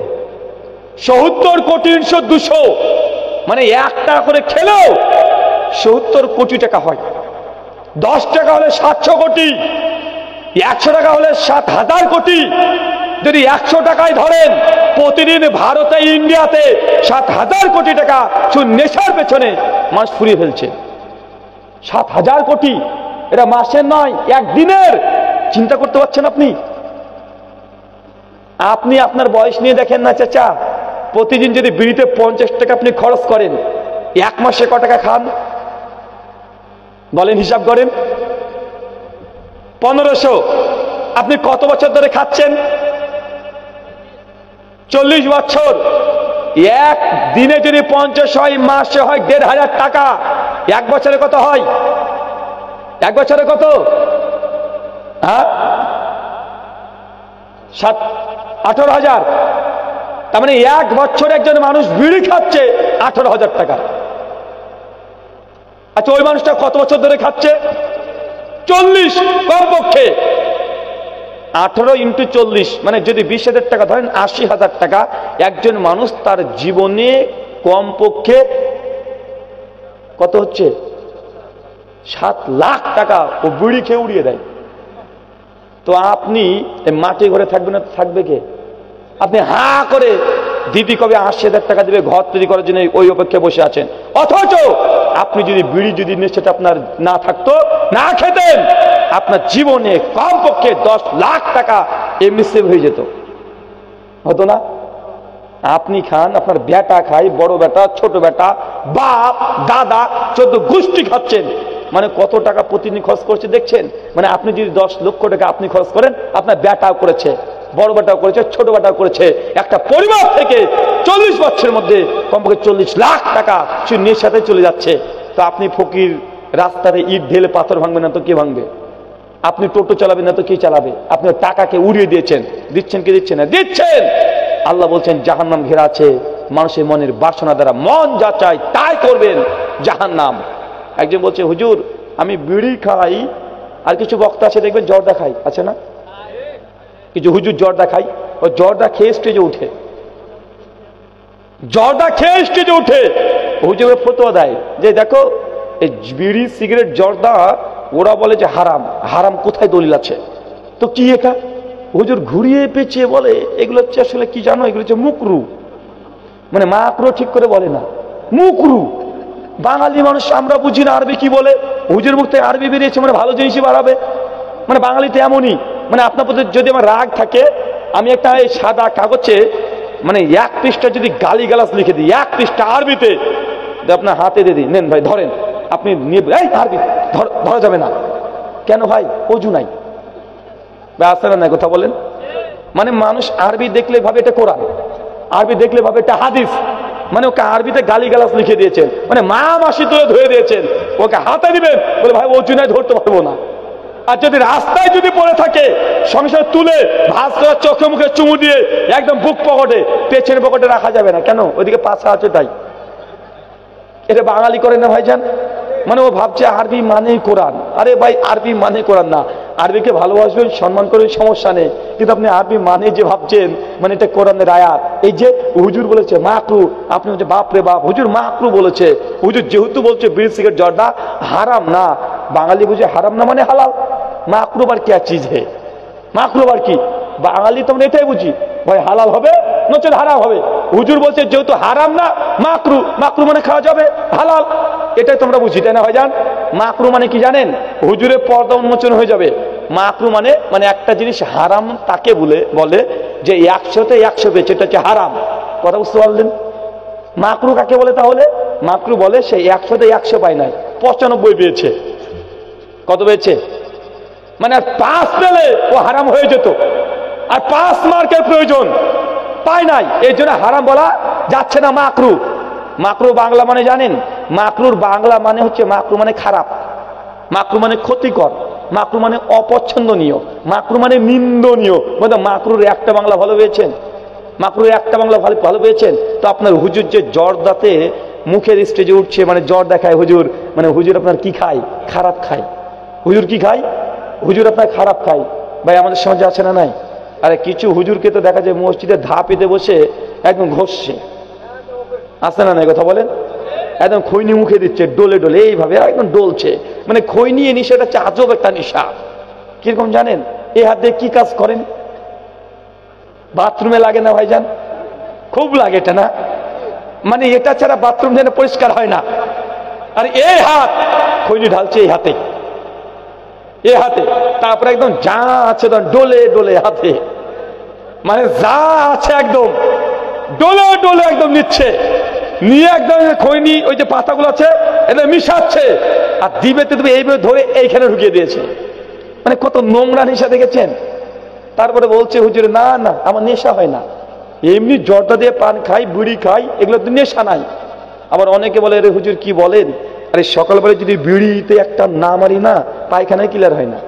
70 কোটি 200, মানে 1 টাকা করে খেলেও 70 কোটি টাকা হয়। 10 টাকা হলে 700 কোটি, 100 টাকা হলে 7,000 কোটি। যদি 100 টাকায় ধরেন, প্রতিদিন ভারতে, ইন্ডিয়াতে 7,000 কোটি টাকা শুধু নেশার পেছনে মানুষ ফুরিয়ে ফেলছে। 7,000 কোটি, এটা মাসের নয়, একদিনের। চিন্তা করতে পারছেন আপনি? আপনি আপনার বয়স নিয়ে দেখেন না চাচা, প্রতিদিন যদি বিড়িতে 50 টাকা আপনি খরচ করেন, 1 মাসে ক টাকা খান বলেন? হিসাব করেন। 1500। আপনি কত বছর ধরে খাচ্ছেন? 40 বছর। এক দিনে যদি 50 হয়, মাসে হয় 1,500 টাকা। 1 বছরে কত হয়? 1 বছরে কত? 18,000। তার মানে 1 বছর একজন মানুষ বিড়ি খাচ্ছে 18,000 টাকা। আচ্ছা, ওই মানুষটা কত বছর ধরে খাচ্ছে? 40 কমপক্ষে। 18 × 40, মানে যদি 20,000 টাকা ধরেন, 80,000 টাকা একজন মানুষ তার জীবনে কমপক্ষে কত হচ্ছে? 7 লাখ টাকা ও বিড়ি খেয়ে উড়িয়ে দেয়। তো আপনি মাটি ঘরে থাকবে না? থাকবে কে? আপনি হা করে দিদি কবে 80,000 টাকা দেবে ঘর তৈরি করার জন্য ওই অপেক্ষায় বসে আছেন। অথচ আপনি যদি বিড়ি, যদি নেশাটা আপনার না থাকতো, না খেতেন, আপনার জীবনে কমপক্ষে 10 লাখ টাকা এমনি সেভ হয়ে যেত। হতো না? আপনি খান, আপনার বেটা খায়, বড় বেটা, ছোট বেটা, বাপ, দাদা, 14 গোষ্ঠী খাচ্ছেন। মানে কত টাকা প্রতিদিন খরচ করছে দেখছেন? মানে আপনি যদি 10 লক্ষ টাকা আপনি খরচ করেন, আপনার বেটাও করেছে, বড় বেটাও করেছে, ছোট বেটাও করেছে। একটা পরিবার থেকে 40 বছরের মধ্যে কমপক্ষে 40 লাখ টাকা শুধু নেশাতে চলে যাচ্ছে। তো আপনি ফকির, রাস্তাতে ইট ঢেলে পাথর ভাঙবে না তো কে ভাঙবে? আপনি টোটো চালাবেন না তো কে চালাবে? আপনি টাকাকে উড়িয়ে দিয়েছেন। দিচ্ছেন কি দিচ্ছেন না? দিচ্ছেন। আল্লাহ বলছেন জাহান্নাম ঘেরা আছে মানুষের মনের বাসনা দ্বারা, মন যা চায় তাই করবেন, জাহান্নাম। একজন বলছে, হুজুর আমি বিড়ি খাই, আর কিছু বক্তা আছে দেখবেন জর্দা খাই, আছে না? কিছু হুজুর জর্দা খাই, ও জর্দা খেয়ে স্টেজে উঠে, জর্দা খেয়ে স্টেজে উঠে হুজুরের ফতোয়া দেয় যে দেখো এই বিড়ি, সিগারেট, জর্দা ওরা বলে যে হারাম। হারাম কোথায় দলিল আছে? তো কি এটা? হুজুর ঘুরিয়ে পেঁচিয়ে বলে এগুলো হচ্ছে আসলে কি জানো, এগুলো হচ্ছে মুকরু। মানে মাকরু ঠিক করে বলে না, মুকরু। বাঙালি মানুষ আমরা বুঝি না আরবি কি বলে, হুজুর মুখ থেকে আরবি বেরিয়েছে মানে ভালো জিনিসই বাড়াবে। মানে বাঙালিতে এমনই, মানে আপনার প্রতি যদি আমার রাগ থাকে, আমি একটা এই সাদা কাগজে মানে 1 পৃষ্ঠা যদি গালিগালাজ লিখে দিই, 1 পৃষ্ঠা আরবিতে, আপনার হাতে দিয়ে দিই, নেন ভাই ধরেন, আপনি নিয়ে এই আরবি ধরা যাবে না। কেন ভাই? অজু নাই, আসলে না, কথা বলেন। মানে মানুষ আরবি দেখলে ভাবে এটা কোরআন, আরবি দেখলে ভাবে এটা হাদিস। মানে ওকে আরবিতে গালিগালাজ লিখে দিয়েছেন, মানে মা মাসি তুলে ধরে দিয়েছেন, ওকে হাতে দিবেন বলে ভাই অজু নাই, ধরতে পারবো না। আর যদি রাস্তায় যদি পড়ে থাকে, সঙ্গে সঙ্গে তুলে ভাঁজ করে চোখে মুখে চুমু দিয়ে একদম বুক পকেটে, পেছনের পকেটে রাখা যাবে না। কেন? ওইদিকে পাশা আছে তাই। এটা বাঙালি করে না ভাইজান। মানে ও ভাবছে আরবি মানে কোরআন। আরে ভাই আরবি মানে কোরআন না, আরবিকে ভালোবাসবেন, সম্মান করবেন, সমস্যা নেই, কিন্তু আপনি আরবি মানে যে ভাবছেন মানে এটা কোরআনের আয়াত। এই যে হুজুর বলেছে মাকরু, আপনি হচ্ছে বাপ রে বাপ, হুজুর মাকরু বলেছে। হুজুর যেহেতু বলছে বিড়ি সিগারেট জর্দা হারাম না, বাঙালি বুঝে হারাম না মানে হালাল। মাকরু বার কি চিজ হে, মাকরু বার কি? বাঙালি তো আমরা এটাই বুঝি, ভাই হালাল হবে নচেত হারাম হবে। হুজুর বলছে যেহেতু হারাম না, মাকরু, মাকরু মানে খাওয়া যাবে, হালাল, এটাই তোমরা বুঝি, তাই না ভাইজান? মাকরু মানে কি জানেন? হুজুরের পর্দা উন্মোচন হয়ে যাবে। মাকরু মানে মানে একটা জিনিস হারাম তাকে বলে যে 100তে 100 পেয়েছে, এটা হচ্ছে হারাম। কথা বুঝতে পারলেন? মাকরু কাকে বলে তাহলে? মাকরু বলে সে 100তে 100 পায় নাই, 95 পেয়েছে। কত পেয়েছে? মানে 5 পেলে ও হারাম হয়ে যেত, আর 5 মার্কের প্রয়োজন, পায় নাই, এই জন্য হারাম বলা যাচ্ছে না। মাকরু, মাকরু বাংলা মানে জানেন? মাকরুর বাংলা মানে হচ্ছে, মাকরু মানে খারাপ, মাকরু মানে ক্ষতিকর, মাকরু মানে অপছন্দনীয়, মাকরু মানে নিন্দনীয়। মানে মাকরুর একটা বাংলা ভালো পেয়েছেন? মাকরুর একটা বাংলা ভালো পেয়েছেন? তো আপনার হুজুর যে জর্দাতে মুখের স্টেজে উঠছে, মানে জ্বর দেখায় হুজুর, মানে হুজুর আপনার কি খায়? খারাপ খায়। হুজুর কি খায়? হুজুর আপনার খারাপ খায়। ভাই আমাদের সমাজে আছে না নাই? আরে কিছু হুজুরকে তো দেখা যায় মসজিদে ধাপেতে বসে একদম ঘষছে, আছে না নাই? কথা বলেন। একদম খৈনি মুখে দিচ্ছে, ডোলে ডোলে এইভাবে একদম ডলছে, মানে খৈনি এ নিশাটা হচ্ছে আজব একটা নেশা। কিরকম জানেন? এই হাত দিয়ে কি কাজ করেন? বাথরুমে লাগে না ভাইজান? খুব লাগে এটা না? মানে এটা ছাড়া বাথরুম যেন পরিষ্কার হয় না। আর এই হাত খৈনি ঢালছে এই হাতে, এই হাতে, তারপরে একদম যা আছে ডোলে ডোলে হাতে, মানে যা আছে একদম ডোলে ডোলে একদম নিচ্ছে, নিয়ে একদম খৈনি ওই যে পাতাগুলো আছে এটা মিশাচ্ছে, আর দিবেতে দিবে এইভাবে ধরে এইখানে ঢুকিয়ে দিয়েছে। মানে কত নোংরা নেশা দেখেছেন? তারপরে বলছে হুজুর না না আমার নেশা হয় না, এমনি জর্দা দিয়ে পান খাই, বিড়ি খাই, এগুলো তো নেশা নাই। আবার অনেকে বলে রে হুজুর কি বলেন, আরে সকালবেলা যদি বিড়িতে একটা না মারি না, পায়খানায় ক্লিয়ার হয় না।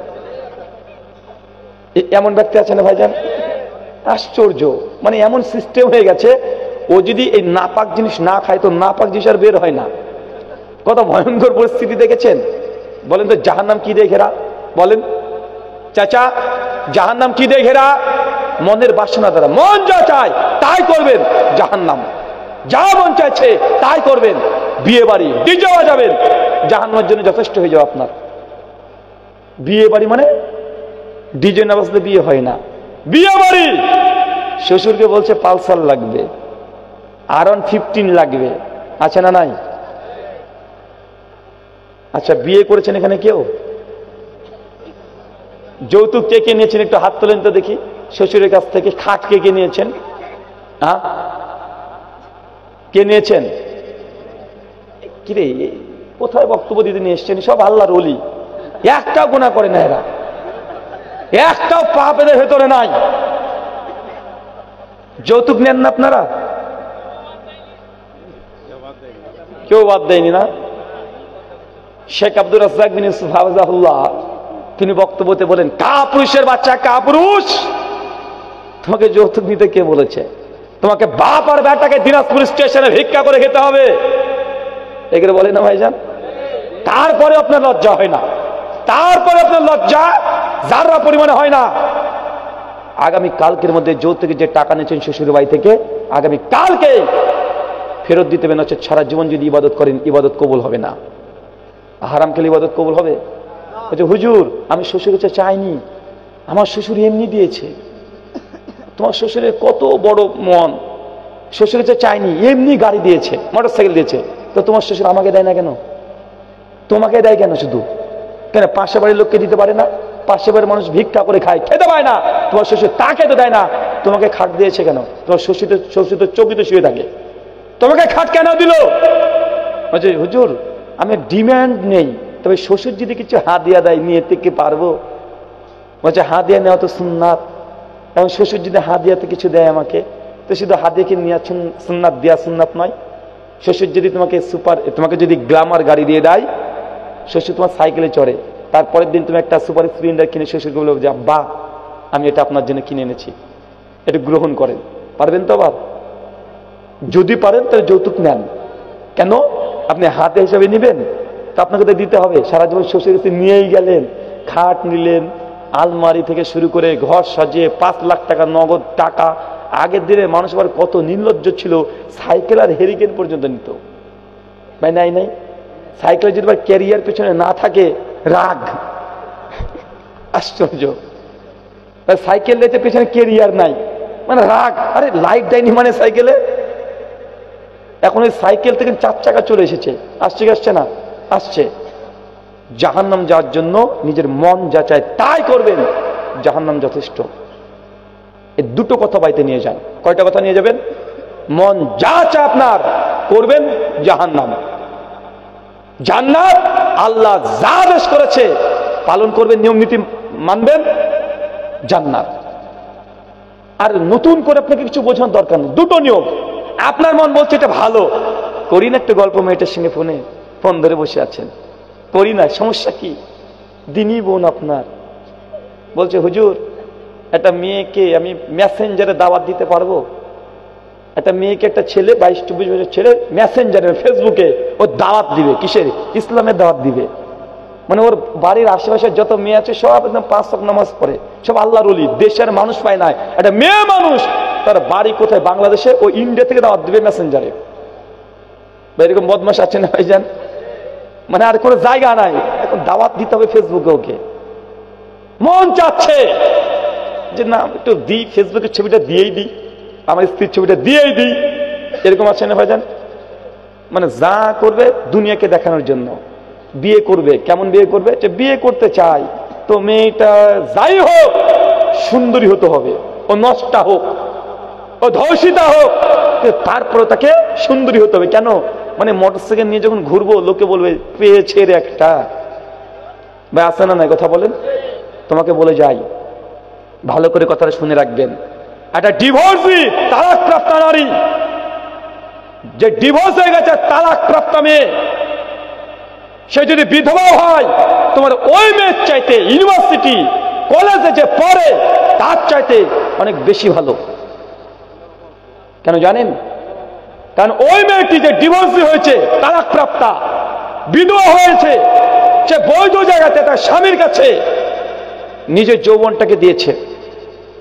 এমন ব্যক্তি আছে না ভাইজান? আশ্চর্য, মানে এমন সিস্টেম হয়ে গেছে, ও যদি এই নাপাক জিনিস না খায় তো নাপাক জিনিস আর বের হয় না। কত ভয়ঙ্কর পরিস্থিতি দেখেছেন? বলেন তো জাহান্নাম কি দিয়ে ঘেরা? বলেন চাচা, জাহান্নাম কি দিয়ে ঘেরা? মনের বাসনা দ্বারা, মন যা চায় তাই করবেন, জাহান্নাম। যা মন চাইছে তাই করবেন, বিয়ে বাড়ি ডিজে বাজাবেন, জাহান্নামের জন্য যথেষ্ট হয়ে যাবে আপনার। বিয়ে বাড়ি মানে ডিজে না বাজলে বিয়ে হয় না। বিয়ে বাড়ি, শ্বশুরকে বলছে পালসার লাগবে, R115 লাগবে, আছে না নাই? আচ্ছা বিয়ে করেছেন এখানে কেউ? যৌতুক কে কে নিয়েছেন একটু হাত তোলেন তো দেখি। শ্বশুরের কাছ থেকে খাট কে কে নিয়েছেন? হ্যাঁ কে নিয়েছেন? কিরে কোথায় বক্তব্য দিতে নিয়ে এসছেন? সব আল্লাহর ওলি, একটাও গুনাহ করে না এরা, একটাও পাপ এদের ভেতরে নাই। যৌতুক নেন না আপনারা? কেউ বাদ দেয়নি না? শেখ আব্দুর রাজ্জাক বিন ইউসুফ হাফিজাহুল্লাহ তিনি বক্তব্যতে বলেন, কাপুরুষের বাচ্চা, কাপুরুষ, তোমাকে যৌতুক নিতে কে বলেছে? তোমাকে বাপ আর বেটাকে দিনাজপুর স্টেশনে ভিক্ষা করে খেতে হবে, এগুলো বলে না ভাইজান? তারপরে আপনার লজ্জা হয় না, তারপরে আপনার লজ্জা যারা পরিমাণে হয় না। আগামী কালকের মধ্যে যৌতুকে যে টাকা নিয়েছেন শ্বশুর বাড়ি থেকে, আগামী কালকে ফেরত দিতে হবে, নচে সারা জীবন যদি ইবাদত করেন ইবাদত কবুল হবে না। হারাম খেলে ইবাদত কবুল হবে? হুজুর আমি শ্বশুর কাছে চাইনি, আমার শ্বশুর এমনি দিয়েছে। তোমার শ্বশুরের কত বড় মন, শ্বশুর কাছে চায়নি, এমনি গাড়ি দিয়েছে, মোটর সাইকেল দিয়েছে। তো তোমার শ্বশুর আমাকে দেয় না কেন? তোমাকে দেয় কেন? শুধু কেন পাশে বাড়ির লোককে দিতে পারে না? পাশে বাড়ির মানুষ ভিক্ষা করে খায়, খেতে পায় না, তোমার শ্বশুর তা খেতে দেয় না, তোমাকে খাট দিয়েছে কেন? তোমার শ্বশুর তো চৌকিতে শুয়ে থাকে, তোমাকে খাট কেন দিল? বলছে হুজুর আমি ডিমান্ড নেই, তবে শ্বশুর যদি কিছু হাদিয়া দেয় নিয়ে থেকে পারবো। বলছে হাদিয়া নেওয়া তো সুন্নাত, এবং শ্বশুর যদি হাদিয়াতে কিছু দেয় আমাকে, তো শুধু হাদিয়াকে নেওয়া সুন্নাত, দেওয়া সুন্নাত নয়। শ্বশুর যদি তোমাকে যদি গ্ল্যামার গাড়ি দিয়ে দেয়, শ্বশুর তোমার সাইকেলে চড়ে, তারপরের দিন তুমি একটা সুপার স্প্লেন্ডার কিনে শ্বশুরকে বলবে যে আব্বা আমি এটা আপনার জন্য কিনে এনেছি, এটা গ্রহণ করেন। পারবেন তো? আবার যদি পারেন তাহলে যৌতুক নেন। কেন? আপনি হাতে হিসাবে নিবেন, তো আপনাকে তো দিতে হবে। সারা জীবন শ্বশুর কাছে নিয়েই গেলেন, খাট নিলেন, আলমারি থেকে শুরু করে ঘর সাজিয়ে 5 লাখ টাকা নগদ টাকা। আগের দিনে মানুষ আবার কত নির্লজ্জ ছিল, সাইকেল আর হেরিকেন পর্যন্ত নিত। ভাই নাই নাই, সাইকেল যদি আবার ক্যারিয়ার পেছনে না থাকে রাগ। আশ্চর্য, সাইকেল লেতে পেছনে ক্যারিয়ার নাই মানে রাগ। আরে লাইট দেয়নি মানে সাইকেলে। এখন ওই সাইকেল থেকে 4 চাকা চলে এসেছে, আসছে কি আসছে না? আসছে। জাহান্নাম যাওয়ার জন্য নিজের মন যা চায় তাই করবেন, জাহান্নাম যথেষ্ট। এই দুটো কথা বাড়িতে নিয়ে যান। কয়টা কথা নিয়ে যাবেন? মন যা চায় আপনার করবেন, জাহান্নাম। জান্নাত আল্লাহ যা আদেশ করেছে পালন করবেন, নিয়ম নীতি মানবেন, জান্নাত। আর নতুন করে আপনাকে কিছু বোঝানোর দরকার নেই, দুটো নিয়ম। আপনার মন বলছে এটা ভালো, করি না একটা গল্প, মেয়েটার সঙ্গে ফোন ধরে বসে আছেন, করি না, সমস্যা কি? দিনই বোন আপনার বলছে হুজুর একটা মেয়েকে আমি মেসেঞ্জারে দাওয়াত দিতে পারবো? একটা মেয়েকে একটা ছেলে 22-24 বছর ছেলে মেসেঞ্জারে ফেসবুকে ও দাওয়াত দিবে, কিসের? ইসলামের দাওয়াত দিবে। মানে ওর বাড়ির আশেপাশে যত মেয়ে আছে সব একদম 5 ওয়াক্ত নামাজ পড়ে, সব আল্লাহর ওলি, দেশের মানুষ পায় না। একটা মেয়ে মানুষ তার বাড়ি কোথায়? বাংলাদেশে, ও ইন্ডিয়া থেকে দাওয়াত দিবে মেসেঞ্জারে। এরকম বদমাশ আছে না ভাইজান? মানে আর কোনো জায়গা নাই, এখন দাওয়াত দিতে হবে ফেসবুকে। ওকে মন চাচ্ছে যে না একটু দিই, ফেসবুকের ছবিটা দিয়েই দিই, আমার স্ত্রীর ছবিটা দিয়েই দিই। এরকম আছে না ভাইজান? মানে যা করবে দুনিয়াকে দেখানোর জন্য। বিয়ে করবে, কেমন বিয়ে করবে? যে বিয়ে করতে চাই তো মেয়েটা যাই হোক সুন্দরী হতে হবে, ও নষ্টা হোক, ও ধর্ষিতা হোক, তারপরে তাকে সুন্দরী হতে হবে। কেন? মানে মোটরসাইকেল নিয়ে যখন ঘুরবো লোকে বলবে পেয়েছে রে একটা। ভাই আছে না নাই? কথা বলেন। তোমাকে বলে যাই, ভালো করে কথাটা শুনে রাখবেন। একটা ডিভোর্সি, তালাক প্রাপ্ত নারী, যে ডিভোর্স হয়ে গেছে, তালাক প্রাপ্ত মেয়ে, সে যদি বিধবা হয়, তোমার ওই মেয়ের চাইতে ইউনিভার্সিটি কলেজে যে পড়ে তার চাইতে অনেক বেশি ভালো। কেন জানেন? কারণ ওই মেয়েটি যে ডিভোর্সি হয়েছে, তালাক প্রাপ্তা, বিধবা হয়েছে, সে বৈধ জায়গাতে তার স্বামীর কাছে নিজের যৌবনটাকে দিয়েছে।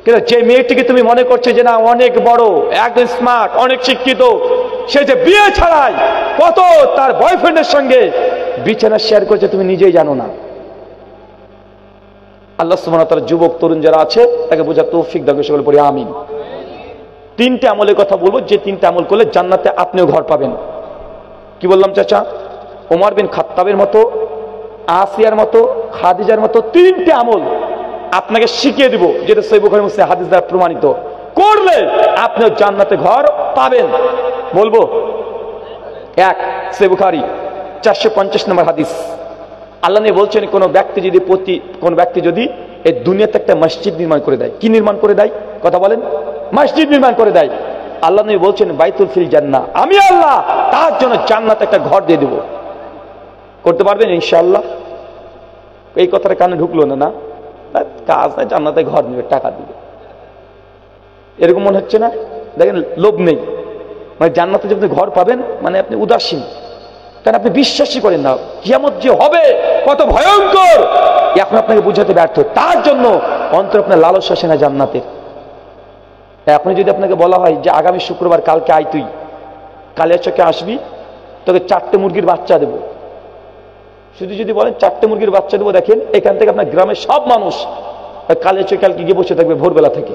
কিন্তু যে মেয়েটিকে তুমি মনে করছো যে না অনেক বড়, একদম স্মার্ট, অনেক শিক্ষিত, সে যে বিয়ে ছাড়াই কত তার বয়ফ্রেন্ডের সঙ্গে বিছানা শেয়ার করছে তুমি নিজেই জানো না। আল্লাহ সুবহানাহু ওয়া তাআলা যুবক তরুণ যারা আছে তাকে বোঝার তৌফিক দান করুন, সকলে পড়ি আমিন। 3টে আমলের কথা বলবো, যে 3টে আমল করলে জান্নাতে আপনিও ঘর পাবেন। কি বললাম চাচা? ওমর বিন খাত্তাবের মতো, আসিয়ার মতো, খাদিজার মতো 3টে আমল আপনাকে শিখিয়ে দিব, যেটা সহিহ বুখারী মুসলিম হাদিস দ্বারা প্রমাণিত। করলে আপনিও জান্নাতে ঘর পাবেন। বলবো 1, সহিহ বুখারী 450 নম্বর হাদিস। আল্লাহ নিয়ে বলছেন কোন ব্যক্তি যদি এই দুনিয়াতে একটা মসজিদ নির্মাণ করে দেয়। কি নির্মাণ করে দেয়? কথা বলেন। মসজিদ নির্মাণ করে দেয়। আল্লাহ নিয়ে বলছেন বাইতুল ফিল জান্নাহ, আমি আল্লাহ তার জন্য জান্নাতে একটা ঘর দিয়ে দেব। করতে পারবেন ইনশাআল্লাহ? এই কথাটা কানে ঢুকলো না? না কাজ নাই, জান্নাতে ঘর নেবে, টাকা দিবে, এরকম মনে হচ্ছে না? দেখেন লোভ নেই, মানে জান্নাতে যদি ঘর পাবেন মানে আপনি উদাসীন, কারণ আপনি বিশ্বাসই করেন না কিয়ামত যে হবে কত ভয়ঙ্কর, এখন আপনাকে বুঝাতে ব্যর্থ। তার জন্য অন্তর আপনার লালসা আসে না জান্নাতের। এখন যদি আপনাকে বলা হয় যে আগামী শুক্রবার কালকে আয়, তুই কালিয়াচকে আসবি, তোকে 4টে মুরগির বাচ্চা দেবো, শুধু যদি বলেন 4টে মুরগির বাচ্চা দেবো, দেখেন এখান থেকে আপনার গ্রামের সব মানুষ কালিয়াচকে কালকে গিয়ে বসে থাকবে ভোরবেলা থেকে।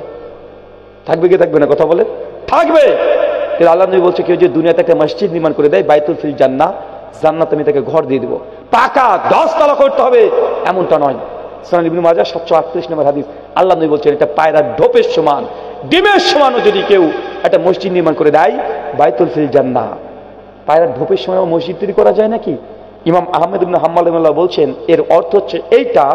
থাকবে কি থাকবে না? কথা বলে থাকবে। তাহলে আল্লাহ নবী বলছে কেউ যে দুনিয়াতে একটা মসজিদ নির্মাণ করে দেয়, বাইতুল ফিল জান্নাহ, জান্নাত আমি তাকে ঘর দিয়ে দেবো। পাকা 10 তলা করতে হবে এমনটা নয়। সুনান ইবনে মাজাহ 738 নম্বর হাদিস। আল্লাহ নবী বলছেন এটা পায়রা ঢোপের সমান, ডিমের সমানও যদি কেউ একটা মসজিদ নির্মাণ করে দেয়, বাইতুল ফিল জান্নাহ, পায়রা ঢোপের সময় মসজিদ তৈরি করা যায় নাকি? ইমাম আহমেদ ইবনে হাম্বল রাহিমাহুল্লাহ বলছেন এর অর্থ হচ্ছে এইটা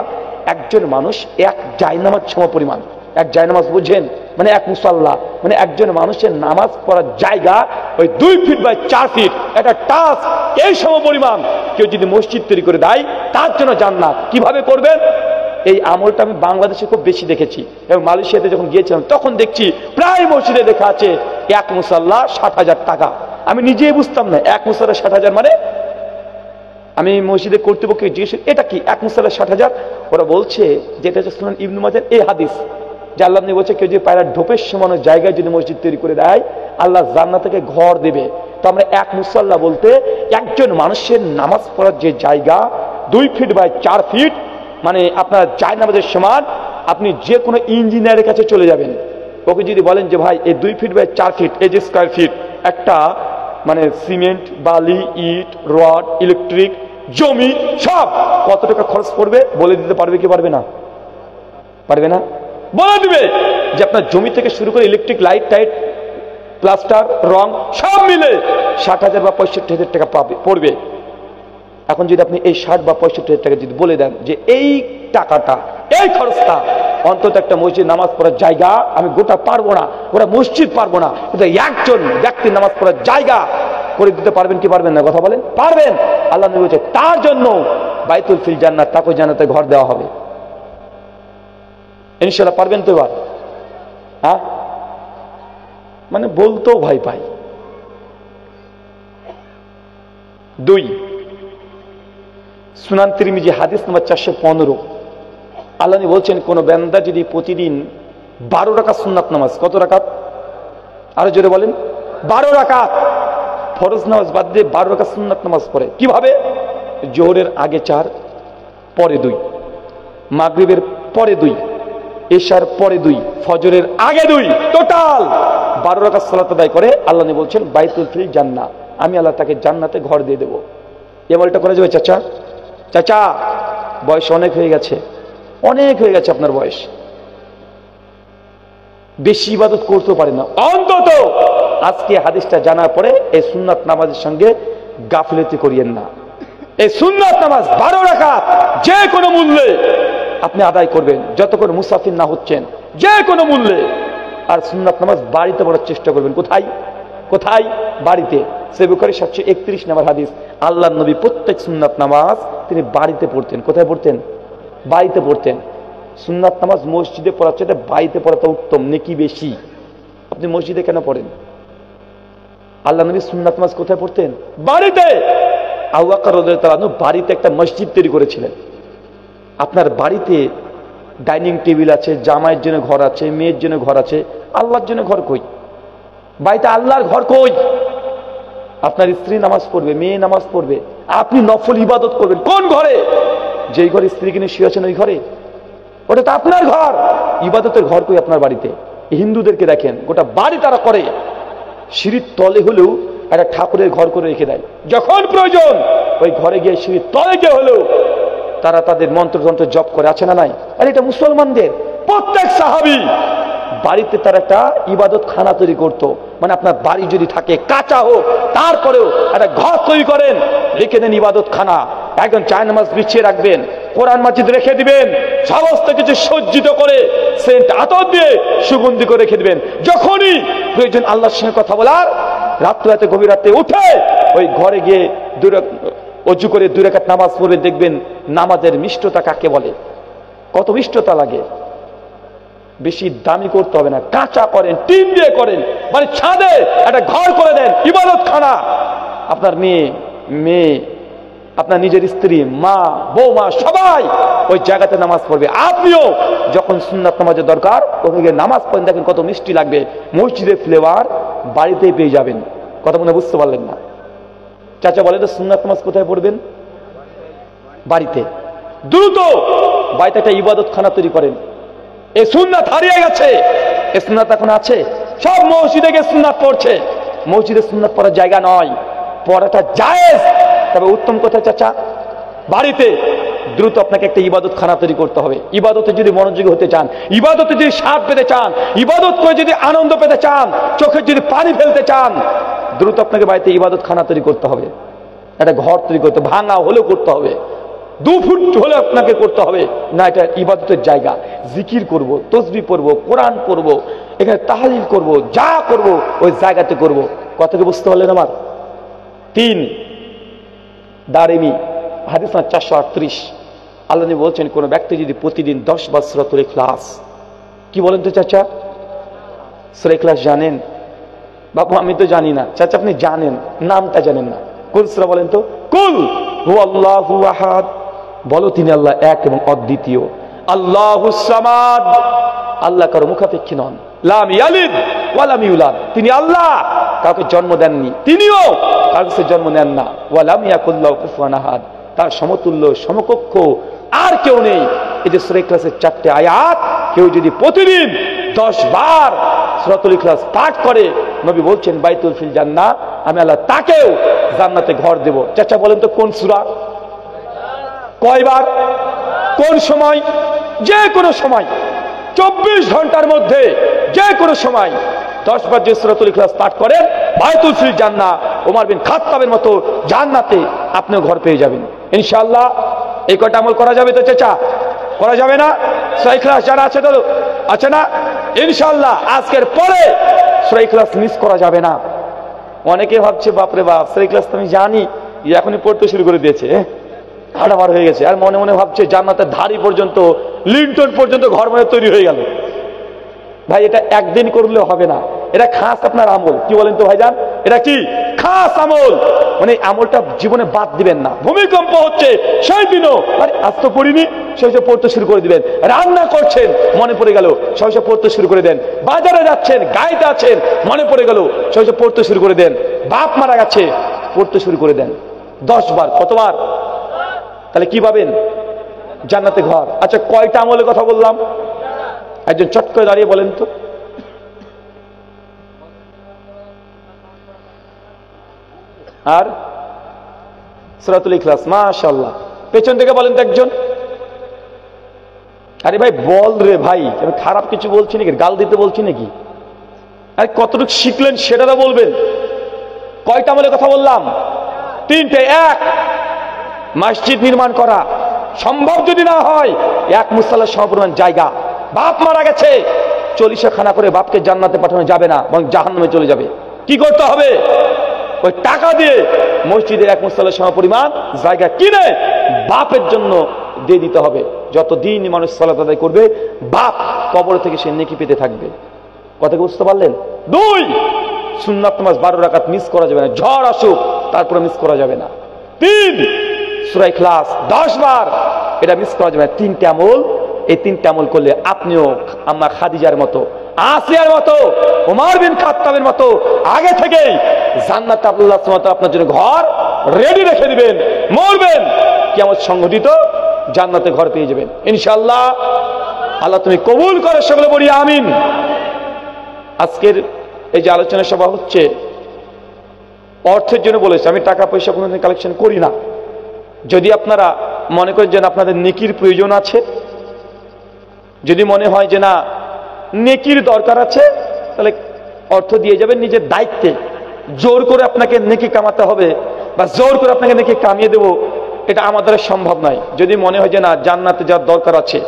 একজন মানুষ এক জায়নামাজ সমপরিমাণ। এক জায়নামাজ বুঝেন মানে এক মুসাল্লা, মানে একজন মানুষের নামাজ পড়ার জায়গা ওই 2 ফিট বাই 4 ফিট একটা টাচ, এই সমপরিমাণ কেউ যদি মসজিদ তৈরি করে দেয় তার জন্য জান্নাত। কিভাবে করবেন? এই আমলটা আমি বাংলাদেশে খুব বেশি দেখেছি এবং মালয়েশিয়াতে যখন গিয়েছিলাম তখন দেখছি প্রায় মসজিদে লেখা আছে এক মুসাল্লা 60,000 টাকা। আমি নিজেই বুঝতাম না এক মুসাল্লা 60,000 মানে। আমি মসজিদে কর্তৃপক্ষকে জিজ্ঞেস এটা কি এক মুসাল্লা 60,000? ওরা বলছে যেটা হচ্ছে সুনান ইবনে মাজাহ এই হাদিস যে আল্লাহ নবী বলছে কেউ যদি পায়রা ঢোপের সমান জায়গায় যদি মসজিদ তৈরি করে দেয় আল্লাহ জান্নাত থেকে ঘর দেবে। তো আমরা এক মুসাল্লা বলতে একজন মানুষের নামাজ পড়ার যে জায়গা 2 ফিট বাই 4 ফিট, মানে আপনার জায়নামাজের সমান। আপনি যে কোনো ইঞ্জিনিয়ারের কাছে চলে যাবেন, ওকে যদি বলেন যে ভাই এই 2 ফিট বাই 4 ফিট এই যে স্কয়ার ফিট একটা মানে সিমেন্ট, বালি, ইট, রড, ইলেকট্রিক, জমি সব কত টাকা খরচ পড়বে বলে দিতে পারবে কি পারবে না? পারবে না? বলে দিবে যে আপনার জমি থেকে শুরু করে ইলেকট্রিক লাইট টাইট প্লাস্টার রং সব মিলে 60,000 বা 65,000 টাকা পড়বে। এখন যদি আপনি এই 60 বা 65,000 টাকা যদি বলে দেন যে এই টাকাটা এই খরচটা অন্তত একটা মসজিদ নামাজ পড়ার জায়গা, আমি গোটা পারবো না, গোটা মসজিদ পারবো না, কিন্তু একজন ব্যক্তির নামাজ পড়ার জায়গা করে দিতে পারবেন কি পারবেন না? কথা বলেন। পারবেন। আল্লাহ নবী বলছে তার জন্য বাইতুল ফিল জান্নাত, তাকে জান্নাতে ঘর দেওয়া হবে। ইনশাআল্লাহ পারবেন তো এবার? হ্যাঁ, মানে বলতেও ভয় পাই। 2 সুনান তিরমিজি হাদিস নম্বর 415। আল্লাহ নবী বলছেন কোন বান্দা যদি প্রতিদিন 12 রাকাত সুন্নাত নামাজ, কত রাকাত? আরো জোরে বলেন। 12 রাকাত ফরজ নামাজ বাদ দিয়ে 12 রাকাত সুন্নাত নামাজ পড়ে। কিভাবে? জোহরের আগে 4, পরে 2, মাগরিবের পরে 2, এশার পরে 2, ফজরের আগে 2, টোটাল 12 রাকাত সালাত আদায় করে আল্লাহ নবী বলছেন বাইতুল ফিল জান্নাহ, আমি আল্লাহ তাকে জান্নাতে ঘর দিয়ে দেব। এই আমলটা করা যাবে? চাচা চাচা বয়স অনেক হয়ে গেছে, অনেক হয়ে গেছে আপনার বয়স, বেশি ইবাদত করতে পারে না, অন্তত আজকে হাদিসটা জানার পরে এই সুন্নাত নামাজের সঙ্গে গাফিলতি করিয়েন না। এই সুন্নাত নামাজ 12 রাকাত যে কোনো মূল্যে আপনি আদায় করবেন, যতক্ষণ মুসাফির না হচ্ছেন, যে কোনো মূল্যে। আর সুন্নাত নামাজ বাড়িতে পড়ার চেষ্টা করবেন। কোথায়? কোথায়? বাড়িতে। সহিহ বুখারী 731 নম্বর হাদিস। আল্লাহর নবী প্রত্যেক সুন্নাত নামাজ তিনি বাড়িতে পড়তেন। কোথায় পড়তেন? বাড়িতে পড়তেন। সুন্নাত নামাজ মসজিদে পড়ার চেয়ে বাড়িতে পড়াটা উত্তম, নেকি বেশি। আপনি মসজিদে কেন পড়েন? আল্লাহ নবী সুন্নাত নামাজ কোথায় পড়তেন? বাড়িতে। আবু বকর রাদিয়াল্লাহু আনহু বাড়িতে একটা মসজিদ তৈরি করেছিলেন। আপনার বাড়িতে ডাইনিং টেবিল আছে, জামাইয়ের জন্য ঘর আছে, মেয়ের জন্য ঘর আছে, আল্লাহর জন্য ঘর কই? বাড়িতে আল্লাহর ঘর কই? আপনার স্ত্রী নামাজ পড়বে, মেয়ে নামাজ পড়বে, আপনি নফল ইবাদত করবেন কোন ঘরে? যেই ঘরে স্ত্রী কিনে শুয়েছেন ওই ঘরে? ওটা তো আপনার ঘর। ইবাদতের ঘর কই আপনার বাড়িতে? হিন্দুদেরকে দেখেন গোটা বাড়ি তারা করে সিঁড়ির তলে হলেও একটা ঠাকুরের ঘর করে রেখে দেয়, যখন প্রয়োজন ওই ঘরে গিয়ে সিঁড়ির তলে গিয়ে হলেও তারা তাদের মন্ত্রতন্ত্র জপ করে। আছে না নাই? আর এটা মুসলমানদের প্রত্যেক সাহাবী বাড়িতে তারা একটা ইবাদত খানা তৈরি করত। মানে আপনার বাড়ি যদি থাকে কাঁচা হোক তারপরেও একটা ঘর তৈরি করেন, রেখে দেন ইবাদত খানা, একদম জায়নামাজ বিছিয়ে রাখবেন, কোরআন মাজিদ রেখে দিবেন, সমস্ত কিছু সজ্জিত করে সেন্ট আতর দিয়ে সুগন্ধি করে রেখে দিবেন। যখনই প্রয়োজন আল্লাহর সঙ্গে কথা বলার, রাত্রে গভীর রাতে উঠে ওই ঘরে গিয়ে অজু করে 2 রাকাত নামাজ পড়ে দেখবেন নামাজের মিষ্টতা কাকে বলে, কত মিষ্টতা লাগে। বেশি দামি করতে হবে না, কাঁচা করেন, টিন দিয়ে করেন, মানে ছাদে একটা ঘর করে দেন ইবাদত খানা। আপনার মেয়ে আপনার নিজের স্ত্রী, মা, বৌমা সবাই ওই জায়গাতে নামাজ পড়বে। আপনিও যখন সুন্নাত নামাজের দরকার ওখানে গিয়ে নামাজ পড়েন, দেখেন কত মিষ্টি লাগবে। মসজিদের ফ্লেভার বাড়িতেই পেয়ে যাবেন। কথা মনে বুঝতে পারলেন না? চাচা বলে তো সুন্নাত নামাজ কোথায় পড়বেন? বাড়িতে। দ্রুত বাড়িতে একটা ইবাদত খানা তৈরি করেন। এই সুন্নাত হারিয়ে গেছে, এই সুন্নাত এখন আছে। সব মসজিদে গিয়ে সুন্নাত পড়ছে, মসজিদে সুন্নাত পড়ার জায়গা নয়, পড়াটা জায়েজ। তবে উত্তম কথা চাচা, বাড়িতে দ্রুত আপনাকে একটা ইবাদত খানা তৈরি করতে হবে। ইবাদতে যদি মনোযোগী হতে চান, ইবাদতে যদি স্বাদ পেতে চান, ইবাদত করে যদি আনন্দ পেতে চান, চোখে যদি পানি ফেলতে চান, দ্রুত আপনাকে বাড়িতে ইবাদত খানা তৈরি করতে হবে। একটা ঘর তৈরি করতে, ভাঙা হলেও করতে হবে, 2 ফুট হলে আপনাকে করতে হবে। না, এটা ইবাদতের জায়গা। জিকির করব, তসবিহ পড়ব, কোরআন পড়ব, এখানে তাহলিল করব, যা করব ওই জায়গাতে করব। কথাকে বুঝতে পারলেন আমার? 3 দারিমি হাদিস 438, আল্লাহ নবী বলছেন, কোন ব্যক্তি যদি প্রতিদিন 10 বার সূরাতুল ইখলাস, কি বলেন তো চাচা? সূরা ইখলাস জানেন? বাবু আমি তো জানি না। চাচা আপনি জানেন, নামটা জানেন না। কোন সূরা বলেন তো? কুল হুয়াল্লাহু আহাদ, বলো তিনি আল্লাহ এক এবং অদ্বিতীয়। আল্লাহুস সামাদ, আল্লাহ কারো মুখাপেক্ষী নন। লাম ইয়ালিদ ওয়া লাম ইউলাদ, তিনি আল্লাহ কাউকে জন্ম দেননি, তিনিও কারো কাছে জন্ম নেন না। ওয়া লাম ইয়াকুল লাহু কুফুয়ান আহাদ, তার সমতুল্য সমকক্ষ আর কেউ নেই। এই যে সূরা ইখলাসের 4টে আয়াত কেউ যদি প্রতিদিন 10 বার সূরাতুল ইখলাস পাঠ করে, নবী বলছেন বাইতুল ফিল জান্নাহ, আমি আল্লাহ তাকেও জান্নাতে ঘর দেব। চাচা বলেন তো কোন সূরা? কয়বার? কোন সময়? যে কোনো সময়, 24 ঘন্টার মধ্যে যে কোনো সময় 10 বার যে সূরাতুল ইখলাস পাঠ করেন, বাইতুল ফিল জান্নাহ, ওমর বিন খাত্তাবের মতো জান্নাতে আপনিও ঘর পেয়ে যাবেন ইনশাআল্লাহ। এই কটা আমল করা যাবে তো চাচা? করা যাবে না? সূরা ইখলাস জানা আছে তো? আছে না? ইনশাআল্লাহ আজকের পরে সূরা ইখলাস মিস করা যাবে না। অনেকে ভাবছে বাপরে বাপ, সূরা ইখলাস তো আমি জানি, এখনই পড়তে শুরু করে দিয়েছে, আড়াবার হয়ে গেছে। আর মনে মনে ভাবছে জান্নাতের ধারি পর্যন্ত, লিন্টন পর্যন্ত ঘর মানে তৈরি হয়ে গেল। ভাই এটা একদিন করলে হবে না, এটা খাস আপনার আমল। কি বলেন তো ভাইজান? এটা কি খাস আমল, মানে আমলটা জীবনে বাদ দিবেন না। ভূমিকম্প হচ্ছে সেই দিনও আরে আজ তো পড়িনি, সহজে পড়তে শুরু করে দিবেন। রান্না করছেন, মনে পড়ে গেল, সহজে পড়তে শুরু করে দেন। বাজারে যাচ্ছেন, গাইতে আছেন, মনে পড়ে গেল, সহজে পড়তে শুরু করে দেন। বাপ মারা গেছে, পড়তে শুরু করে দেন 10 বার। কতবার? তাহলে কি পাবেন? জান্নাতে ঘর। আচ্ছা কয়টা আমলের কথা বললাম? একজন চট করে দাঁড়িয়ে বলেন তো। আর সূরাতুল ইখলাস, মাশাআল্লাহ। পেছন থেকে বলেন তো একজন। আরে ভাই বল রে ভাই, আমি খারাপ কিছু বলছি নাকি, গাল দিতে বলছি নাকি? আরে কতটুকু শিখলেন সেটা তো বলবেন। কয়টা আমলের কথা বললাম? 3টে। 1 মসজিদ নির্মাণ করা, সম্ভব যদি না হয় 1 মুসাল্লার সমপরিমাণ জায়গা। বাপ মারা গেছে, 40 খানা করে বাপকে জান্নাতে পাঠানো যাবে না, বরং জাহান্নামে চলে যাবে। কি করতে হবে? ওই টাকা দিয়ে মসজিদের 1 মুসাল্লার সমপরিমাণ জায়গা কিনে বাপের জন্য দিয়ে দিতে হবে। যতদিন মানুষ সালাত আদায় করবে, বাপ কবর থেকে সে নেকি পেতে থাকবে। কথা বুঝতে পারলেন? 2 সুন্নাত নামাজ 12 রাকাত মিস করা যাবে না, ঝড় আসুক তারপরে মিস করা যাবে না। 3 সূরা ইখলাস 10 বার, এটা মিস করা যাবে না। 3টে আমল, এই 3টে আমল করলে আপনিও আম্মা খাদিজার মতো, আসিয়ার মতো, ওমর বিন খাত্তাবের মতো আগে থেকেই জান্নাতে আল্লাহ সুবহানাহু ওয়া তাআলা আপনার জন্য ঘর রেডি রেখে দিবেন। মরবেন, কিয়ামত সংঘটিত, জান্নাতে ঘর পেয়ে যাবেন ইনশাআল্লাহ। আল্লাহ তুমি কবুল করে, সকলে বলি আমিন। আজকের এই যে আলোচনা সভা হচ্ছে অর্থের জন্য বলেছে, আমি টাকা পয়সা কোনোদিন কালেকশন করি না। যদি আপনারা মনে করেন যে আপনাদের নেকির প্রয়োজন আছে, যদি মনে হয় যে না নেকির দরকার আছে, তাহলে অর্থ দিয়ে যাবেন নিজের দায়িত্বে। জোর করে আপনাকে নেকি কামাতে হবে বা জোর করে আপনাকে নেকি কামিয়ে দেব, এটা আমাদের সম্ভব নয়। যদি মনে হয় যে না জান্নাতে যার দরকার আছে,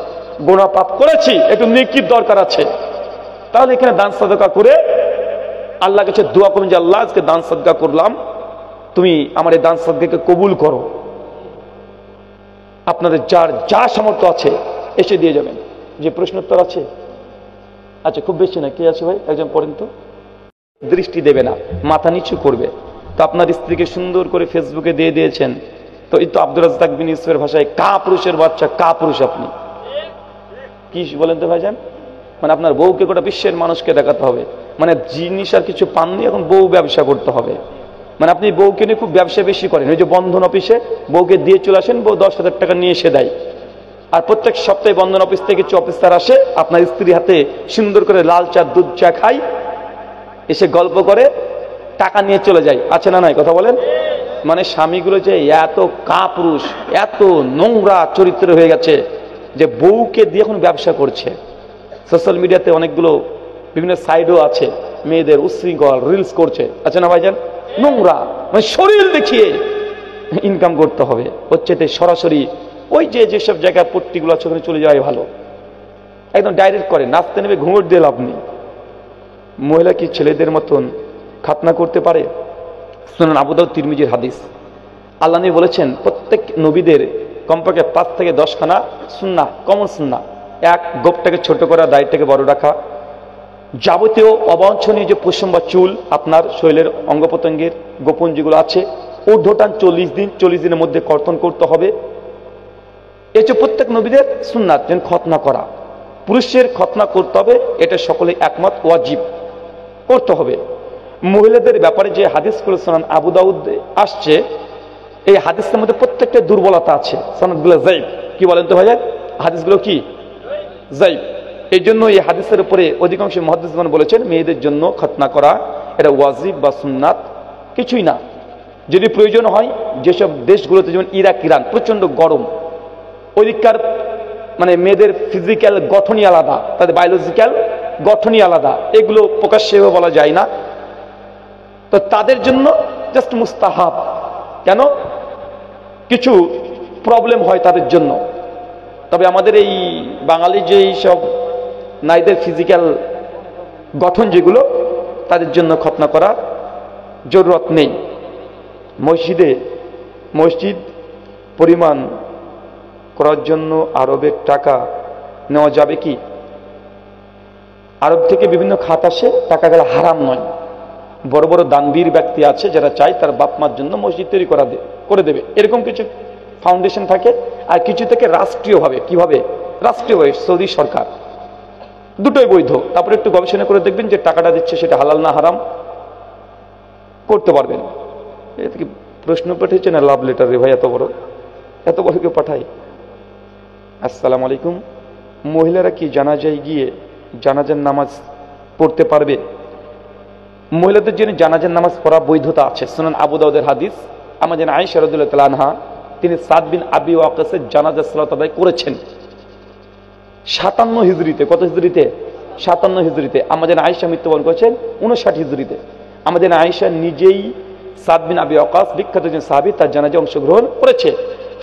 গুনাহ পাপ করেছি, একটু নেকির দরকার আছে, তাহলে এখানে দান সাদকা করে আল্লাহর কাছে দোয়া করুন যে আল্লাহ আজকে দান সাদকা করলাম, তুমি আমার এই দান সাদকাকে কবুল করো। আপনাদের যার যা সামর্থ্য আছে এসে দিয়ে যাবেন। যে প্রশ্নোত্তর আছে? আচ্ছা খুব বেশি না, কে আছে ভাই? একজন পড়েন তো। দৃষ্টি দেবে না, মাথা নিচু করবে। তো আপনার স্ত্রীকে সুন্দর করে ফেসবুকে দিয়ে দিয়েছেন, তো এই তো আব্দুর রাজ্জাক বিন ইউসুফের ভাষায় কা পুরুষের বাচ্চা, কা পুরুষ আপনি। কি বলেন তো ভাইজান? মানে আপনার বউকে গোটা বিশ্বের মানুষকে দেখাতে হবে, মানে জিনিস আর কিছু পাননি, এখন বউ ব্যবসা করতে হবে। মানে আপনি বউকে নিয়ে খুব ব্যবসা বেশি করেন। ওই যে বন্ধন অফিসে বউকে দিয়ে চলে আসেন, বউ 10,000 টাকা নিয়ে এসে দেয়। আর প্রত্যেক সপ্তাহে বন্ধন অফিস থেকে কিছু অফিসার আসে, আপনার স্ত্রী হাতে সুন্দর করে লাল চা দুধ চা খাই, এসে গল্প করে, টাকা নিয়ে চলে যায়, আছে না নাই কথা বলেন? মানে স্বামীগুলো যে এত কাপুরুষ, এত নোংরা চরিত্র হয়ে গেছে যে বউকে দিয়ে এখন ব্যবসা করছে। সোশ্যাল মিডিয়াতে অনেকগুলো বিভিন্ন সাইডও আছে, মেয়েদের উচ্ছৃঙ্খল রিলস করছে, আছে না ভাইজান? নোংরা, মানে শরীর দেখিয়ে ইনকাম করতে হবে, হচ্ছে সরাসরি ওই যে যেসব জায়গায় পট্টিগুলো আছে ওখানে চলে যাওয়াই ভালো। একদম ডাইরেক্ট করে, নাচতে নেবে ঘুঙুর দিয়ে লাভ নেই। মহিলা কি ছেলেদের মতন খাতনা করতে পারে? সুনান আবু দাউদ তিরমিজির হাদিস, আল্লাহ নবী বলেছেন প্রত্যেক নবীদের কমপক্ষে 5 থেকে 10 খানা সুন্নাহ, কমন সুন্নাহ। এক, গোপটাকে ছোট করা, দাড়িটাকে বড় রাখা, যাবতীয় অবাঞ্ছনীয় যে পশম বা চুল আপনার শরীরের অঙ্গ প্রত্যঙ্গের গোপন যেগুলো আছে, ঊর্ধ্বটান 40 দিন, 40 দিনের মধ্যে কর্তন করতে হবে। এই যে প্রত্যেক নবীদের সুন্নাত, যেন খতনা করা, পুরুষের খতনা করতে হবে, এটা সকলে একমত, ওয়াজিব করতে হবে। মহিলাদের ব্যাপারে যে হাদিসগুলো সুনান আবু দাউদ আসছে, এই হাদিসের মধ্যে প্রত্যেকটা দুর্বলতা আছে, সনদগুলো যায়িফ। কি বলেন তো ভাইয়া? হাদিসগুলো কি যায়িফ। এই জন্য এই হাদিসের উপরে অধিকাংশ মুহাদ্দিসগণ বলেছেন মেয়েদের জন্য খতনা করা এটা ওয়াজিব বা সুন্নাত কিছুই না। যদি প্রয়োজন হয়, যেসব দেশগুলোতে যেমন ইরাক, ইরান প্রচন্ড গরম, ওইদিককার মানে মেয়েদের ফিজিক্যাল গঠনই আলাদা, তাদের বায়োলজিক্যাল গঠনই আলাদা, এগুলো প্রকাশ্যে বলা যায় না। তো তাদের জন্য জাস্ট মুস্তাহাব। কেন? কিছু প্রবলেম হয় তাদের জন্য। তবে আমাদের এই বাঙালি যে সব নারীদের ফিজিক্যাল গঠন যেগুলো, তাদের জন্য খতনা করা জরুরত নেই। মসজিদ পরিমাণ করার জন্য আরবের টাকা নেওয়া যাবে কি? আরব থেকে বিভিন্ন খাত আসে, টাকা গেলে হারাম নয়। বড় বড় দানবীর ব্যক্তি আছে যারা চায় তার বাপ মার জন্য মসজিদ তৈরি করে দেবে, এরকম কিছু ফাউন্ডেশন থাকে। আর কিছু থেকে রাষ্ট্রীয়ভাবে, কিভাবে রাষ্ট্রীয়ভাবে, সৌদি সরকার, দুটোই বৈধ। তারপরে একটু গবেষণা করে দেখবেন যে টাকাটা দিচ্ছে সেটা হালাল না হারাম, করতে পারবেন। এটা কি প্রশ্ন পাঠিয়েছে না লাভ লেটার রে ভাই? এত বড় কেউ পাঠায়? আসসালামু আলাইকুম, মহিলারা কি জানাজায় গিয়ে জানাজার নামাজ পড়তে পারবে? মহিলাদের জন্য জানাজার নামাজ পড়া বৈধতা আছে। সুনান আবু দাউদের হাদিস, আমাদের আয়েশা রাদিয়াল্লাহু তাআলা আনহা, তিনি সাদ বিন আবি ওয়াক্কাসের জানাজা সালাত আদায় করেছেন 57 হিজরিতে। কত হিজরিতে? 57 হিজরিতে। আমাদের আয়েশা মৃত্যুবরণ করেছেন 59 হিজরিতে। আমাদের আয়েশা নিজেই সাদ বিন আবি ওয়াক্কাস, বিখ্যাত একজন সাহাবী, তার জানাজায় অংশগ্রহণ করেছে।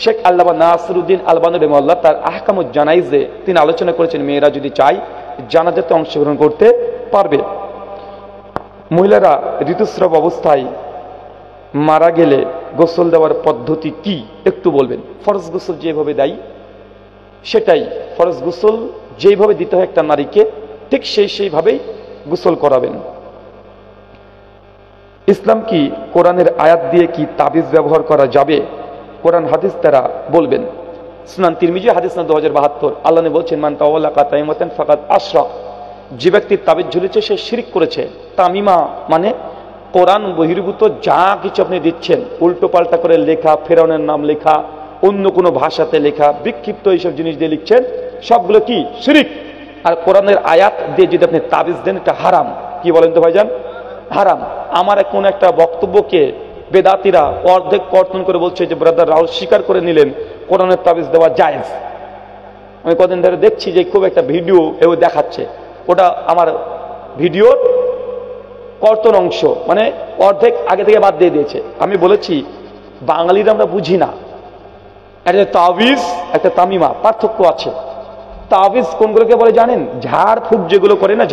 শেখ আল্লামা নাসিরউদ্দিন আলবানী রাহিমাহুল্লাহ তার আহকামুজ জানাইজে তিনি আলোচনা করেছেন মেয়েরা যদি চায় জানাজাতে অংশগ্রহণ করতে পারবে। মহিলারা ঋতুস্রাব অবস্থায় মারা গেলে গোসল দেওয়ার পদ্ধতি কি একটু বলবেন? ফরজ গোসল যেভাবে দেয় সেটাই, ফরজ গোসল যেভাবে দিতে হয় একটা নারীকে, ঠিক সেইভাবেই গোসল করাবেন। ইসলাম কি কোরআনের আয়াত দিয়ে কি তাবিজ ব্যবহার করা যাবে? কোরআন হাদিস তারা বলবেন। সুনান তিরমিজি হাদিস না 2072, আল্লাহ বলছেন মান তাওয়াল্লাকা তাইমাতান ফাকাদ আশরাক, যে ব্যক্তির তাবিজ ঝুলেছে সে শিরক করেছে। তামিমা মানে কোরআন বহির্ভূত যা কিছু আপনি দিচ্ছেন, উল্টো পাল্টা করে লেখা, ফেরাউনের নাম লেখা, অন্য কোনো ভাষাতে লেখা, বিক্ষিপ্ত এইসব জিনিস দিয়ে লিখছেন, সবগুলো কি শিরক। আর কোরআনের আয়াত দিয়ে যদি আপনি তাবিজ দেন এটা হারাম। কি বলেন তো ভাইজান? হারাম। আমার কোন একটা বক্তব্যকে বেদাতিরা অর্ধেক কর্তন করে বলছে যে ব্রাদার রাহুল স্বীকার করে নিলেন কোরআনের তাবিজ দেওয়া জায়েজ। আমি কদিন ধরে দেখছি যে খুব একটা ভিডিও এও দেখাচ্ছে, ওটা আমার ভিডিওর কর্তন অংশ, মানে অর্ধেক আগে থেকে বাদ দিয়ে দিয়েছে। আমি বলেছি বাঙালিরা আমরা বুঝি না, একটা তাবিজ একটা তামিমা পার্থক্য আছে। তাবিজ কোনগুলোকে বলে জানেন? ঝাড়ফুঁক যেগুলো করে না,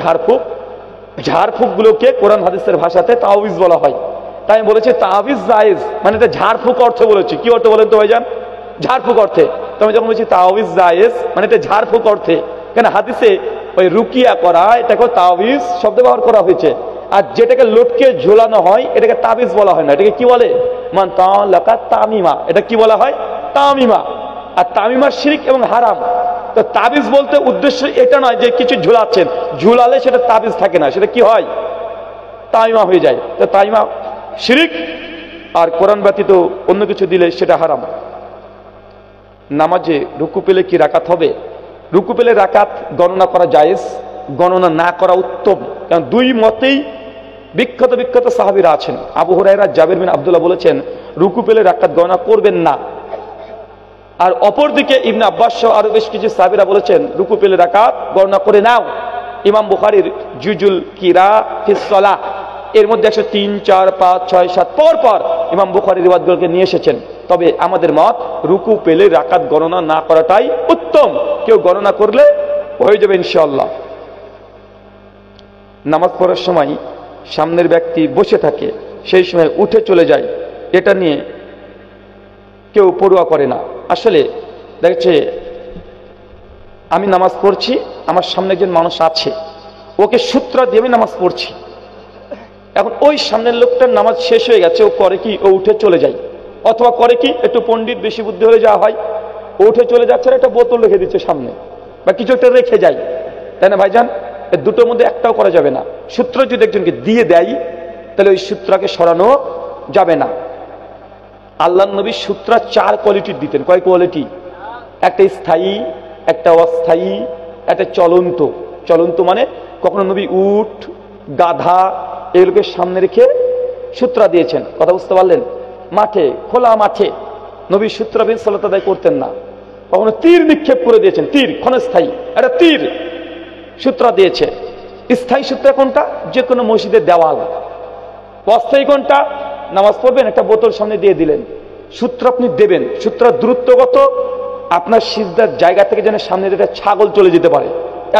ঝাড়ফুঁকগুলোকে কোরআন হাদিসের ভাষাতে তাবিজ বলা হয়। তাই আমি বলেছি তাবিজ জায়েজ, মানে এটা ঝাড়ফুঁক অর্থে বলেছি। কি অর্থে বলেন তো ভাইজান? ঝাড়ফুঁক অর্থে। তো আমি যখন বলছি তাবিজ জায়েজ, মানে এটা ঝাড়ফুঁক অর্থে। কেন হাদিসে ওই রুকিয়া করা এটাকে তাবিজ শব্দ ব্যবহার করা হয়েছে, আর যেটাকে লটকে ঝোলানো হয় এটাকে তাবিজ বলা হয় না। এটাকে কি বলে? মান তাওয়াল্লাকা তামিমা, এটা কি বলা হয়? তামিমা। আর তামিমা শিরক এবং হারাম। তো তাবিজ বলতে উদ্দেশ্য এটা নয় যে কিছু ঝুলাচ্ছেন, ঝুলালে সেটা তাবিজ থাকে না, সেটা কি হয়? তামিমা হয়ে যায়। তো তামিমা শিরক, আর কোরআন ব্যতীত অন্য কিছু দিলে সেটা হারাম। নামাজে রুকু পেলে কি রাকাত হবে? রুকু পেলে রাকাত গণনা করা জায়েজ, গণনা না করা উত্তম। কারণ দুই মতেই বিখ্যাত বিখ্যাত সাহাবীরা আছেন। আবু হুরায়রা, জাবির বিন আব্দুল্লাহ বলেছেন রুকু পেলে রাকাত গণনা করবেন না। আর অপরদিকে ইবনে আব্বাস সহ আরো বেশ কিছু সাহাবীরা বলেছেন রুকু পেলে রাকাত গণনা করে নাও। ইমাম বুখারীর জুজুল কিরা ফিস সালাহ এর মধ্যে 103, 4, 5, 6, 7 পর পর ইমাম বুখারী রিওয়ায়াতগুলোকে নিয়ে এসেছেন। তবে আমাদের মত রুকু পেলে রাকাত গণনা না করাটাই উত্তম। কেউ গণনা করলে হয়ে যাবে ইনশাআল্লাহ। নামাজ পড়ার সময় সামনের ব্যক্তি বসে থাকে, সেই সময় উঠে চলে যায়, এটা নিয়ে কেউ পড়ুয়া করে না। আসলে দেখছে আমি নামাজ পড়ছি, আমার সামনে একজন মানুষ আছে, ওকে সূত্র দিয়ে আমি নামাজ পড়ছি। এখন ওই সামনের লোকটার নামাজ শেষ হয়ে গেছে, ও করে কি, ও উঠে চলে যায়। অথবা করে কি, একটু পণ্ডিত বেশি বুদ্ধি হলে যা হয়, ও উঠে চলে যাচ্ছে আর একটা বোতল রেখে দিচ্ছে সামনে, বা কিছু একটা রেখে যায়, তাই না ভাইজান? এর দুটোর মধ্যে একটাও করা যাবে না। সূত্র যদি একজনকে দিয়ে দেয় তাহলে ওই সূত্রকে সরানো যাবে না। আল্লাহ নবী সূত্র 4 কোয়ালিটির দিতেন। কয় কোয়ালিটি? একটা স্থায়ী, একটা অস্থায়ী, একটা চলন্ত। চলন্ত মানে কখনো নবী উট, গাধা এগুলোকে সামনে রেখে সূত্র দিয়েছেন। কথা বুঝতে পারলেন? মাঠে, খোলা মাঠে নবী সূত্র সালাত আদায় করতেন না। কখনো তীর নিক্ষেপ করে দিয়েছেন, তীর ক্ষণস্থায়ী, একটা তীর সূত্র দিয়েছে। স্থায়ী সূত্র কোনটা? যে কোনো মসজিদের দেওয়াল। অস্থায়ী কোনটা? নামাজ পড়বেন, একটা বোতল সামনে দিয়ে দিলেন। সূত্র আপনি দেবেন, সূত্র দূরত্বগত, আপনার সিজদার জায়গা থেকে যেন সামনে একটা ছাগল চলে যেতে পারে,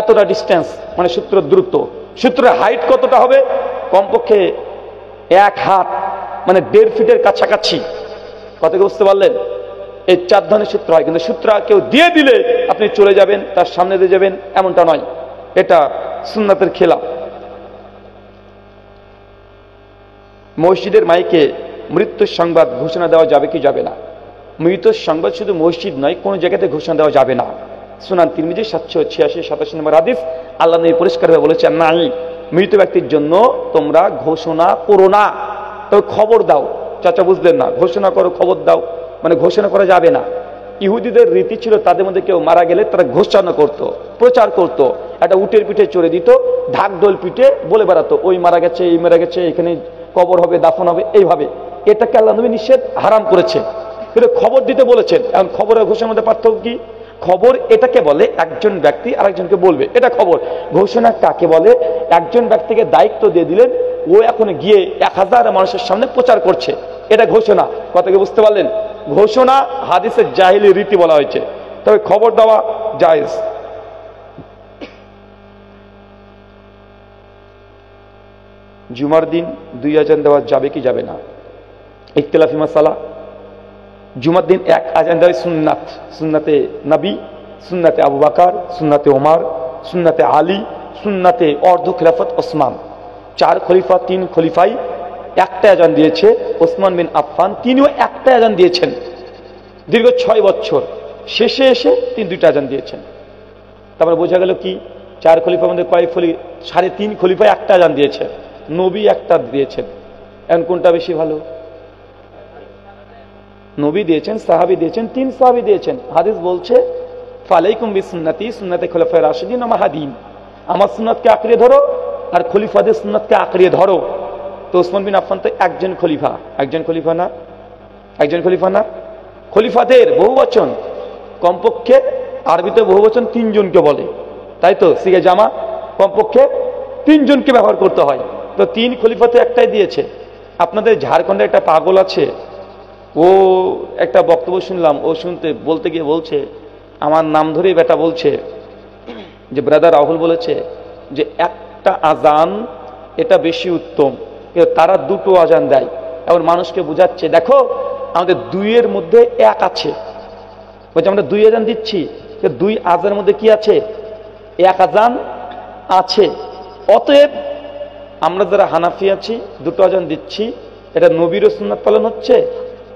এতটা ডিস্টেন্স, মানে সূত্র দূরত্ব। সূত্রের হাইট কতটা হবে? কমপক্ষে 1 হাত, মানে 1.5 ফিটের কাছাকাছি। কথা কি বুঝতে পারলেন? এই 4 ধরনের সূত্র হয়। কিন্তু সূত্র কেউ দিয়ে দিলে আপনি চলে যাবেন, তার সামনে দিয়ে যাবেন, এমনটা নয়। এটা সুন্নাতের খেলাফ। মসজিদের মাইকে মৃত্যুর সংবাদ ঘোষণা দেওয়া যাবে কি যাবে না? মৃত্যুর সংবাদ শুধু মসজিদ নয়, কোন জায়গাতে ঘোষণা দেওয়া যাবে না। সুনান তিরমিজি 786-87 নম্বর হাদিস, আল্লাহ নবী পরিষ্কারভাবে বলেছেন, নাই, মৃত ব্যক্তির জন্য তোমরা ঘোষণা করো না, তবে খবর দাও। চাচা বুঝলেন না? ঘোষণা করো, খবর দাও, মানে ঘোষণা করা যাবে না। ইহুদিদের রীতি ছিল, তাদের মধ্যে কেউ মারা গেলে তারা ঘোষণা করত, প্রচার করত। একটা উটের পিঠে চড়ে দিত, ঢাকঢোল পিঠে বলে বেড়াতো, ওই মারা গেছে, এই মারা গেছে, এখানে কবর হবে, দাফন হবে, এইভাবে। এটাকে আল্লাহ নবী নিষেধ, হারাম করেছে। কিন্তু খবর দিতে বলেছেন। এখন খবরের ঘোষণার মধ্যে পার্থক্য কি? খবর এটাকে বলে একজন ব্যক্তি আরেকজনকে বলবে, এটা খবর। ঘোষণা কাকে বলে? একজন ব্যক্তিকে দায়িত্ব দিয়ে দিলেন, ও এখন গিয়ে 1000 মানুষের সামনে প্রচার করছে, এটা ঘোষণা। কথাকে বুঝতে পারলেন? ঘোষণা হাদিসের জাহিলি রীতি বলা হয়েছে, তবে খবর দেওয়া জায়েজ। জুমার দিন 2 আজান দেওয়া যাবে কি যাবে না? ইখতিলাফি মাসালা। জুমার দিন 1 আজান দেওয়া সুন্নাত, সুন্নাতে নবী, সুন্নাতে আবু বকর, সুন্নাতে ওমর, সুন্নাতে আলী, সুন্নাতে অর্ধ খিলাফত ওসমান। 4 খলিফা, 3 খলিফাই একটা আজান দিয়েছে। ওসমান বিন আফফান তিনিও একটা আজান দিয়েছেন দীর্ঘ 6 বছর। শেষে এসে তিনি 2টা আজান দিয়েছেন। তারপরে বোঝা গেল কি, 4 খলিফার মধ্যে কয় খলিফা? 3.5 খলিফায় একটা আজান দিয়েছেন, নবী একটা দিয়েছেন। এখন কোনটা বেশি ভালো? নবী দিয়েছেন, সাহাবী দিয়েছেন, 3 সাহাবী দিয়েছেন। হাদিস বলছে, ফালাইকুম বিসুন্নতি সুন্নাতে খোলাফায়ে রাশিদিন ওয়া মাহদিন, আমার সুন্নাতকে আঁকড়িয়ে ধরো আর খলিফাদের সুন্নাতকে আঁকড়িয়ে ধরো। তো ওসমান বিন আফফান তো একজন খলিফা, একজন খলিফা না, একজন খলিফা না, খলিফাদের বহুবচন। কমপক্ষে আরবিতে বহুবচন 3 জনকে বলে, তাই তো? সিগে জামা কমপক্ষে 3 জনকে ব্যবহার করতে হয়। তো 3 খলিফা তো একটাই দিয়েছে। আপনাদের ঝাড়খণ্ডে একটা পাগল আছে, ও একটা বক্তব্য শুনলাম, ও বলতে গিয়ে বলছে, আমার নাম ধরেই বেটা বলছে যে ব্রাদার রাহুল বলেছে যে একটা আজান এটা বেশি উত্তম, কিন্তু তারা 2টো আজান দেয়। এখন মানুষকে বোঝাচ্ছে, দেখো আমাদের 2-এর মধ্যে 1 আছে। বলছে আমরা 2 আজান দিচ্ছি, 2 আজানের মধ্যে কি আছে? 1 আজান আছে। অতএব আমরা যারা হানাফি আছি 2টো আজান দিচ্ছি, এটা নবীরও সুন্নাত পালন হচ্ছে,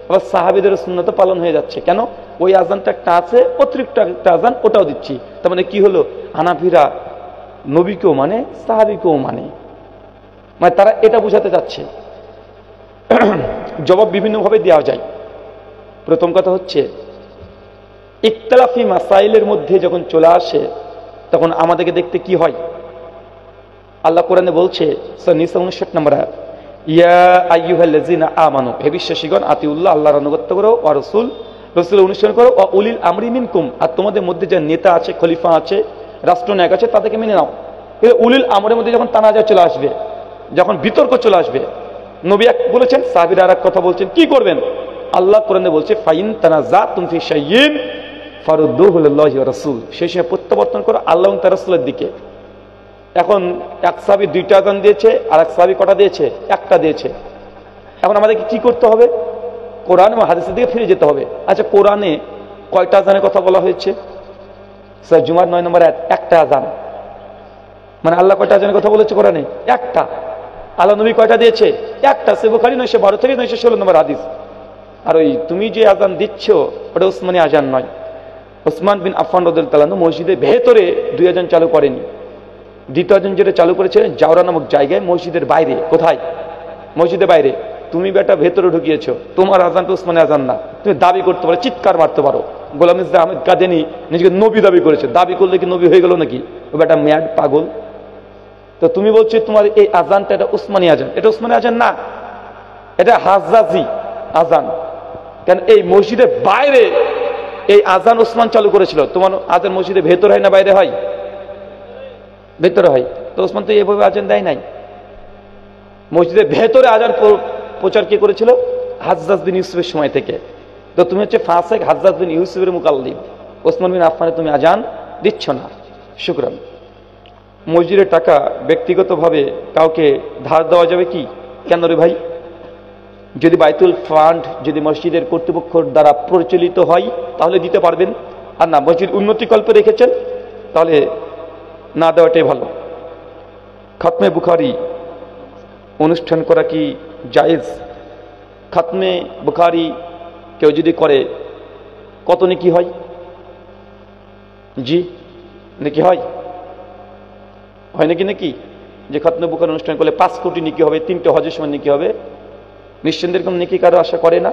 আবার সাহাবীদেরও সুন্নাত পালন হয়ে যাচ্ছে। কেন? ওই আজানটা একটা আছে, অতিরিক্ত একটা আজান ওটাও দিচ্ছি। তার মানে কি হলো? হানাফিরা নবীকেও মানে, সাহাবীকেও মানে তারা এটা বোঝাতে চাচ্ছে। জবাব বিভিন্নভাবে দেওয়া যায়। প্রথম কথা হচ্ছে, ইখতিলাফি মাসাইলের মধ্যে যখন চলে আসে তখন আমাদেরকে দেখতে কি হয়? আল্লাহ কোরআনে বলছে সূরা নিসা 59 নম্বর আয়াত, ইয়া আইয়ুহাল্লাযিনা আমানু, হে বিশ্বাসীগণ, আতিউল্লাহ, আল্লাহর আনুগত্য করো, ওয়া রাসূলের অনুসরণ করো, ওয়া উলিল আমরি মিনকুম, আর তোমাদের মধ্যে যে নেতা আছে, খলিফা আছে, রাষ্ট্রনায়ক আছে, তাদেরকে মেনে নাও। এই উলিল আমরের মধ্যে যখন তানাজা চলে আসবে, যখন বিতর্ক চলে আসবে, নবী এক বলেছেন, সাহাবীরা আরেক কথা বলছেন, কি করবেন? আল্লাহ কোরআনে বলছে ফাইন তানাজাতুম ফি শাইইন ফারুদ্দুহু লিল্লাহি ওয়া রাসূল, সেই সময় প্রত্যাবর্তন করো আল্লাহ এবং তার রাসূলের দিকে। এখন এক সাহাবী 2টা আযান দিয়েছে, আর এক সাহাবী কটা দিয়েছে? 1টা দিয়েছে। এখন আমাদেরকে কি করতে হবে? কোরআন এবং হাদিসের দিকে ফিরে যেতে হবে। আচ্ছা, কোরআনে কয়টা আযানের কথা বলা হয়েছে? সূরা জুমার 9 নম্বর আয়াত, 1টা আযান। মানে আল্লাহ কয়টা আযানের কথা বলেছে কোরআনে? 1টা। আল্লাহ নবী কয়টা দিয়েছে? 1টা। সহিহ বুখারী 912 থেকে 916 নম্বর হাদিস। আর ওই তুমি যে আযান দিচ্ছ ওটা উসমানী আযান নয়। ওসমান বিন আফফান রাদিয়াল্লাহু তাআলা মসজিদের ভেতরে 2 আযান চালু করেনি। দ্বিতীয় আযান যেটা চালু করেছিলেন জাওরা নামক জায়গায়, মসজিদের বাইরে। কোথায়? মসজিদের বাইরে। তুমি বেটা ভেতরে ঢুকিয়েছো, তোমার আযানটা উসমানী আযান না। তুমি দাবি করতে পারো, চিৎকার মারতে পারো। গোলাম ইসলাম আহমেদ কাদেনী নিজেকে নবী দাবি করেছে, দাবি করলে কি নবী হয়ে গেল নাকি? ও বেটা ম্যাড, পাগল। তো তুমি বলছো তোমার এই আযানটা এটা উসমানী আযান। এটা উসমানী আযান না, এটা হাজ্জাজি আযান। কেন এই মসজিদের বাইরে এই আযান উসমান চালু করেছিল। তোমার আযান মসজিদের ভেতরে হয় না বাইরে হয়? ভেতরে হয়। তো উসমান তো এইভাবে আযান দেয় নাই। মসজিদের ভেতরে আযান প্রচার কে করেছিল? হাজ্জাজ বিন ইউসুফের সময় থেকে। তো তুমি হচ্ছে ফাসিক, হাজ্জাজ বিন ইউসুফের মুকাল্লিদ। ওসমান বিন আফফানে তুমি আযান দিচ্ছ না। শুকরান। মসজিদের টাকা ব্যক্তিগতভাবে কাউকে ধার দেওয়া যাবে কি? কেন রে ভাই? যদি বাইতুল ফান্ড যদি মসজিদের কর্তৃপক্ষের দ্বারা পরিচালিত হয় তাহলে দিতে পারবেন, আর না মসজিদ উন্নতিকল্পে রেখেছেন তাহলে না দেওয়াটাই ভালো। খাতমে বুখারী অনুষ্ঠান করা কি জায়েজ? খাতমে বুখারী কেউ যদি করে কত নেকি হয়? জি, নেকি হয়? হয় নাকি? নাকি যে খাতমে বুখারী অনুষ্ঠান করলে 5 কোটি নেকি হবে, 3টে হজের সময় নেকি হবে। নিশ্চিন্তের এরকম নেকি কারো আশা করে না,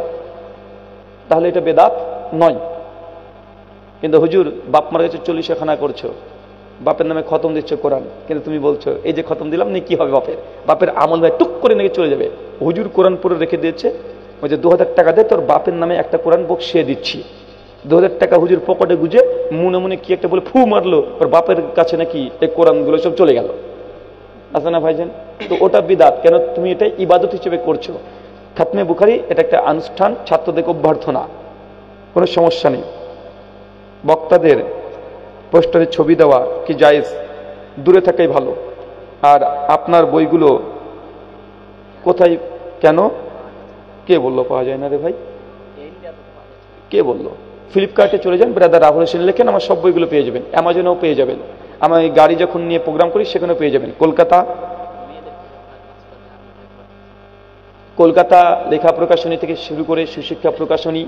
তাহলে এটা বেদাত নয়। কিন্তু হুজুর বাপ মারা গেছে 40 খানা করছো, বাপের নামে খতম দিচ্ছ কোরআন, কিন্তু তুমি বলছো এই যে খতম দিলাম নেকি হবে বাপের, বাপের আমল ভাই টুক করে নাকি চলে যাবে। হুজুর কোরআন পড়ে রেখে দিয়েছে, ওই যে 2000 টাকা দেয় তোর বাপের নামে একটা কোরআন বক্সিয়ে দিচ্ছি। 2000 টাকা হুজুর পকেটে গুজে মনে মনে কি একটা বলে ফু মারলো, ওর বাপের কাছে নাকি এই কোরআনগুলো সব চলে গেল। আছে না ভাইজান? তো ওটা বিদাত। কেন? তুমি এটা ইবাদত হিসেবে করছো। খাতমে বুখারী এটা একটা অনুষ্ঠান, ছাত্রদের অভ্যর্থনা, কোনো সমস্যা নেই। বক্তাদের পোস্টারে ছবি দেওয়া কি জায়েজ? দূরে থাকাই ভালো। আর আপনার বইগুলো কোথায়? কেন? কে বললো পাওয়া যায় না রে ভাই? কে বললো? ফ্লিপকার্টে চলে যান, ব্রাদার রাহুল হোসেন লেখেন, আমার সব বইগুলো পেয়ে যাবেন। অ্যামাজনেও পেয়ে যাবেন। আমি গাড়ি যখন নিয়ে প্রোগ্রাম করি সেখানেও পেয়ে যাবেন। কলকাতা লেখা প্রকাশনী থেকে শুরু করে সুশিক্ষা প্রকাশনী,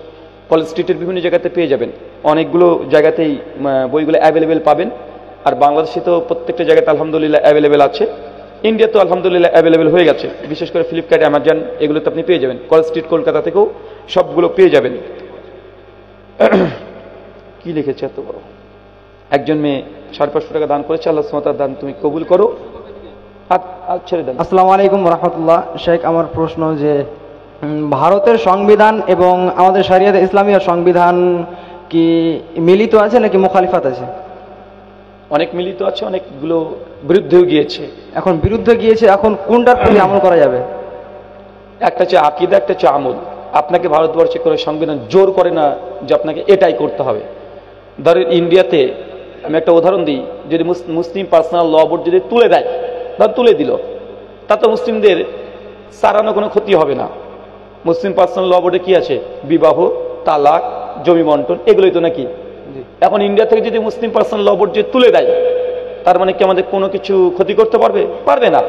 কলেজ স্ট্রিটের বিভিন্ন জায়গাতে পেয়ে যাবেন। অনেকগুলো জায়গাতেই বইগুলো অ্যাভেলেবেল পাবেন। আর বাংলাদেশে তো প্রত্যেকটা জায়গাতে আলহামদুলিল্লাহ অ্যাভেলেবেল আছে। ইন্ডিয়া তো আলহামদুলিল্লাহ অ্যাভেলেবেল হয়ে গেছে, বিশেষ করে ফ্লিপকার্ট, অ্যামাজন, এগুলোতে আপনি পেয়ে যাবেন। কলেজ স্ট্রিট কলকাতা থেকেও সবগুলো পেয়ে যাবেন। কি লিখেছে এত বড়? একজন মেয়ে 550 টাকা দান করেছে, আল্লাহ সুবহানাহু ওয়া তাআলা দান তুমি কবুল করো। আর ছেড়ে দেন। আসসালামু আলাইকুম রাহমাতুল্লাহ। শেখ, আমার প্রশ্ন যে ভারতের সংবিধান এবং আমাদের শরিয়াতে ইসলামীয় সংবিধান কি মিলিত আছে নাকি মুখালিফাত আছে? অনেক মিলিত আছে, অনেকগুলো বিরুদ্ধেও গিয়েছে। এখন বিরুদ্ধে গিয়েছে, এখন কোনটার প্রতি আমল করা যাবে? একটা হচ্ছে আকীদা, একটা হচ্ছে আমল। আপনাকে ভারতবর্ষে করে সংবিধান জোর করে না যে আপনাকে এটাই করতে হবে। ধরেন ইন্ডিয়াতে আমি একটা উদাহরণ দিই, যদি মুসলিম পার্সোনাল ল বোর্ড যদি তুলে দেয়, ধর তুলে দিল, তাতে মুসলিমদের সারানো কোনো ক্ষতি হবে না। মুসলিম পার্সোনাল ল বোর্ডে কি আছে? বিবাহ, তালাক, জমি বন্টন, এগুলোই তো নাকি। এখন ইন্ডিয়া থেকে যদি মুসলিম পার্সোনাল ল বোর্ড যদি তুলে দেয়, তার মানে কি আমাদের কোনো কিছু ক্ষতি করতে পারবে? পারবে না।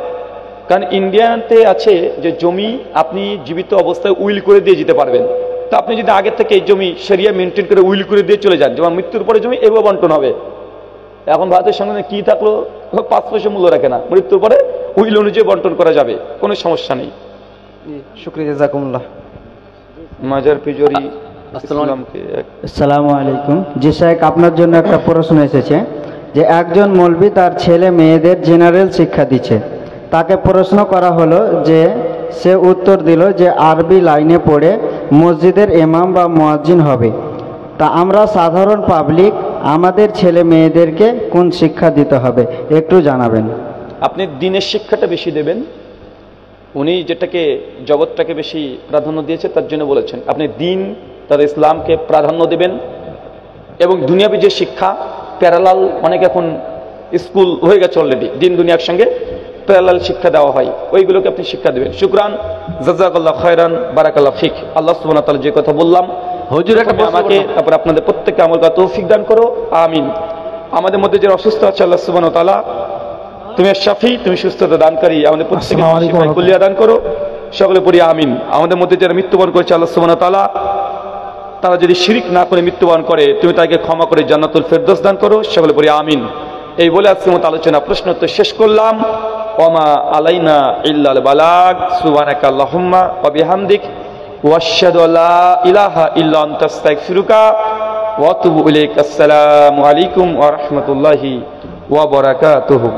কারণ ইন্ডিয়াতে আছে যে জমি আপনি জীবিত অবস্থায় উইল করে দিয়ে যেতে পারবেন। তা আপনি যদি আগে থেকে এই জমি শরিয়া মেনটেন করে উইল করে দিয়ে চলে যান, যেমন মৃত্যুর পরে জমি এভাবে বন্টন হবে। এখন ভারতের সঙ্গে কি থাকলো? 5 পয়সা মূল্য রাখে না, মৃত্যুর পরে উইল অনুযায়ী বন্টন করা যাবে, কোনো সমস্যা নেই। শুকরিয়া, জাযাকুমুল্লাহ। মাজার পিজরি। আসসালামু আলাইকুম। জি শেখ, আপনার জন্য একটা প্রশ্ন এসেছে যে একজন মৌলবি তার ছেলে মেয়েদের জেনারেল শিক্ষা দিচ্ছে। তাকে প্রশ্ন করা হলো যে সে উত্তর দিল যে আরবি লাইনে পড়ে মসজিদের ইমাম বা মুয়াজ্জিন হবে। তা আমরা সাধারণ পাবলিক আমাদের ছেলে মেয়েদেরকে কোন শিক্ষা দিতে হবে একটু জানাবেন। আপনি দিনের শিক্ষাটা বেশি দেবেন। উনি যেটাকে জগৎটাকে বেশি প্রাধান্য দিয়েছে তার জন্য বলেছেন আপনি দিন তার ইসলামকে প্রাধান্য দেবেন। এবং দুনিয়াবী যে শিক্ষা প্যারালাল, অনেক এখন স্কুল হয়ে গেছে অলরেডি, দিন দুনিয়ার সঙ্গে প্যারালাল শিক্ষা দেওয়া হয়, ওইগুলোকে আপনি শিক্ষা দেবেন। শুকরান, জাযাকাল্লাহ খায়রান, বারাকাল্লাহ ফিক। আল্লাহ সুবহানাহু ওয়া তাআলা যে কথা বললাম হুজুর একটা প্রশ্ন আমাকে তারপর আপনাদের প্রত্যেককে আমল করার তৌফিক দান করো, আমিন। আমাদের মধ্যে যারা অসুস্থ আছে আল্লাহ সুবহানাহু ওয়া তাআলা তুমি শাফি, তুমি সুস্থতা দানকারী, আমাদের প্রত্যেককে শিফায়ে কুল্লিয়া দান করো, সকলে পড়ি আমিন। আমাদের মধ্যে যারা মৃত্যুবরণ করেছে আল্লাহ সুবহানাহু ওয়া তাআলা তারা যদি শিরিক না করে মৃত্যুবরণ করে তুমি তাকে ক্ষমা করে জান্নাতুল ফেরদৌস দান করো, সকলে পড়ি আমিন। এই বলে আজকের মতো আলোচনা প্রশ্নোত্তর শেষ করলাম। ওমা আলাইনা ইল্লাল বালাগ। সুবহানাকা আল্লাহুম্মা ওয়া বিহামদিক ওয়া আশহাদু আল্লা ইলাহা ইল্লা আনতা আস্তাগফিরুকা ওয়া আতুবু ইলাইক। আসসালামু আলাইকুম ওয়া রাহমাতুল্লাহি ওয়া বারাকাতুহু।